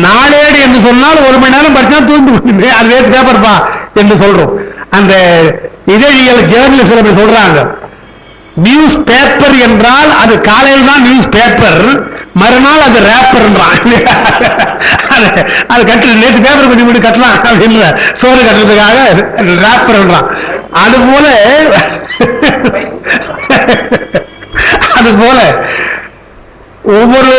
நாளேடு என்று சொன்னால் 1 மணி நேரம் படிச்சா தூந்து அது வேஸ்ட் பேப்பர் பா என்று சொல்றோம். அந்த இதழியல் ஜேர்னலிஸ்ட் சொல்றாங்க, நியூஸ் பேப்பர் என்றால் அது காலையில் தான் நியூஸ் பேப்பர், மறுநாள் அது ரேப்பர். அது கட்டு நேற்று பேப்பர் கொஞ்சம் வீடு கட்டலாம் அப்படின்னு சோறு கட்டுறதுக்காக ரேப்பர். அது போல ஒவ்வொரு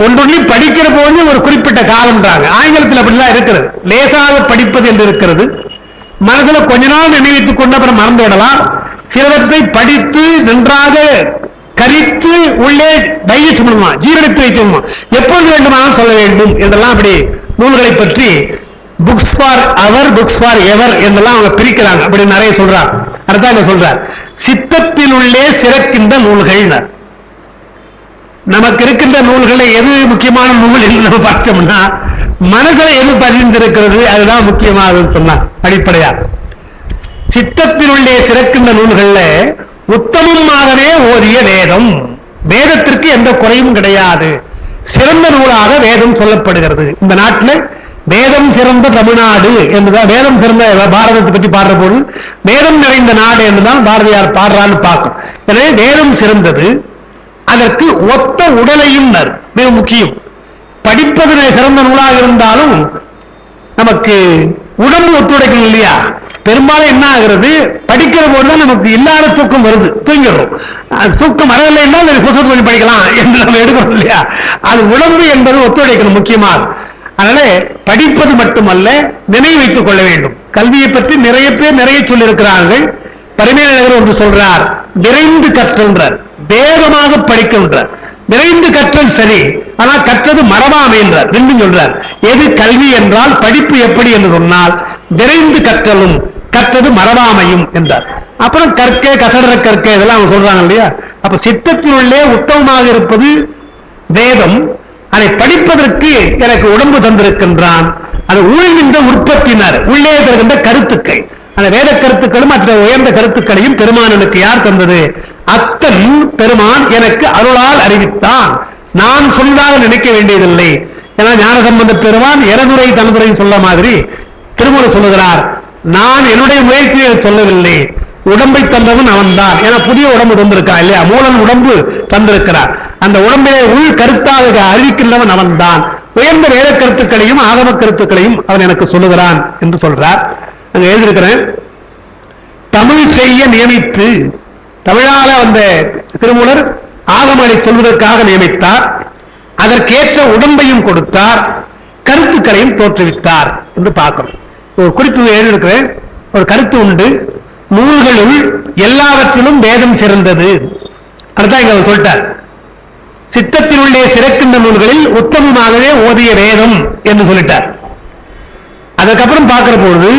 ஒன்றையும் படிக்கிற போது ஒரு குறிப்பிட்ட காலம்ன்றாங்க. ஆங்கிலத்தில் அப்படிலாம் இருக்கிறது, லேசாக படிப்பது என்று இருக்கிறது. மனசுல கொஞ்ச நாள் நினைவித்துக் கொண்டு அப்புறம் மறந்து விடலாம். சிலவற்றை படித்து நன்றாக கரித்து உள்ளே டைஜஸ்ட் பண்ணுமா, ஜீரணித்து வைக்கணுமா, எப்போது வேண்டுமானாலும் சொல்ல வேண்டும் என்றெல்லாம் அப்படி நூல்களை பற்றி books for hour, books for ever என்றெல்லாம் அவங்க பிரிக்கிறாங்க. அப்படி நிறைய சொல்றார். அதான் சொல்றார், சித்தத்தில் உள்ளே சிறக்கின்ற நூல்கள். நமக்கு இருக்கின்ற நூல்களை எது முக்கியமான நூல் என்று நம்ம பார்த்தோம்னா, மனதில் எது பதிந்திருக்கிறது அதுதான் முக்கியமாக சொன்னார். அடிப்படையா சித்தத்தில் உள்ளே சிறக்கின்ற நூல்கள்ல உத்தமமாகவே ஓதிய வேதம், வேதத்திற்கு எந்த குறையும் கிடையாது, சிறந்த நூலாக வேதம் சொல்லப்படுகிறது. இந்த நாட்டில் வேதம் சிறந்த தமிழ்நாடு என்றுதான், வேதம் சிறந்த பாரதத்தை பற்றி பாடுற போது வேதம் நிறைந்த நாடு என்றுதான் பாரதியார் பாடுறான்னு பார்க்கும். எனவே வேதம் சிறந்தது, அதற்கு ஒத்த உடலையும் மிக முக்கியம். படிப்பது சிறந்த நூலாக இருந்தாலும் நமக்கு உடம்பு ஒத்துழைக்கணும் இல்லையா. பெரும்பாலும் என்ன ஆகிறது, படிக்கிற போதுதான் நமக்கு இல்லாத தூக்கம் வருது, தூங்கிடுறோம். தூக்கம் வரவில்லை என்றால் புத்தகத்தை கொஞ்சம் படிக்கலாம் என்று நம்ம எடுக்கிறோம் இல்லையா. அது உடம்பு என்பது ஒத்துழைக்கணும் முக்கியமாக. அதனால படிப்பது மட்டுமல்ல, நினைவு வைத்துக் கொள்ள வேண்டும். கல்வியை பற்றி நிறைய பேர் நிறைய சொல்லியிருக்கிறார்கள். பரிமேலழகர் ஒன்று சொல்றார், விரைந்து கற்றல்ன்றார், வேகமாக படிக்கின்றார். விரைந்து கற்றல் சரி, ஆனால் கற்றது மறவாமை என்றார். ரெண்டும் சொல்றார். எது கல்வி என்றால் படிப்பு எப்படி என்று சொன்னால் விரைந்து கற்றலும் கற்றது மறவாமையும் என்றார். அப்புறம் கற்க கசடர கற்க இதெல்லாம் அவங்க சொல்றாங்க இல்லையா. அப்ப சித்தத்தில் உள்ளே உத்தமமாக இருப்பது வேதம். அதை படிப்பதற்கு எனக்கு உடம்பு தந்திருக்கின்றான். அது உள்கின்ற உற்பத்தினர், உள்ளே இருக்கின்ற கருத்துக்கள், அந்த வேத கருத்துக்களும் மற்ற உயர்ந்த கருத்துக்களையும் பெருமானனுக்கு யார் தந்தது? அத்தன் பெருமான் எனக்கு அருளால் அறிவித்தான். நான் சொன்னதாக நினைக்க வேண்டியதில்லை. ஏன்னா ஞானசம்பந்த பெருமான் எரதுரை தனதுரை சொல்ல மாதிரி திருமூலர் சொல்லுகிறார், நான் என்னுடைய முயற்சியை சொல்லவில்லை, உடம்பை தந்தவன் அவன்தான். ஏன்னா புதிய உடம்பு தந்திருக்கான் இல்லையா, மூலன் உடம்பு தந்திருக்கிறார். அந்த உடம்பிலே உள் கருத்தாக அறிவிக்கின்றவன் அவன்தான். உயர்ந்த வேத கருத்துக்களையும் ஆகம கருத்துக்களையும் அவன் எனக்கு சொல்லுகிறான் என்று சொல்றார். அங்க எழுதியிருக்கிறேன், தமிழ் செய்ய நியமித்து, தமிழால வந்த திருமூலர் ஆகமங்களை சொல்வதற்காக நியமித்தார். அதற்கேற்ற உடம்பையும் கொடுத்தார், கருத்துக்களையும் தோற்றுவித்தார் என்று பார்க்கிறோம். ஒரு குறிப்பு எழுதியிருக்கிறேன். ஒரு கருத்து உண்டு, நூல்களுள் எல்லாவற்றிலும் வேதம் சிறந்தது. அதுதான் இங்க அவர் சொல்லிட்டார். சித்தத்தினுள்ளே சிறக்கின்ற நூல்களில் உத்தமமாகவே ஓதிய வேதம் என்று சொல்லிட்டார். அதுக்கப்புறம் பார்க்கிற பொழுது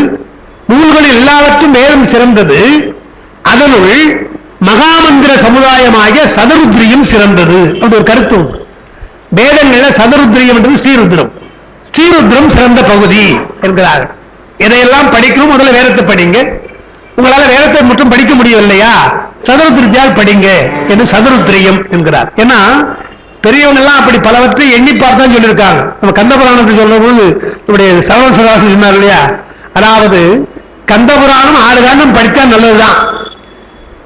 நூல்களில் எல்லாவற்றும் வேதம் சிறந்தது, அதனுள் மகாமந்திர சமுதாயமாகிய சதருத்ரியம் சிறந்தது அப்படி ஒரு கருத்து. வேதங்கள்ல சதருத்ரியம் என்பது ஸ்ரீருத்ரம், ஸ்ரீருத்ரம் சிறந்த பகுதி என்கிறார்கள். எதையெல்லாம் படிக்கணும், முதல்ல வேதத்தை படிங்க. உங்களால வேதத்தை மட்டும் படிக்க முடியவில்லையா, சதருத்ரியால் படிங்க என்று சதருத்ரியம் என்கிறார். ஏன்னா பெரியவங்க எல்லாம் அப்படி பலவற்றை எண்ணி பார்த்தான் சொல்லியிருக்காங்க. நம்ம கந்தபுராணத்தை சொல்ற போது நம்முடைய சர்வசராசன் சொன்னார் இல்லையா, அதாவது கந்தபுராணம் 6 காண்டம் படித்தா நல்லதுதான்.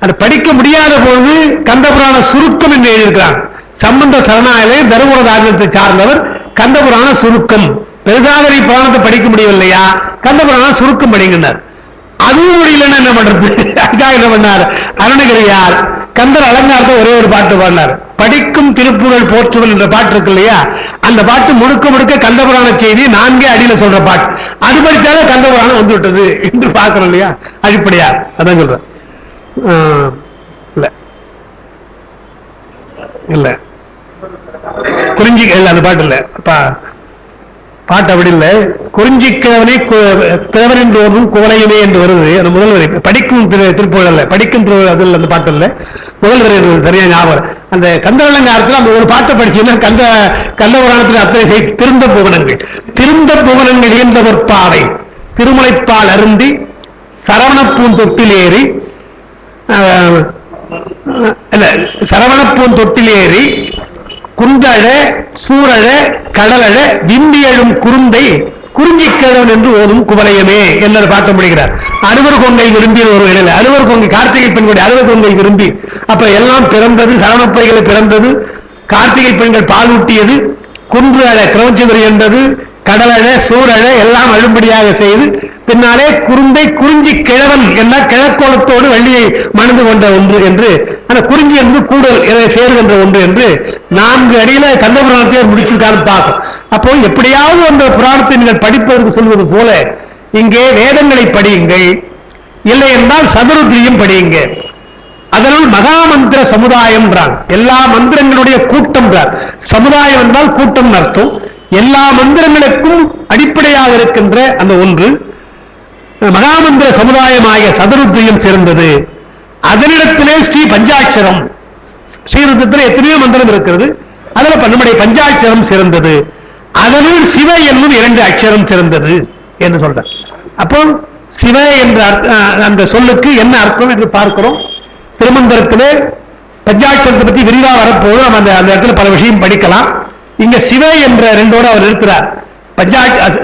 அது படிக்க முடியாத போது கந்தபுராண சுருக்கம் என்று எழுதியிருக்கிறாங்க. சம்பந்த சரணாயிலே தருமபுர ராஜ்யத்தை சார்ந்தவர் கந்தபுராண சுருக்கம், பெருசாகரி புராணத்தை படிக்க முடியவில்லையா கந்தபுராண சுருக்கம் படிங்கினார். அதுவும் முடியலன்னு என்ன பண்றது, அதுக்காக என்ன பண்ணார் அருணகிரியார் கந்தர் அலங்காரத்தை ஒரே ஒரு பாட்டு பாடினார். படிக்கும் திருப்புகழ் போற்றுதல் என்ற பாட்டு இருக்கு இல்லையா, அந்த பாட்டு முழுக்க முழுக்க கந்தபுராண செய்தி 4 அடியில சொல்ற பாட்டு. அது படிச்சாலே கந்தபுராணம் வந்து விட்டது என்று பார்க்கிறோம் இல்லையா, அடிப்படையா அதான் சொல்றேன். இல்ல இல்ல குறிஞ்சி அந்த பாட்டு இல்ல, பாட்டு அப்படி இல்லை. குறிஞ்சிக்கிழவனை கிழவரின் போதும் குவலையுமே என்று வருது அந்த முதல் வரி. படிக்கும் திருப்புகழ் அல்ல, படிக்கும் அதில் அந்த பாட்டு இல்ல, முதல் வரி சரியா ஞாபகம். அந்த கந்தவலங்காரத்தில் அந்த ஒரு பாட்டை படிச்சீங்கன்னா கந்தபுராணத்தில் அத்தனை திருந்த புவனங்கள், திருந்த புவனங்கள் இயந்தவர் பாவை திருமுலைப்பால் அருந்தி சரவணப்பூன் தொட்டில் ஏறி சரவணப்பூன் தொட்டில் ஏறி குந்தழ சூரழ கடலழ விம்பியழும் குருந்தை குறிஞ்சிக்கிழவன் என்று ஓதும் குவலையமே என்று பாட்ட முடிகிறார். அறுவர் கொங்கை விரும்பி ஒரு இடையில அறுவர் கொங்கை கார்த்திகை பெண்களுடைய அறுவர் கொங்கை விரும்பி அப்ப எல்லாம் பிறந்தது, சரணப்பைகளை பிறந்தது, கார்த்திகை பெண்கள் பாலூட்டியது, குன்று அழ கிரௌஞ்சதுரி என்றது, கடலழ சூரழ எல்லாம் அழும்படியாக செய்து பின்னாலே குருந்தை குறிஞ்சி கிழவன் என்ற கிழக்கோளத்தோடு வள்ளியை மணந்து கொண்ட ஒன்று என்று, அந்த குறிஞ்சி என்பது கூடல் சேர்கின்ற ஒன்று என்று 4 அடியில கந்தபுராணத்தை முடிச்சிருக்காரு பார்க்கும். அப்போ எப்படியாவது அந்த புராணத்தை நீங்கள் படிப்பதற்கு சொல்வது போல இங்கே வேதங்களை படியுங்கள், இல்லை என்றால் சதுருத்ரியம் படியுங்க. அதனால் மகாமந்திர சமுதாயம் எல்லா மந்திரங்களுடைய கூட்டம், சமுதாயம் என்றால் கூட்டம் அர்த்தம். எல்லா மந்திரங்களுக்கும் அடிப்படையாக இருக்கின்ற அந்த ஒன்று மகாமந்திர சமுதாயமாகிய சதுருத்ரியம் சிறந்தது. அதனிடத்திலே ஸ்ரீ பஞ்சாட்சரம், ஸ்ரீருத்ரத்தில் எத்தனையோ மந்திரம் இருக்கிறது, அதுல நம்முடைய பஞ்சாட்சரம் சிறந்தது. அதனுள் சிவ என்னும் 2 அட்சரம் சிறந்தது என்று சொல்ற. அப்போ சிவ என்ற அந்த சொல்லுக்கு என்ன அர்த்தம் என்று பார்க்கிறோம். திருமந்திரத்திலே பஞ்சாட்சரத்தை பற்றி விரிவாக வரப்போது நம்ம அந்த இடத்துல பல விஷயம் படிக்கலாம். இங்க சிவ என்ற 2ஓடு அவர் இருக்கிறார்.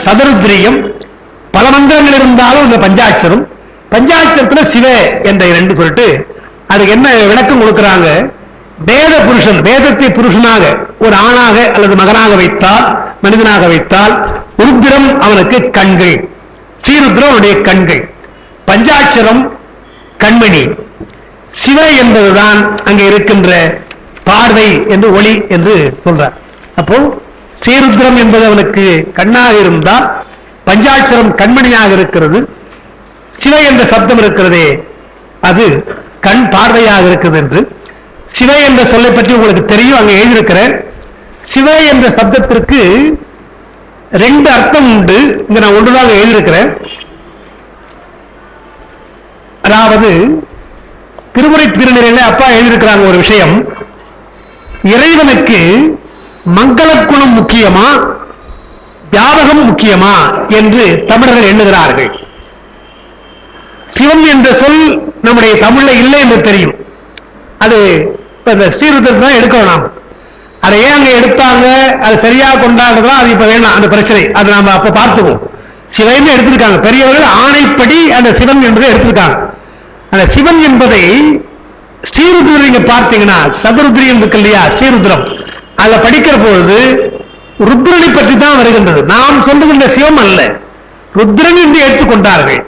சதுருத்ரியம் பல மந்திரங்கள் இருந்தாலும் இந்த பஞ்சாட்சரம், பஞ்சாட்சரத்துல சிவ என்ற 2 சொல்லிட்டு அதுக்கு என்ன விளக்கம் கொடுக்கிறாங்க. வேத புருஷன், வேதத்தை புருஷனாக ஒரு ஆணாக அல்லது மகனாக வைத்தால், மனிதனாக வைத்தால் ருத்ரம் அவனுக்கு கண்கள், ஸ்ரீருத்ரம் அவனுடைய கண்கள், பஞ்சாட்சரம் கண்மணி, சிவ என்பதுதான் அங்கே இருக்கின்ற பார்வை என்று ஒளி என்று சொல்றார். அப்போ ஸ்ரீருத்ரம் என்பது அவனுக்கு கண்ணாக இருந்தால் பஞ்சாட்சரம் கண்மணியாக இருக்கிறது, சிவ என்ற சப்தம் இருக்கிறதே அது கண் பார்வையாக இருக்கிறது என்று. சிவ என்ற சொல்லை பற்றி உங்களுக்கு தெரியும், அங்கே எழுதியிருக்கிறேன். சிவ என்ற சப்தத்திற்கு 2 அர்த்தம் உண்டு, இங்க நான் ஒன்றுதான் எழுதியிருக்கிறேன். அதாவது திருமுறை திருநிலையில அப்பா எழுதியிருக்கிறாங்க ஒரு விஷயம், இறைவனுக்கு மங்களக்குணம் முக்கியமா வியாபகம் முக்கியமா என்று தமிழர்கள் எண்ணுகிறார்கள். சிவன் என்ற சொல் நம்முடைய தமிழ்ல இல்லை என்று தெரியும், அது ஸ்ரீருத்ரத்தை தான் எடுக்கணும். நாம் அதை ஏன் அங்க எடுத்தாங்க, அது சரியா கொண்டாடுறதா, அது இப்ப வேணாம், அந்த பிரச்சனை அதை நாம அப்ப பார்த்துவோம். சிவன் எடுத்திருக்காங்க பெரியவர்கள், ஆணைப்படி அந்த சிவன் என்பதை எடுத்திருக்காங்க. அந்த சிவன் என்பதை ஸ்ரீருத்ரம் நீங்க பார்த்தீங்கன்னா சதுருத்ரியம் இருக்கு இல்லையா, ஸ்ரீருத்ரம் அதை படிக்கிற பொழுது ருத்ரனை பற்றி தான் வருகின்றது. நாம் சொல்லுகின்ற சிவம் அல்ல, ருத்ரன் என்று ஏற்றுக்கொண்டார்கள்.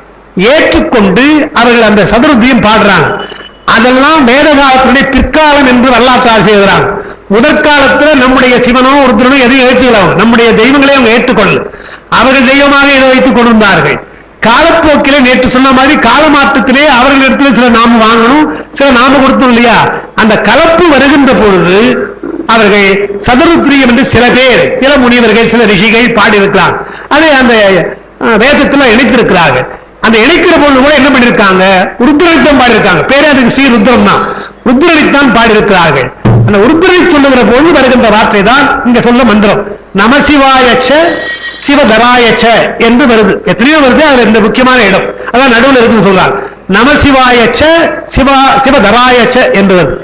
ஏற்றுக்கொண்டு அவர்கள் அந்த சதுருத்ரியம் பாடுறாங்க. அதெல்லாம் வேத காலத்தினுடைய பிற்காலம் என்று வரலாற்று செய்கிறாங்க. முதற்காலத்தில் நம்முடைய சிவனோ ருத்ரனோ எதையும் ஏற்றுக்கலாம், நம்முடைய தெய்வங்களை அவங்க ஏற்றுக்கொள்ள, அவர்கள் தெய்வமாக இதை வைத்துக் கொண்டிருந்தார்கள். காலப்போக்கிலே நேற்று சொன்ன மாதிரி கால மாற்றத்திலே அவர்களிடத்தில் சில நாம வாங்கணும், சில நாம கொடுத்தோம் இல்லையா? அந்த கலப்பு வருகின்ற பொழுது அவர்கள் சதுருத்திரியம் என்று சில பேர், சில முனிவர்கள், சில ரிஷிகள் பாடியிருக்கிறார். அதை அந்த வேதத்தில் இணைத்திருக்கிறார்கள். அந்த இணைக்கிற பொழுது கூட என்ன பண்ணிருக்காங்க? ருத்ரனித்தான் பாடியிருக்காங்க. பேரே அதுக்கு ஸ்ரீ ருத்ரம் தான், ருத்ரனித்தான் பாடியிருக்கிறார்கள். அந்த உருத்திரை சொல்லுகிற பொழுது வருகின்ற வார்த்தை தான் இங்க சொல்ல மந்திரம். நமசிவாயச்ச சிவதராயச்ச என்று வருது. எத்தனையோ வருது, அதுல இந்த முக்கியமான இடம் அதான் நடுவில் இருக்குன்னு சொல்றாங்க. நமசிவாயச்ச சிவதராயச்ச என்று வருது.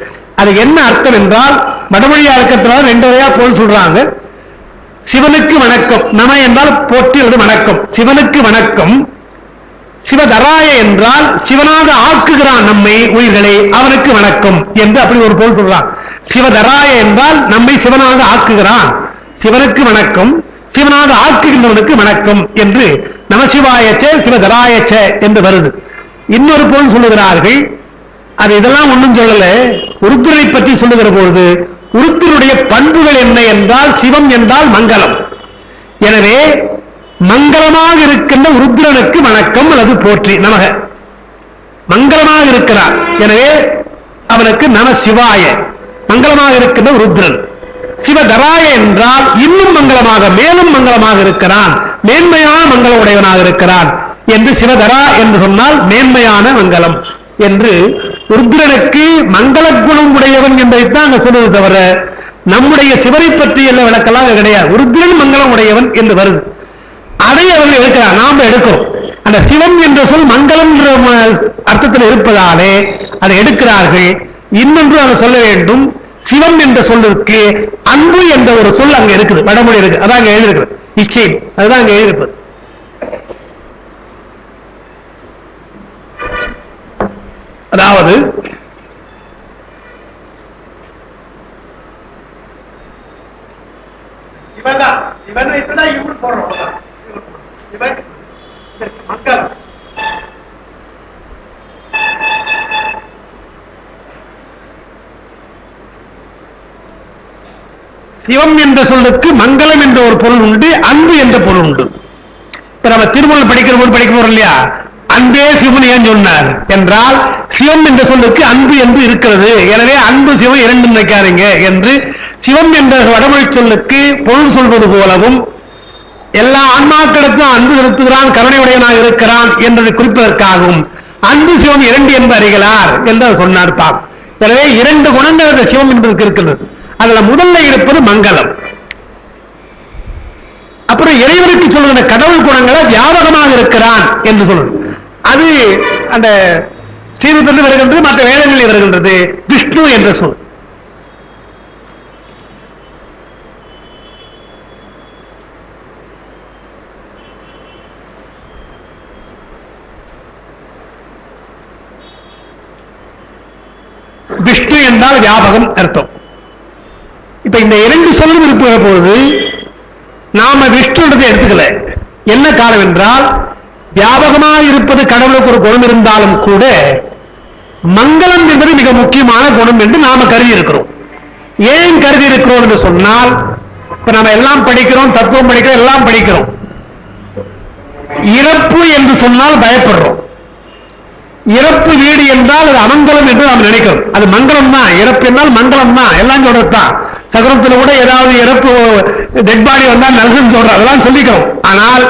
அது என்ன அர்த்தம் என்றால், வடமொழியா இருக்கிறதுனால ரெண்டு வரையா போல் சொல்றாங்க. சிவனுக்கு வணக்கம், நம என்றால் போற்றி வணக்கம், சிவனுக்கு வணக்கம். சிவதராய என்றால் சிவனாக ஆக்குகிறான் நம்மை உயிர்களை, அவனுக்கு வணக்கம் என்று அப்படி ஒரு பொருள் சொல்றான். சிவதராய என்றால் நம்மை சிவனாக ஆக்குகிறான், சிவனுக்கு வணக்கம், சிவனாக ஆக்குகின்றவனுக்கு வணக்கம் என்று நமசிவாயச்ச சிவதராயச்ச என்று வருது. இன்னொரு பொருள் சொல்லுகிறார்கள், அது இதெல்லாம் ஒன்றும் சொல்லல. உருத்திரை பற்றி சொல்லுகிற பொழுது உருத்தினுடைய பண்புகள் என்ன என்றால், சிவம் என்றால் மங்களம். எனவே மங்களமாக இருக்கின்ற உருத்திரனுக்கு வணக்கம் அல்லது போற்றி நமக. மங்களமாக இருக்கிறார், எனவே அவனுக்கு நம சிவாய, மங்களமாக இருக்கின்ற உருத்திரன். சிவதராய என்றால் இன்னும் மங்களமாக, மேலும் மங்களமாக இருக்கிறான், மேன்மையான மங்களம் உடையவனாக இருக்கிறான் என்று சிவதரா என்று சொன்னால் மேன்மையான மங்களம் என்று ருத்ரனுக்கு மங்கள குணம் உடையவன் என்பதைத்தான் அங்க சொல்வது தவிர நம்முடைய சிவனை பற்றி எல்லாம் விளக்கலாம் கிடையாது. ருத்ரன் மங்களம் உடையவன் என்று வருது. அதை அவர்கள் எடுக்கிறார், நாம எடுக்கிறோம். அந்த சிவம் என்ற சொல் மங்களம் என்ற அர்த்தத்தில் இருப்பதாலே அதை எடுக்கிறார்கள். இன்னொன்று அதை சொல்ல வேண்டும், சிவம் என்ற சொல்லிற்கு அன்பு என்ற ஒரு சொல் அங்க இருக்குது, வடமொழி இருக்கு, அதான் அங்க எழுதியிருக்கிறது. நிச்சயம் அதுதான் அங்க எழுதியிருப்பது. அதாவது சிவம் என்ற சொல்லுக்கு மங்களம் என்ற ஒரு பொருள் உண்டு, அன்பு என்ற பொருள் உண்டு. இப்ப நம்ம திருமணம் படிக்கிற போது படிக்கிறோம் இல்லையா, அன்பே சிவன் ஏன் சொன்னார் என்றால், சிவம் என்ற சொல்லுக்கு அன்பு என்று இருக்கிறது, எனவே அன்பு சிவம் இரண்டும் நினைக்காதீங்க என்று சிவம் என்ற வடமொழி சொல்லுக்கு பொருள் சொல்வது போலவும், எல்லா ஆன்மாக்களுக்கும் அன்பு செலுத்துகிறான், கருணையுடையனாக இருக்கிறான் என்பதை குறிப்பதற்காகவும் அன்பு சிவம் இரண்டு என்று அறிகிறார் என்று சொன்னார் தான். எனவே இரண்டு குணங்கள் அந்த சிவம் என்பதற்கு இருக்கிறது. அதுல முதல்ல இருப்பது மங்களம். அப்புறம் இறைவனுக்கு சொல்லுகிற கடவுள் குணங்களை வியாபகமாக இருக்கிறான் என்று சொல்லுது. அது அந்த ஸ்ரீருத்திலிருந்து வருகின்றது, மற்ற வேதங்களில் வருகின்றது விஷ்ணு என்ற சொல். விஷ்ணு என்றால் வியாபகம் அர்த்தம். இப்ப இந்த இரண்டு சொல்லும் இருப்பது பொழுது நாம விஷ்ணுன்றதை எடுத்துக்கல. என்ன காரணம் என்றால், வியாபகமாக இருப்பது கடவுளுக்கு ஒரு குணம் இருந்தாலும் கூட மங்களம் என்பது மிக முக்கியமான குணம் என்று நாம கருதி இருக்கிறோம். ஏன் கருதி இருக்கிறோம் என்று சொன்னால், இப்ப நம்ம எல்லாம் படிக்கிறோம், தத்துவம் படிக்கிறோம், எல்லாம் படிக்கிறோம். இறப்பு என்று சொன்னால் பயப்படுறோம். இறப்பு வீடு என்றால் அது அமங்கலம் என்று நாம் நினைக்கிறோம். அது மங்களம் தான், இறப்பு என்றால் மங்களம் தான், எல்லாம் சொல்றதுதான். சகரத்தில் கூட ஏதாவது இறப்பு டெட் பாடி வந்தால் நல்லதுன்னு சொல்றோம், அதெல்லாம் சொல்லிக்கிறோம். ஆனால்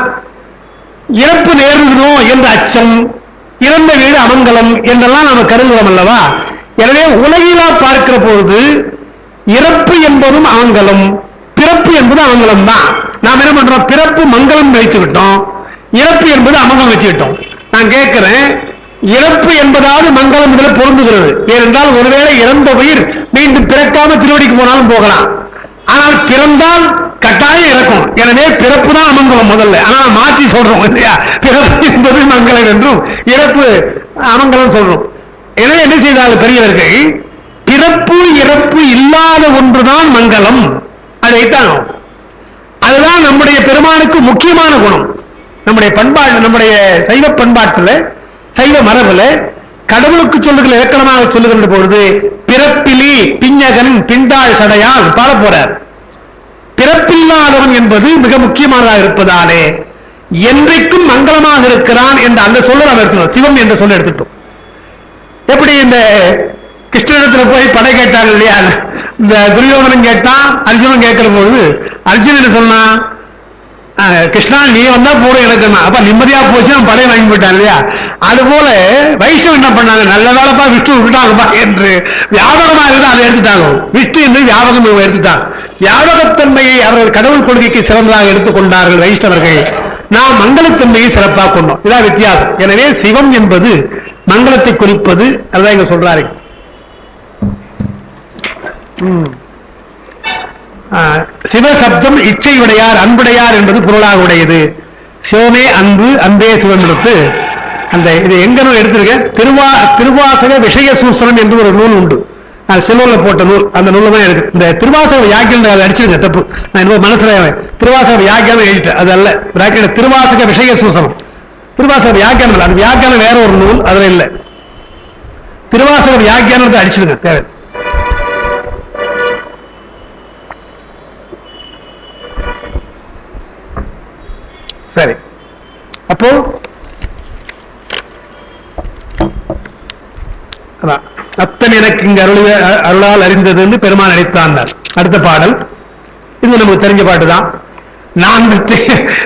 இறப்பு நேர்ந்தோம் என்ற அச்சம், இறந்த வீடு அமங்கலம் என்றெல்லாம் நாம கருதுகிறோம் அல்லவா? எனவே உலகிலா பார்க்கிற போது இறப்பு என்பதும் அமங்கலம், பிறப்பு என்பது அமங்கலம் தான். நாம் என்ன பண்றோம், பிறப்பு மங்களம் வச்சுக்கிட்டோம், இறப்பு என்பது அமங்கலம் வச்சுக்கிட்டோம். நான் கேட்கிறேன், இறப்பு என்பதாவது மங்களம் இதில் பொருந்துகிறது. ஏனென்றால் ஒருவேளை இறந்த உயிர் மீண்டும் பிறக்காம திருவடிக்கு போனாலும் போகலாம், ஆனால் பிறந்தால் கட்டாயம் இறக்கும். எனவே பிறப்பு தான் அமங்கலம் முதல்ல. ஆனால் மாற்றி சொல்றோம் இல்லையா, பிறப்பு என்பது மங்களம் என்றும் இறப்பு அமங்கலம் சொல்றோம். எனவே என்ன செய்தாலும் பெரியவர்கள், பிறப்பு இறப்பு இல்லாத ஒன்றுதான் மங்களம், அதைத்தான். அதுதான் நம்முடைய பெருமானுக்கு முக்கியமான குணம். நம்முடைய பண்பாடு, நம்முடைய சைவ பண்பாட்டில், சைவ மரபுல கடவுளுக்கு சொல்லுகிற இலக்கணமாக சொல்லுகின்ற பொழுது பிறப்பிலி பிஞ்சகன் பிண்டாள் சடையான் பாட போறார். பிறப்பில்லாதவன் என்பது மிக முக்கியமானதாக இருப்பதாலே என்றைக்கும் மங்களமாக இருக்கிறான் என்ற அந்த சொல்ல நாம் எடுத்துக்கணும். சிவம் என்ற சொல்ல எடுத்துட்டோம். எப்படி இந்த கிருஷ்ணனிடத்துல போய் படை கேட்டாங்க இல்லையா, இந்த துரியோதனன் கேட்டான், அர்ஜுனன் கேட்கிற போது அர்ஜுனன் என்ன சொன்னான், கிருஷ்ணா நீ வந்தா போறோம் எனக்கு, அப்ப நிம்மதியா போச்சு அவன் படையை வாங்கி போயிட்டான் இல்லையா. அது போல வைஷ்ணவ என்ன பண்ணாங்க, நல்ல வேலைப்பா விஷ்ணு விட்டாங்கப்பா என்று வியாபகமா இருந்து அதை எடுத்துட்டாங்க. விஷ்ணு என்று வியாபகம் எடுத்துட்டாங்க. வியாபகத்தன்மையை அவர்கள் கடவுள் கொள்கைக்கு சிறந்ததாக எடுத்துக்கொண்டார்கள் வைஷ்ணவர்கள். நாம் மங்களத்தன்மையை சிறப்பாக கொண்டோம். இதான் வித்தியாசம். எனவே சிவம் என்பது மங்களத்தை குறிப்பது. அதுதான் இங்க சொல்றாரு. சிவசப்தம் இச்சை உடையார் அன்புடையார் என்பது பொருளாக உடையது. சிவமே அன்பு, அன்பே சிவம் எடுத்து அந்த இது எங்க எடுத்திருக்க, திருவாசக விஷய சூசனம் என்று ஒரு நூல் உண்டு. செல்வல போட்ட நூல், அந்த நூல் தான் இருக்கு. இந்த திருவாசக யாக்கியம் அதை அடிச்சிருங்க, தப்பு. நான் என்னோட மனசுல திருவாசக யாக்கியம் எழுதிட்டேன், அது அல்ல. திருவாசக விஷய சூசனம், திருவாசக வியாக்கியானம், அது வியாக்கியானம் வேற ஒரு நூல், அதுல இல்ல. திருவாசக வியாக்கியானத்தை அடிச்சிருங்க தேவை. சரி, அப்போ அத்தன் எனக்கு இங்கு அருளால் அறிந்தது என்று பெருமான் அழைத்தான். அடுத்த பாடல் இது நமக்கு தெரிஞ்ச பாட்டு தான்.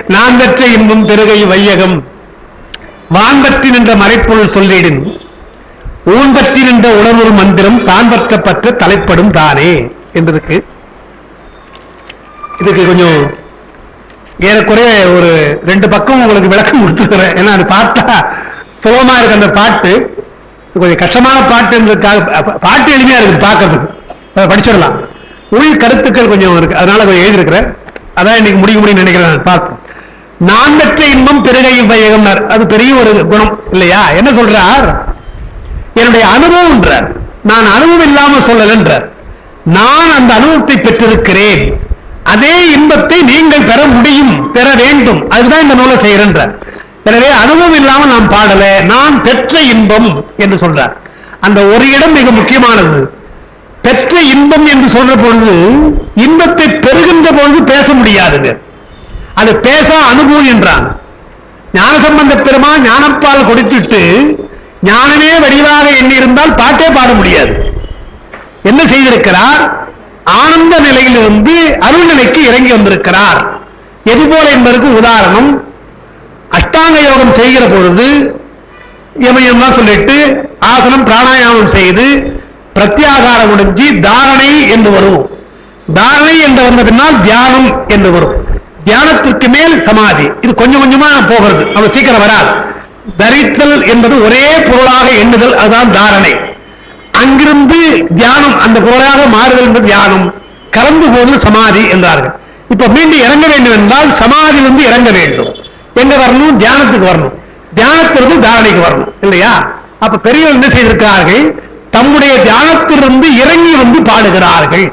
நான் பெற்ற இன்பம் பெருகை வையகம் வான்பற்றி நின்ற மறைப்பொருள் சொல்லிடின் ஊன்பற்றி நின்ற உணர்வு மந்திரம் தான் பற்ற தலைப்படும் தானே என்றிருக்கு. இதுக்கு கொஞ்சம் ஏறக்குறைய ஒரு 2 பக்கம் உங்களுக்கு விளக்கம் கொடுத்துக்கிறேன். ஏன்னா அது பார்த்தா சுலபமா இருக்கு அந்த பாட்டு, கொஞ்சம் கஷ்டமான பாட்டு என்பதற்காக. பாட்டு எளிமையா இருக்கு பார்க்கறதுக்கு, படிச்சிடலாம். உள் கருத்துக்கள் கொஞ்சம் இருக்கு, அதனால கொஞ்சம் எழுதியிருக்கிறேன். அதான் இன்னைக்கு முடியும்னு நினைக்கிறேன். பார்ப்போம். நான் பெற்ற இன்பம் பெருகை வையகம், அது பெரிய ஒரு குணம் இல்லையா. என்ன சொல்றார், என்னுடைய அனுபவம் என்றார். நான் அனுபவம் இல்லாம சொல்லலன்றார். நான் அந்த அனுபவத்தை பெற்றிருக்கிறேன். அதே இன்பத்தை நீங்கள் பெற முடியும், பெற வேண்டும். அதுதான் இந்த நூலை செய்யறேன்றார். எனவே அனுபவம் இல்லாமல் நாம் பாடல, நான் பெற்ற இன்பம் என்று சொல்றார். அந்த ஒரு இடம் மிக முக்கியமானது. பெற்ற இன்பம் என்று சொல்ற பொழுது இன்பத்தை பெறுகின்ற பொழுது பேச முடியாதுங்க, அது பேச அனுபவம் என்றான். ஞானசம்பந்த பெருமான் ஞானப்பால் கொடுத்துட்டு ஞானமே வடிவாக எண்ணி இருந்தால் பாட்டே பாட முடியாது. என்ன செய்திருக்கிறார், ஆனந்த நிலையிலிருந்து அருள் நிலைக்கு இறங்கி வந்திருக்கிறார். எது போல என்பதற்கு உதாரணம், அஷ்டாங்க யோகம் செய்கிற பொழுது யமயம்லாம் சொல்லிட்டு ஆசனம் பிராணாயாமம் செய்து பிரத்யாகாரம் முடிஞ்சு தாரணை என்று வரும். தாரணை என்று வந்த பின்னால் தியானம் என்று வரும். தியானத்திற்கு மேல் சமாதி. இது கொஞ்சம் கொஞ்சமா போகிறது, அது சீக்கிரம் வராது. தரித்தல் என்பது ஒரே பொருளாக எண்ணுதல், அதுதான் தாரணை. அங்கிருந்து தியானம், அந்த பொருளாக மாறுதல் என்பது தியானம். கலந்து போது சமாதி என்றார்கள். இப்ப மீண்டும் இறங்க வேண்டும் என்றால் சமாதியிலிருந்து இறங்க வேண்டும். எங்க வரணும், தியானத்துக்கு வரணும். தியானத்திலிருந்து தாரணைக்கு வரணும் இல்லையா. அப்ப பெரியவர் என்ன செய்திருக்கிறார்கள், தம்முடைய தியானத்திலிருந்து இறங்கி வந்து பாடுகிறார்கள்.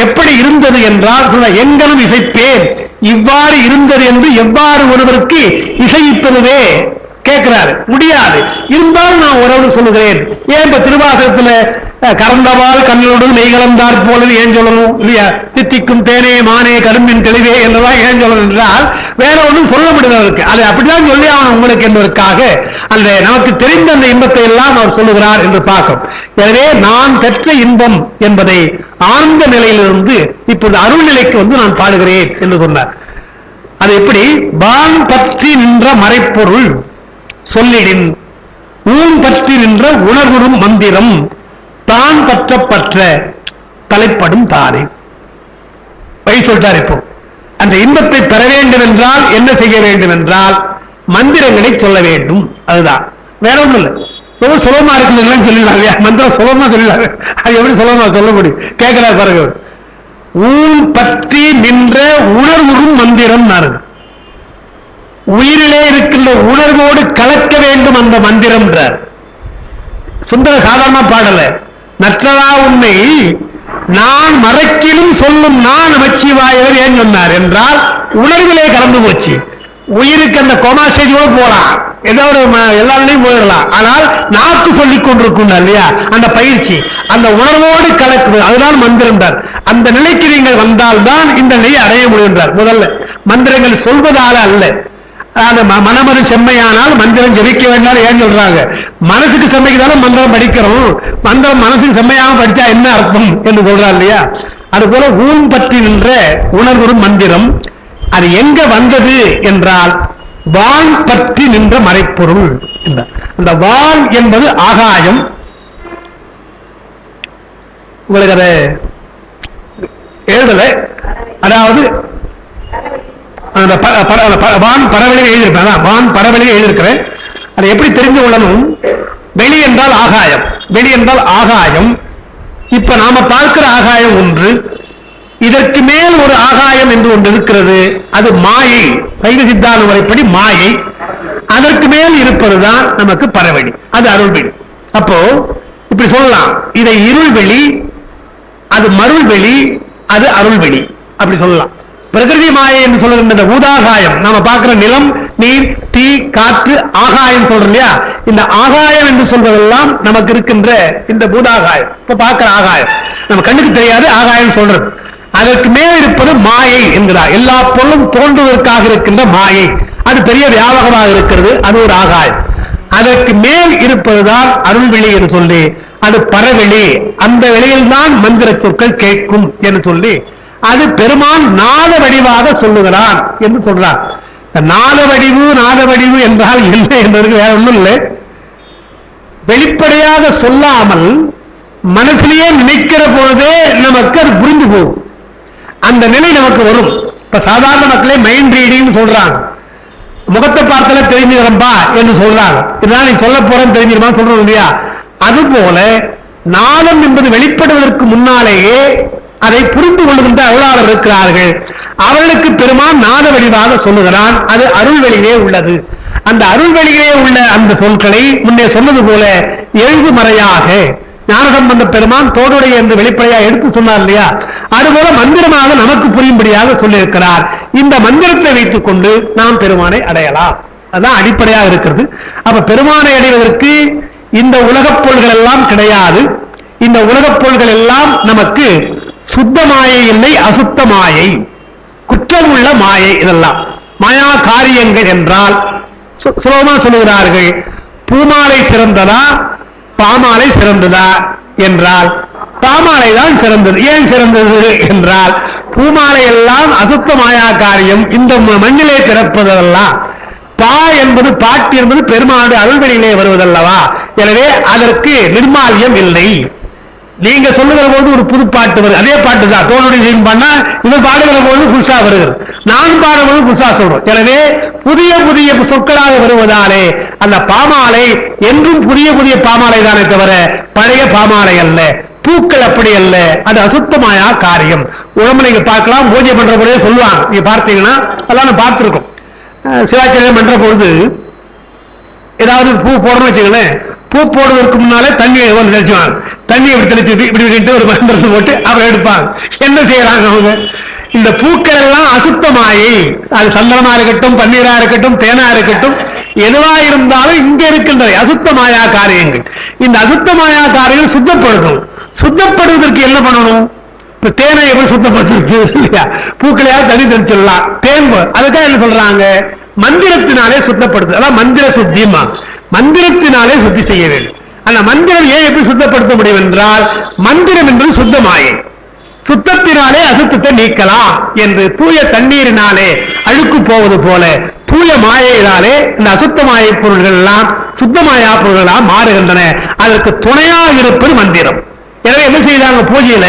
எப்படி இருந்தது என்றால், எங்கனும் இசைப்பேன் இவ்வாறு இருந்தது என்று எவ்வாறு ஒருவருக்கு இசைப்பதுவே கேட்கிறாரு. முடியாது, இருந்தாலும் நான் உறவு சொல்லுகிறேன். ஏன் இப்ப திருவாசகத்துல கறந்தவாள் கண்ணோடு நெய் கலந்தார் போல ஏன் சொல்லணும் இல்லையா, தித்திக்கும் தேனே மானே கரும்பின் தெளிவே என்றதான் ஏன் சொல்லணும் என்றால் வேற ஒன்றும் சொல்ல முடியாது. அதை அப்படிதான் சொல்லி அவன் உங்களுக்கு என்பதற்காக அந்த நமக்கு தெரிந்த அந்த இன்பத்தை எல்லாம் அவர் சொல்லுகிறார் என்று பார்க்கும். எனவே நான் பெற்ற இன்பம் என்பதை ஆழ்ந்த நிலையிலிருந்து இப்பொழுது அருள் நிலைக்கு வந்து நான் பாடுகிறேன் என்று சொன்னார். அது எப்படி, வான் பற்றி நின்ற மறைப்பொருள் சொல்லிடின் ஊன் பற்றி நின்ற உணர்வுறும் மந்திரம் தான் பற்ற தலைப்படும் தானே. வழி சொல்லிட்டார். இப்போ அந்த இன்பத்தை பெற வேண்டும் என்றால் என்ன செய்ய வேண்டும் என்றால் மந்திரங்களை சொல்ல வேண்டும். அதுதான், வேற ஒன்றும் இல்லை. ரொம்ப சுலபமா இருக்குதுன்னு சொல்லிடலாம். மந்திரம் சுலபமா சொல்லிடலாம், அது எப்படி சுலபமா சொல்ல முடியும் கேட்கிறார் பாருங்க. ஊன் பற்றி நின்ற உணர்வுறும் மந்திரம் நாரு, உயிரிலே இருக்கின்ற உணர்வோடு கலக்க வேண்டும் அந்த மந்திரம். சுந்தர சாதாரண பாடல, நற்றதா உண்மை நான் மறைக்கிலும் சொல்லும் நான் நமச்சிவாயவர் ஏன் சொன்னார் என்றால் உணர்விலே கலந்து போச்சு. உயிருக்கு அந்த கோமா ஸ்டேஜோடு போலாம், ஏதாவது எல்லாருடையும் போயிடலாம். ஆனால் நாக்கு சொல்லிக் கொண்டிருக்கும் இல்லையா அந்த பயிற்சி, அந்த உணர்வோடு கலக்குது, அதுதான் மந்திரம். அந்த நிலைக்கு நீங்கள் வந்தால்தான் இந்த நிலையை அடைய முடிகின்றார். முதல்ல மந்திரங்கள் சொல்வதால அல்ல, அந்த மனமது செம்மையானால் மந்திரம் ஜெபிக்க வேண்டாம் ஏன் சொல்றாங்க? மனசுக்கு செம்மைக்குதானே மந்திரம் படிக்கிறோம். மந்திரம் மனசுக்கு செம்மையாக படிச்சா என்ன அர்த்தம் என்று சொல்றாரு இல்லையா? அது போல ஊன் பற்றி நின்ற உணர்வரும் மந்திரம் அது எங்க வந்தது என்றால் வான் பற்றி நின்ற மறைப்பொருள். அந்த வான் என்பது ஆகாயம். உங்களுக்கு அதை எழுதல, அதாவது வான் பரவலில் எழுதியிருப்பேன். வான் பரவலில் எழுதியிருக்கிறேன். அதை எப்படி தெரிந்து கொள்ளணும்? வெளி என்றால் ஆகாயம், வெளி என்றால் ஆகாயம். இப்ப நாம பார்க்கிற ஆகாயம் ஒன்று, இதற்கு மேல் ஒரு ஆகாயம் என்று ஒன்று இருக்கிறது. அது மாயை, சைவ சித்தாந்த முறைப்படி மாயை. அதற்கு மேல் இருப்பதுதான் நமக்கு பரவெளி, அது அருள்வெளி. அப்போ இப்படி சொல்லலாம், இதை இருள்வெளி, அது மருள்வெளி, அது அருள்வெளி, அப்படி சொல்லலாம். பிரகிருதி மாயை என்று சொல்லுகின்ற ஊதாகாயம், நாம பார்க்கிற நிலம், நீர், தீ, காற்று, ஆகாயம் சொல்றோம் இல்லையா? இந்த ஆகாயம் என்று சொல்வதெல்லாம் நமக்கு இருக்கின்ற இந்த பூதாகாயம். இப்ப பார்க்கிற ஆகாயம் நம்ம கண்ணுக்கு தெரியாது, ஆகாயம் சொல்றது. அதற்கு மேல் இருப்பது மாயை என்கிறார். எல்லா பொருளும் தோன்றுவதற்காக இருக்கின்ற மாயை, அது பெரிய வியாபகமாக இருக்கிறது, அது ஒரு ஆகாயம். அதற்கு மேல் இருப்பதுதான் அருள்வெளி என்று சொல்லி, அது பரவெளி. அந்த வெளியில் தான் மந்திர சொற்கள் கேட்கும் என்று சொல்லி, அது பெருமான் நாத வடிவாக சொல்லுகிறான் என்று சொல்றார். நாத வடிவு என்றால் என்ன என்பதற்கு வேற ஒன்றும் இல்லை. வெளிப்படையாக சொல்லாமல் மனசிலேயே நினைக்கிற பொழுதே நமக்கு அது புரிந்து போகும், அந்த நிலை நமக்கு வரும். இப்ப சாதாரண மக்களே மைண்ட் ரீடிங் சொல்றாங்க, முகத்தை பார்த்தால தெரிஞ்சுக்கிறம்பா என்று சொல்றாங்க. இதுதான் நீ சொல்ல போறேன்னு தெரிஞ்சிருமா சொல்றோம் இல்லையா? அதுபோல நாதம் என்பது வெளிப்படுவதற்கு முன்னாலேயே அதை புரிந்து கொள்ளுகின்ற அருளாளர் இருக்கிறார்கள். அவர்களுக்கு பெருமான் நாத வடிவாக சொல்லுகிறான். அது அருள்வெளியிலே உள்ளது. அந்த அருள்வெளியிலே உள்ள அந்த சொற்களை முன்னே சொன்னது போல எழுதுமறையாக ஞானசம்பந்த பெருமான் தோடுடைய என்று வெளிப்படையாக எடுத்து சொன்னார் இல்லையா? அதுபோல மந்திரமாக நமக்கு புரியும்படியாக சொல்லியிருக்கிறார். இந்த மந்திரத்தை வைத்துக் கொண்டு நாம் பெருமானை அடையலாம். அதுதான் அடிப்படையாக இருக்கிறது. அப்ப பெருமானை அடைவதற்கு இந்த உலகப் பொருள்கள் எல்லாம் கிடையாது. இந்த உலகப் பொருள்கள் எல்லாம் நமக்கு சுத்த மாயை இல்லை, அசுத்த மாயை, குற்றம் உள்ள மாயை. இதெல்லாம் மாயா காரியங்கள் என்றால் சுலபமா சொல்லுகிறார்கள். பூமாலை சிறந்ததா பாமாலை சிறந்ததா என்றால் பாமாலை தான் சிறந்தது. ஏன் சிறந்தது என்றால் பூமாலை எல்லாம் அசுத்த மாயா காரியம், இந்த மண்ணிலே பிறப்பதெல்லாம். பா என்பது பாட்டு என்பது பெருமாடு அருள்வெளியிலே வருவதல்லவா? எனவே அதற்கு நிர்மால்யம் இல்லை. நீங்க சொல்லுகிற போது ஒரு புது பாட்டு வருது, அதே பாட்டு தான் தோளுடைய பண்ணா இவன் பாடுகிற போது புதுசா வருகிறது, நான் பாடும்போது புதுசா சொல்றோம். எனவே புதிய புதிய சொற்களாக வருவதாலே அந்த பாமாலை என்றும் புதிய புதிய பாமாலை தானே தவிர பழைய பாமாலை அல்ல. பூக்கள் அப்படி அல்ல, அது அசுத்தமாயா காரியம். உடம்பு நீங்க பார்க்கலாம், பூஜை பண்ற போதே சொல்லுவாங்க, நீங்க பார்த்தீங்கன்னா அதெல்லாம் நான் பார்த்திருக்கோம். சிவாச்சாரியம் பண்ற பொழுது ஏதாவது பூ போடணும்னு வச்சுங்களேன், பூ போடுவதற்கு முன்னாலே தண்ணி தெளிச்சுவாங்க. தண்ணி இப்படி தெளிச்சுட்டு இப்படி ஒரு மந்திரத்தை போட்டு அவரை எடுப்பாங்க. என்ன செய்யறாங்க அவங்க? இந்த பூக்கள் எல்லாம் அசுத்தமாயி, அது சந்தனமா இருக்கட்டும், பன்னீரா இருக்கட்டும், தேனா இருக்கட்டும், எதுவா இருந்தாலும் இங்க இருக்கின்ற அசுத்தமாயா காரியங்கள். இந்த அசுத்தமாயா காரியங்கள் சுத்தப்படுத்தும். சுத்தப்படுவதற்கு என்ன பண்ணணும்? இப்ப தேனை எப்படி சுத்தப்படுத்துறது இல்லையா? பூக்களையாவது தண்ணி தெளிச்சிடலாம். தேன் அதுக்காக என்ன சொல்றாங்க? மந்திரத்தினாலே சுத்தப்படுத்து. அதான் மந்திர சுத்திமா, மந்திரத்தினாலே சுத்தி செய்ய வேண்டும். அந்த மந்திரம் ஏன் எப்படி சுத்தப்படுத்த முடியும் என்றால், மந்திரம் என்பது சுத்தமாயே, சுத்தத்தினாலே அசுத்தத்தை நீக்கலாம் என்று தூய தண்ணீரினாலே அழுக்கு போவது போல தூய மாயினாலே இந்த அசுத்த மாயை பொருள்கள் எல்லாம் சுத்தமாயா பொருள்களாக மாறுகின்றன. அதற்கு துணையாக இருப்பது மந்திரம். எனவே என்ன செய்தாங்க? பூஜையில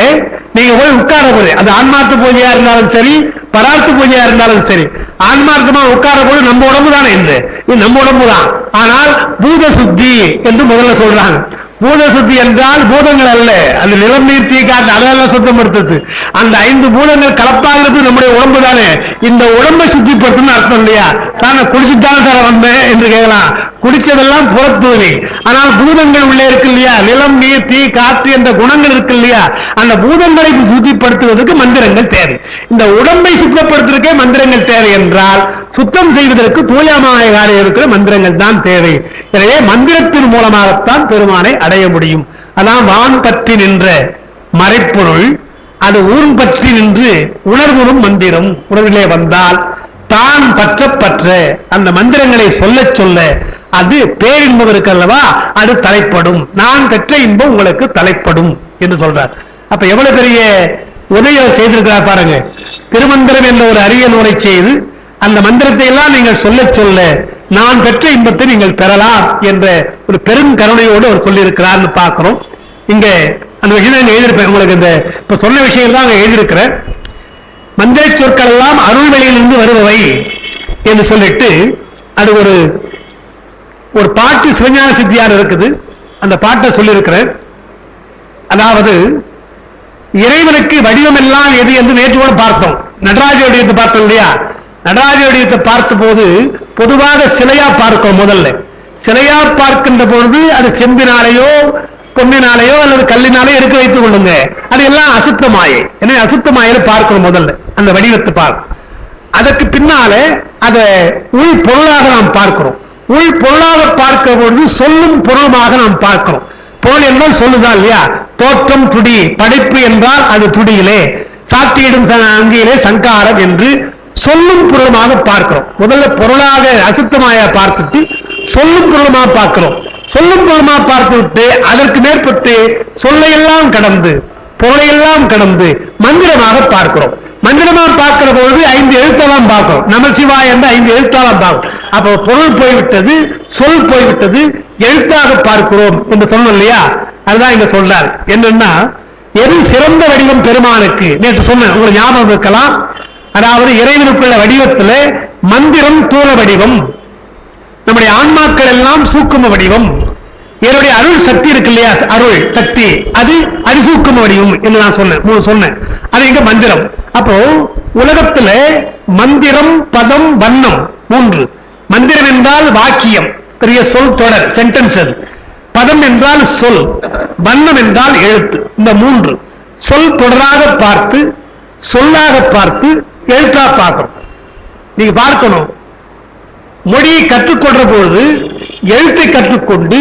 நீங்க போய் உட்கார போது, அது ஆன்மார்த்த பூஜையா இருந்தாலும் சரி, பரார்த்த பூஜையா இருந்தாலும் சரி, ஆன்மார்த்தமா உட்கார போது நம்ம உடம்பு தானே, இது நம்ம உடம்பு தான். ஆனால் பூத சுத்தி என்று முதல்ல சொல்றாங்க. பூத சுத்தி என்றால் பூதங்கள் அல்ல, அது நிலம் நீர் தீ காற்று அதெல்லாம் சுத்தப்படுத்துது. அந்த 5 பூதங்கள் கலப்பாகிறது நம்முடைய உடம்பு தானே. இந்த உடம்பை சுத்திப்படுத்தணும்னு அர்த்தம் இல்லையா? சார் நான் குடிச்சுட்டாலும் சார் வந்தேன் என்று கேட்கலாம். குடிச்சதெல்லாம் புறத்தூவி, ஆனால் பூதங்கள் உள்ளே இருக்கு இல்லையா? நிலம் நீர் தீ காற்று என்ற குணங்கள் இருக்கு இல்லையா? அந்த பூதங்களை சுத்திப்படுத்துவதற்கு மந்திரங்கள் தேவை. இந்த உடம்பை சுத்தப்படுத்துவதற்கே மந்திரங்கள் தேவை என்றால், சுத்தம் செய்வதற்கு தூயமான காரியம் இருக்கிற மந்திரங்கள் தான் தேவை. எனவே மந்திரத்தின் மூலமாகத்தான் பெருமானை அடைய முடியும். அதான் வான் பற்றி நின்ற மறைப்பொருள், அது ஊன் பற்றி நின்று உணர்வுறும் மந்திரம் உணர்விலே வந்தால் தான் பற்ற பற்ற அந்த மந்திரங்களை சொல்ல சொல்ல அது பேரின்பம் இருக்கு அல்லவா, அது தலைப்படும். நான் பெற்ற இன்பம் உங்களுக்கு தலைப்படும் என்று சொல்றார். அப்ப எவ்வளவு பெரிய உதவியை செய்திருக்கிறார் பாருங்க. திருமந்திரம் என்ற ஒரு அரிய நூலை செய்து அந்த மந்திரத்தை எல்லாம் நீங்கள் சொல்ல சொல்ல நான் பெற்ற இன்பத்தை நீங்கள் பெறலாம் என்ற ஒரு பெரும் கருணையோடு அவர் சொல்லியிருக்கிறார் பார்க்கிறோம். இங்க அந்த விஷயம் எழுதியிருப்பேன் உங்களுக்கு. இந்த இப்ப சொன்ன விஷயம் தான் எழுதியிருக்கிற மந்திர சொற்கள் எல்லாம் அருள் வெளியிலிருந்து வருபவை என்று சொல்லிட்டு அது ஒரு ஒரு பாட்டு சிவஞான சித்தியார் இருக்குது. அந்த பாட்டை சொல்லியிருக்கிறேன். அதாவது இறைவனுக்கு வடிவம் எல்லாம் எது என்று நேற்று கூட பார்த்தோம். நடராஜ வடிவத்தை பார்த்தோம் இல்லையா? நடராஜ வடிவத்தை பார்த்த போது பொதுவாக சிலையா பார்க்கும். முதல்ல சிலையா பார்க்கின்ற பொழுது அது செம்பினாலேயோ பொன்னினாலேயோ அல்லது கல்லினாலேயோ இருக்க வைத்துக் கொள்ளுங்க. அது எல்லாம் அசுத்தமாயை. எனவே அசுத்தமாயில பார்க்கணும் முதல்ல அந்த வடிவத்தை பார்க்கும். அதற்கு பின்னாலே அதை உள் பொருளாக நாம் பார்க்கிறோம். உள் பொருளாக பார்க்கிற பொழுது சொல்லும் பொருளுமாக நாம் பார்க்கிறோம். பொருள் என்றால் சொல்லுதான் இல்லையா? தோற்றம் துடி, படைப்பு என்றால் அது துடியிலே, சாத்தியிடும் அங்கியிலே சங்காரம் என்று சொல்லும் பொருளுமாக பார்க்கிறோம். முதல்ல பொருளாக அசுத்தமாய பார்த்துட்டு சொல்லும் பொருளுமாக பார்க்கிறோம். சொல்லும் பொருளுமாக பார்த்து விட்டு அதற்கு மேற்பட்டு சொல்லையெல்லாம் கடந்து பொருளையெல்லாம் கடந்து மந்திரமாக பார்க்கிறோம். மந்திரமாக பார்க்கிற பொழுது 5 எழுத்தெல்லாம் பார்க்கிறோம். நமசிவாய் என்ற 5 எழுத்தாலாம் பார்க்கிறோம். அப்போ பொருள் போய்விட்டது, சொல் போய்விட்டது, எழுத்தாக பார்க்கிறோம் என்று சொன்னோம் இல்லையா? அதுதான் இங்க சொல்றார். என்னன்னா எது சிறந்த வடிவம் பெருமானுக்கு நேற்று சொன்ன உங்களுக்கு ஞாபகம் இருக்கலாம். அதாவது இறைவனுக்குள்ள வடிவத்தில் மந்திரம் தூள வடிவம், நம்முடைய ஆன்மாக்கள் எல்லாம் சூக்கும வடிவம், என்னுடைய அருள் சக்தி இருக்கு இல்லையா? அருள் சக்தி அது அதிசூக்கும வடிவம் என்று நான் சொன்னேன். அது எங்க மந்திரம். அப்போ உலகத்துல மந்திரம், பதம், வண்ணம் 3. மந்திரம் என்றால் வாக்கியம், பெரிய சொல் தொடர், சென்டென்ஸ். அது பதம் என்றால் சொல், வண்ணம் என்றால் எழுத்து. இந்த 3 சொல் தொடராக பார்த்து, சொல்லாக பார்த்து, எழுத்தா பார்க்கணும். நீங்க பார்க்கணும், மொழியை கற்றுக்கொள்ற பொழுது எழுத்தை கற்றுக்கொண்டு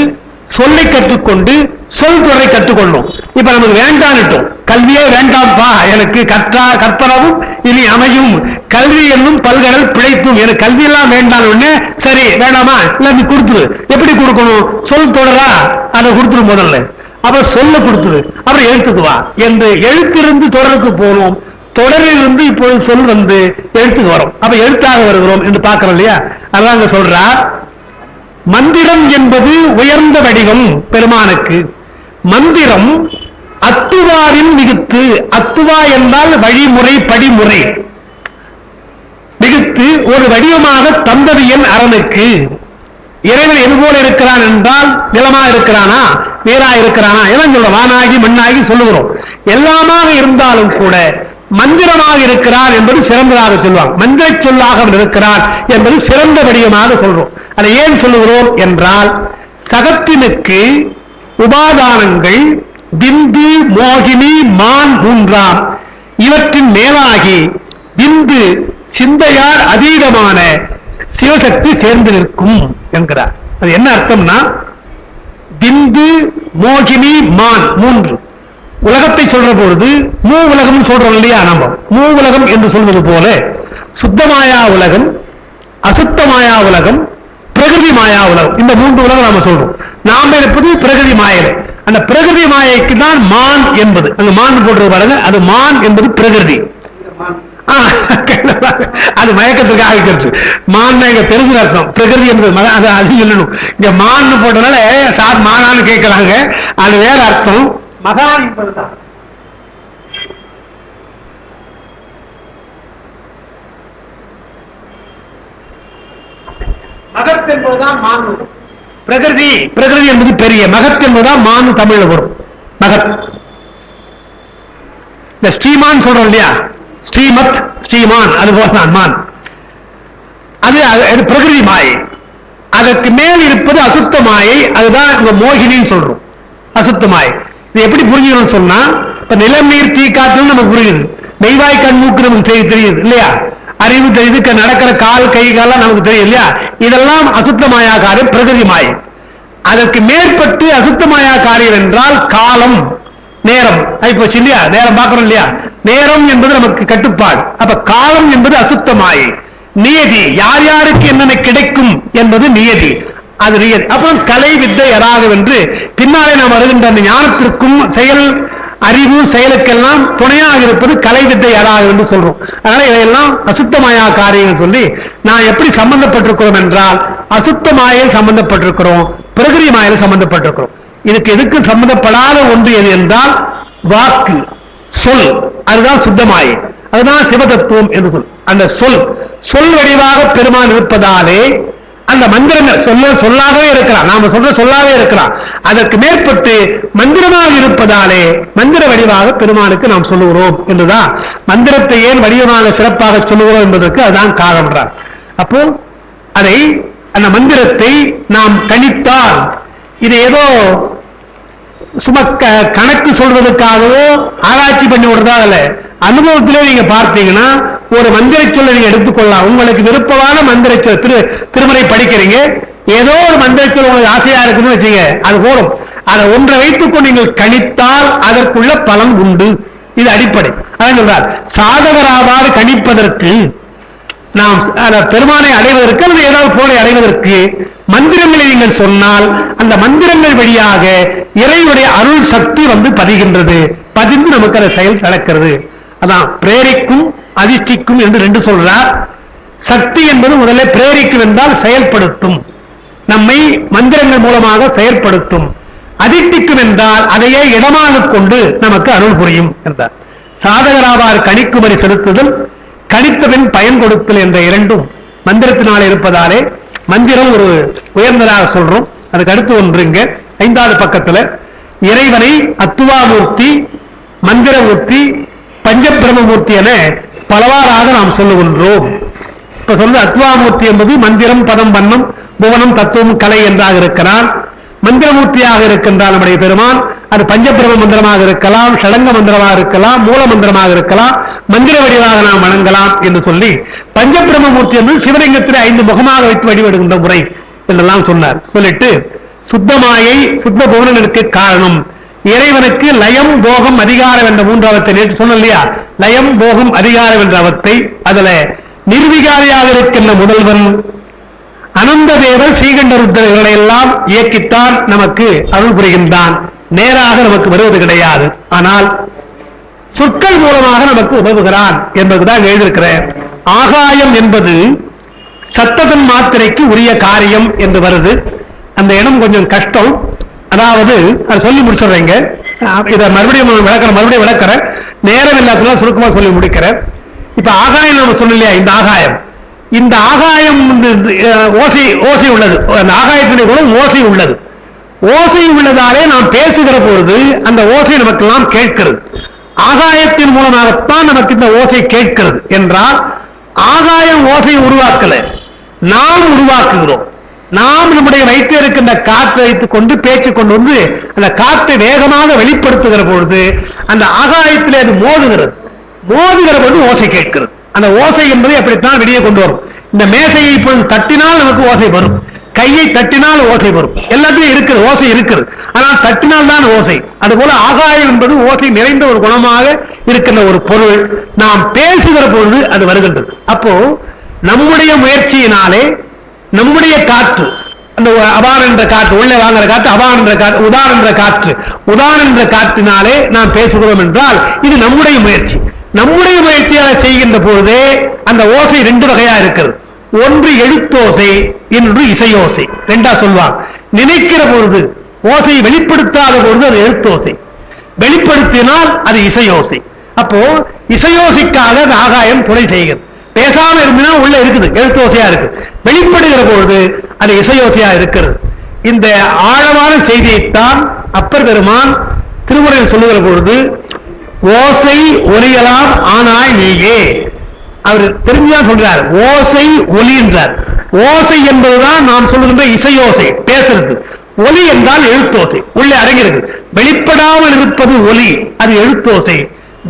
சொல்லை கற்றுக்கொண்டு சொல் தொடரை கற்றுக்கொள்ளும். இப்ப நமக்கு வேண்டான்ட்டோம், கல்வியே வேண்டாம்ப்பா, எனக்கு கற்பனவும் இனி அமையும், கல்வி என்னும் பல்கடல் பிழைத்தும், எனக்கு கல்வி எல்லாம் வேண்டாம். சரி வேண்டாமா, இல்ல நீ கொடுத்துரு. எப்படி கொடுக்கணும்? சொல் தொடரா அதை கொடுத்துரு முதல்ல, அப்ப சொல்ல கொடுத்துரு, அப்புறம் எழுத்துக்கு வா என்று எழுத்திலிருந்து தொடருக்கு போனோம். தொடரிலிருந்து இப்போது சொல் வந்து எழுத்துக்கு வரும். அப்ப எழுத்தாக வருகிறோம் என்று பார்க்கிறோம் இல்லையா? அதான் சொல்றார், மந்திரம் என்பது உயர்ந்த வடிவம் பெருமானுக்கு. மந்திரம் அத்துவாவின் மிகுத்து, அத்துவா என்றால் வழிமுறை, படிமுறை, மிகுத்து ஒரு வடிவமாக தந்தது என் அரணுக்கு. இறைவன் எது போல இருக்கிறான் என்றால் நிலமா இருக்கிறானா, நீரா இருக்கிறானா, எல்லாம் சொல்றோம். வானாகி மண்ணாகி சொல்லுகிறோம். எல்லாமாக இருந்தாலும் கூட மந்திரமாக இருக்கிறார் என்பது சிறந்ததாக சொல்லுவாங்க. மந்திர சொல்லாக இருக்கிறார் என்பது சிறந்த வடிவமாக சொல்றோம். அதை ஏன் சொல்லுகிறோம் என்றால் சகத்தினுக்கு உபாதானங்கள் பிந்து, மோகினி, மான் 3ஆம். இவற்றின் மேலாகி பிந்து சிந்தையால் அதீதமான சிவசக்தி சேர்ந்து நிற்கும் என்கிறார். அது என்ன அர்த்தம்னா, பிந்து, மோகினி, மான் 3 உலகத்தை சொல்ற பொழுது மூ உலகம் சொல்றோம் இல்லையா? நம்ம மூ உலகம் என்று சொல்வது போல சுத்தமாயா உலகம், அசுத்தமாயா உலகம், பிரகிருதி மாயா உலகம், இந்த 3 உலகம் நாம சொல்றோம். நாம இருப்பது பிரகிருதி மாயை. அந்த பிரகிருதி மாயைக்கு தான் மான் என்பது. அங்க மான் போடுறது பாருங்க, அது மான் என்பது பிரகிருதி. அது மயக்கத்துக்காக இருக்கிறது. மான் இங்க பெருசு அர்த்தம், பிரகிருதி என்பது அது சொல்லணும். இங்க மான் போட்டனால சார் மானான்னு கேட்கிறாங்க, அது வேற அர்த்தம். மகான் என்பதுதான் மகத் என்பதுதான் மானு. பிரகிருதி, பிரகிருதி என்பது பெரிய, மகத் என்பதுதான் மானு தமிழ்ல வரும். மகத். இந்த ஸ்ரீமான் சொல்றோம் இல்லையா? ஸ்ரீமத், ஸ்ரீமான், அது போலதான் மான். அது பிரகிருதி மாயை. அதற்கு மேல் இருப்பது அசுத்த மாயை. அதுதான் மோகினின்னு சொல்றோம், அசுத்த மாயை. இது எப்படி புரிஞ்சுக்கணும்னு சொன்னா, இப்ப நிலம், நீர், தீ, காற்று நமக்கு புரியுது. மெய்வாய், கண், மூக்கு நமக்கு தெரியுது இல்லையா? அறிவு தெரியுது, நடக்கிற கால், கை, காலம் நமக்கு தெரியும் இல்லையா? இதெல்லாம் அசுத்தமாயா காரியம், பிரகிருதி மாயை. அதற்கு மேற்பட்டு அசுத்தமாயா காரியம் என்றால் காலம், நேரம். இப்போ இல்லையா? நேரம் பார்க்கிறோம் இல்லையா? நேரம் என்பது நமக்கு கட்டுப்பாடு. அப்ப காலம் என்பது அசுத்த மாயை. நியதி, யார் யாருக்கு என்னென்ன கிடைக்கும் என்பது நியதி, அது நியதி. அப்புறம் கலை வித்தை அராகம் என்று பின்னாலே நாம் வருகின்ற அந்த ஞானத்திற்கும் செயல் அறிவு செயலுக்கெல்லாம் துணையாக இருப்பது கலை வித்தை அராகம் என்று சொல்றோம். அதனால இதையெல்லாம் அசுத்தமாயா காரியங்கள் சொல்லி நான் எப்படி சம்பந்தப்பட்டிருக்கிறோம் என்றால் அசுத்த மாயில் சம்பந்தப்பட்டிருக்கிறோம், பிரகிருதி மாயில் சம்பந்தப்பட்டிருக்கிறோம். இதுக்கு எதுக்கு சம்பந்தப்படாத ஒன்று எது என்றால் வாக்கு, சொல், அதுதான் சுத்தமாயை, அதுதான் சிவதத்துவம் என்று சொல். அந்த சொல் வடிவாக பெருமான் இருப்பதாலே அந்த மந்திரங்கள் சொல்லாகவே இருக்கலாம், நாம சொல்ற சொல்லாவே இருக்கலாம், அதற்கு மேற்பட்டு மந்திரமாக இருப்பதாலே மந்திர வடிவாக பெருமானுக்கு நாம் சொல்லுகிறோம் என்றுதான். மந்திரத்தை ஏன் வடிவமாக சிறப்பாக சொல்லுகிறோம் என்பதற்கு அதுதான் காரணம். அப்போ அதை அந்த மந்திரத்தை நாம் கணித்தால் இது ஏதோ சும்மா கணக்கு சொல்வதற்காகவோ ஆராய்ச்சி பண்ணி விடுறதா இல்ல, அனுபவத்திலே நீங்க பார்த்தீங்கன்னா ஒரு மந்திர சொல்லை நீங்க எடுத்துக்கொள்ளலாம். உங்களுக்கு விருப்பமான மந்திர சொல், திருமுறை படிக்கிறீங்க, ஏதோ ஒரு மந்திர சொல் உங்களுக்கு ஆசையா இருக்குன்னு வச்சுங்க, அது போடும். அதை ஒன்றை வைத்துக் கொண்டு நீங்கள் கணித்தால் அதற்குள்ள பலன் உண்டு. இது அடிப்படை. அதான் சொல்றார், சாதகராவாறு கணிப்பதற்கு நாம் பெருமானை அடைவதற்கு அல்லது ஏதாவது போலை அடைவதற்கு மந்திரங்களை நீங்கள் சொன்னால் அந்த மந்திரங்கள் வழியாக இறைவனுடைய அருள் சக்தி வந்து பதிகின்றது, பதிந்து நமக்கு அந்த செயல் நடக்கிறது. அதான் பிரேரிக்கும் அதிஷ்டிக்கும் என்று ரெண்டு சொல்றார். சக்தி என்பது முதல்ல பிரேரிக்கும் என்றால் செயல்படுத்தும், நம்மை மந்திரங்கள் மூலமாக செயல்படுத்தும். அதிஷ்டிக்கும் என்றால் அதையே இடமாக கொண்டு நமக்கு அருள் புரியும் என்றார். சாதகராவார் கணிக்குமறி செலுத்துதல், கணித்தபின் பயன் கொடுத்தல் என்ற இரண்டும் மந்திரத்தினால் இருப்பதாலே மந்திரம் ஒரு உயர்ந்ததாக சொல்றோம். அதுக்கு அடுத்து ஒன்றுங்க 5வது பக்கத்துல இறைவனை அத்துவாமூர்த்தி, மந்திரமூர்த்தி, பஞ்சபிரமமூர்த்தி என பலவாறாக நாம் சொல்லுகின்றோம். இப்ப சொல்ல அத்துவாமூர்த்தி என்பது மந்திரம், பதம், வண்ணம், புவனம், தத்துவம், கலை என்றாக இருக்கிறான். மந்திரமூர்த்தியாக இருக்கின்றான் நம்முடைய பெருமான். அது பஞ்சபிரம மந்திரமாக இருக்கலாம், ஷடங்க மந்திரமாக இருக்கலாம், மூல மந்திரமாக இருக்கலாம், மந்திர வடிவாக நாம் வணங்கலாம் என்று சொல்லி பஞ்சபிரம மூர்த்தி என்பது சிவலிங்கத்திலே 5 முகமாக வைத்து வழிபடுகின்ற முறை என்றெல்லாம் சொன்னார். சொல்லிட்டு சுத்தமாயை சுத்த புவனனுக்கு காரணம் இறைவனுக்கு லயம் போகம் அதிகாரம் என்ற 3 நேற்று சொன்ன இல்லையா, லயம் போகம் அதிகாரம் என்ற அவத்தை அதுல நிர்விகாரியாக இருக்கின்ற முதல்வன் அனந்த தேவர் ஸ்ரீகண்டருத்தர்களை எல்லாம் இயக்கித்தான் நமக்கு அருள் புரிகின்றான். நேராக நமக்கு வருவது கிடையாது, ஆனால் சொற்கள் மூலமாக நமக்கு உதவுகிறான் என்பதுதான் எழுதியிருக்கிறேன். ஆகாயம் என்பது சத்ததன் மாத்திரைக்கு உரிய காரியம் என்று வருது. அந்த இடம் கொஞ்சம் கஷ்டம், அதாவது அதை சொல்லி முடிச்சிடுறேங்க. இதை மறுபடியும் விளக்கிறேன், நேரம் இல்லாத சுருக்கமா சொல்லி முடிக்கிறேன். இப்ப ஆகாயம் நம்ம சொல்லலையா, இந்த ஆகாயம் ஓசை உள்ளது, அந்த ஆகாயத்தினை கூட ஓசை உள்ளது. ஓசை உள்ளதாலே நாம் பேசுகிற பொழுது அந்த ஓசை நமக்கெல்லாம் கேட்கிறது. ஆகாயத்தின் மூலமாகத்தான் நமக்கு இந்த ஓசை கேட்கிறது என்றால் ஆகாயம் ஓசை உருவாக்கல, நாம் உருவாக்குகிறோம். நாம் நம்முடைய வயிற்றில் இருக்கின்ற காற்றை வைத்துக் கொண்டு பேச்சு கொண்டு வந்து அந்த காற்றை வேகமாக வெளிப்படுத்துகிற பொழுது அந்த ஆகாயத்திலே அது மோதுகிற பொழுது ஓசை கேட்கிறது. அந்த ஓசை என்பதை அப்படித்தான் வெளியே கொண்டு வரும். இந்த மேசையை இப்பொழுது தட்டினால் நமக்கு ஓசை வரும், கையை தட்டினால் ஓசை வரும், எல்லாத்தையும் இருக்கிறது, ஓசை இருக்கிறது, ஆனால் தட்டினால் தான் ஓசை. அதுபோல ஆகாயம் என்பது ஓசை நிறைந்த ஒரு குணமாக இருக்கின்ற ஒரு பொருள். நாம் பேசுகிற பொழுது அது வருகின்றது. அப்போ நம்முடைய முயற்சியினாலே நம்முடைய காற்று, அந்த அபான் என்ற காற்று, உள்ளே வாங்குற காற்று, அபான் என்ற காற்று, உதான் என்ற காற்று, உதான் என்ற காற்றினாலே நாம் பேசுகிறோம் என்றால் இது நம்முடைய முயற்சி. நம்முடைய முயற்சியாக செய்கின்ற பொழுதே அந்த ஓசை 2 வகையா இருக்கிறது. ஒன்று எழுத்தோசை, இன்னொன்று இசையோசை. 2ஆ சொல்வார். நினைக்கிற பொழுது ஓசையை வெளிப்படுத்தாத பொழுது அது எழுத்தோசை, வெளிப்படுத்தினால் அது இசையோசை. அப்போ இசையோசைக்காக அந்த ஆகாயம் துணை செய்கிறது. பேசாம இருந்தா உள்ள இருக்குது, எழுத்தோசையா இருக்கு. வெளிப்படுகிற பொழுது அது இசையோசையா இருக்கிறது. இந்த ஆழமான செய்தியைத்தான் அப்பர் பெருமான் திருமுறையில் சொல்லுகிற பொழுது ஓசை ஒலியலாம் ஆனாய் நீயே, அவர் தெரிஞ்சுதான் சொல்றார். ஓசை ஒலி என்றார். ஓசை என்பதுதான் நாம் சொல்லுகின்ற இசையோசை, பேசுறது. ஒலி என்றால் எழுத்தோசை, உள்ளே அடங்கியிருக்கு. வெளிப்படாமல் இருப்பது ஒலி, அது எழுத்தோசை.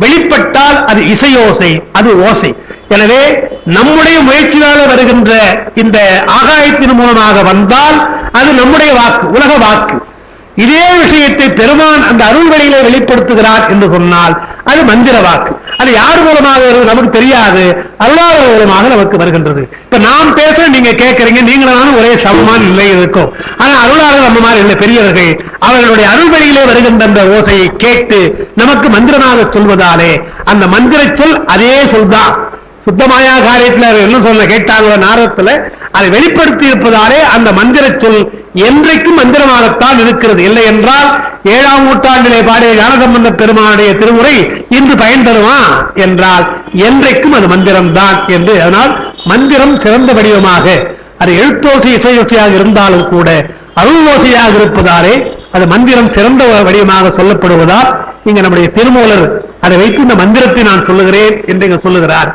வெளிப்பட்டால் அது இசையோசை, அது ஓசை. எனவே நம்முடைய முயற்சியால் வருகின்ற இந்த ஆகாயத்தின் மூலமாக வந்தால் அது நம்முடைய வாக்கு, உலக வாக்கு. இதே விஷயத்தை பெருமான் அந்த அருள் வழியிலே வெளிப்படுத்துகிறார் என்று சொன்னால் அது மந்திர வாக்கு. அது யார் மூலமாக வருது நமக்கு தெரியாது, அருளாளர் மூலமாக நமக்கு வருகின்றது. இப்ப நாம் பேசுற நீங்க கேட்கறீங்க, நீங்களும் ஒரே சமமான நிலையில் இருக்கும். ஆனா அருளாளர் நம்ம மாதிரி இல்லை, பெரியவர்கள் அவர்களுடைய அருள்வழியிலே வருகின்ற அந்த ஓசையை கேட்டு நமக்கு மந்திரமாக சொல்வதாலே அந்த மந்திர சொல் அதே சொல்தான். சுத்தமாயா காரியத்தில் என்ன சொல்ல கேட்டாங்க நாரதத்துல, அதை வெளிப்படுத்தி இருப்பதாலே அந்த மந்திர சொல் என்றைக்கும் மந்திரமாகத்தான் இருக்கிறது. இல்லை என்றால் 7ஆம் நூற்றாண்டிலே பாடிய ஞானசம்பந்த பெருமானுடைய திருமுறை இன்று பயன் தருமா என்றால் என்றைக்கும் அது மந்திரம் தான் என்று. அதனால் மந்திரம் சிறந்த வடிவமாக, அது எழுத்தோசை இசையோசையாக இருந்தாலும் கூட அருள் ஓசையாக இருப்பதாலே அது மந்திரம் சிறந்த வடிவமாக சொல்லப்படுவதால் இங்க நம்முடைய திருமூலர் அதை வைத்து இந்த மந்திரத்தை நான் சொல்லுகிறேன் என்று இங்க சொல்லுகிறார்.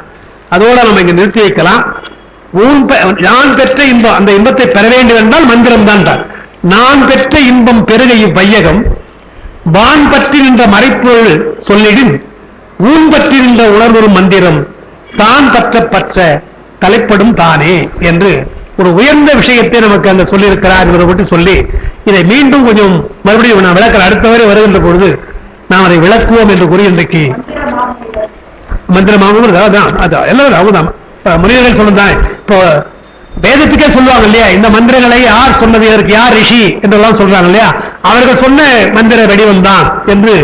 அதோட நம்ம இங்க நிறுத்தி வைக்கலாம். நான் பெற்ற இன்பம், அந்த இன்பத்தை பெற வேண்டும் என்றால் மந்திரம் தான். நான் பெற்ற இன்பம் பெருக இவ்வையகம் வான் பற்றி நின்ற மறைப்பொருள் சொல்லிடின் ஊன் பற்றி நின்ற உணர்வு மந்திரம் தான் பற்ற தலைப்படும் தானே என்று ஒரு உயர்ந்த விஷயத்தை நமக்கு அங்க சொல்லியிருக்கிறார் என்பதை மட்டும் சொல்லி இதை மீண்டும் கொஞ்சம் மறுபடியும் நான் விளக்க அடுத்த வரை வருகின்ற பொழுது நாம் அதை விளக்குவோம் என்று கூறி இன்றைக்கு மந்திரமாகவும் எல்லாரும் அவங்கதான் முனிவர்கள் சொல்லுதான். இப்போ வேதத்துக்கே சொல்லுவாங்க இல்லையா, இந்த மந்திரங்களை யார் சொன்னது, இதற்கு யார் ரிஷி என்றெல்லாம் சொல்றாங்க இல்லையா, அவர்கள் சொன்ன மந்திர வடிவம் தான் என்று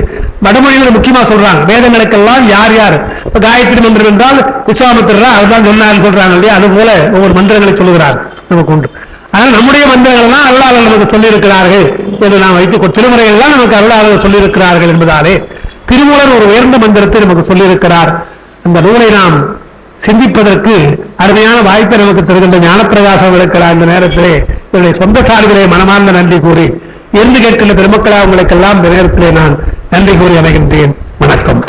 வடமொழிகள் முக்கியமா சொல்றாங்க. வேதங்களுக்கெல்லாம் யார் யார், காயத்ரி மந்திரம் என்றால் விஸ்வாமித்திரர் அவர்தான் சொன்னார் சொல்றாங்க இல்லையா, அது போல ஒவ்வொரு மந்திரங்களை சொல்லுகிறார் நமக்கு உண்டு. ஆனால் நம்முடைய மந்திரங்கள் தான் அருளாளர் நமக்கு சொல்லியிருக்கிறார்கள் என்று நாம் வைத்துக் திருமுறைகள் தான் நமக்கு அருளாளர் சொல்லியிருக்கிறார்கள் என்பதாலே திருமூலர் ஒரு உயர்ந்த மந்திரத்தை நமக்கு சொல்லியிருக்கிறார். அந்த நூலை நாம் சிந்திப்பதற்கு அருமையான வாய்ப்பை நமக்கு தருகின்ற ஞானப்பிரகாசம் இருக்கிறார். இந்த நேரத்திலே என்னுடைய சொந்த சார்பிலே மனமார்ந்த நன்றி கூறி இருந்து கேட்கின்ற பெருமக்களா உங்களுக்கெல்லாம் இந்த நேரத்திலே நான் நன்றி கூறி அமைகின்றேன். வணக்கம்.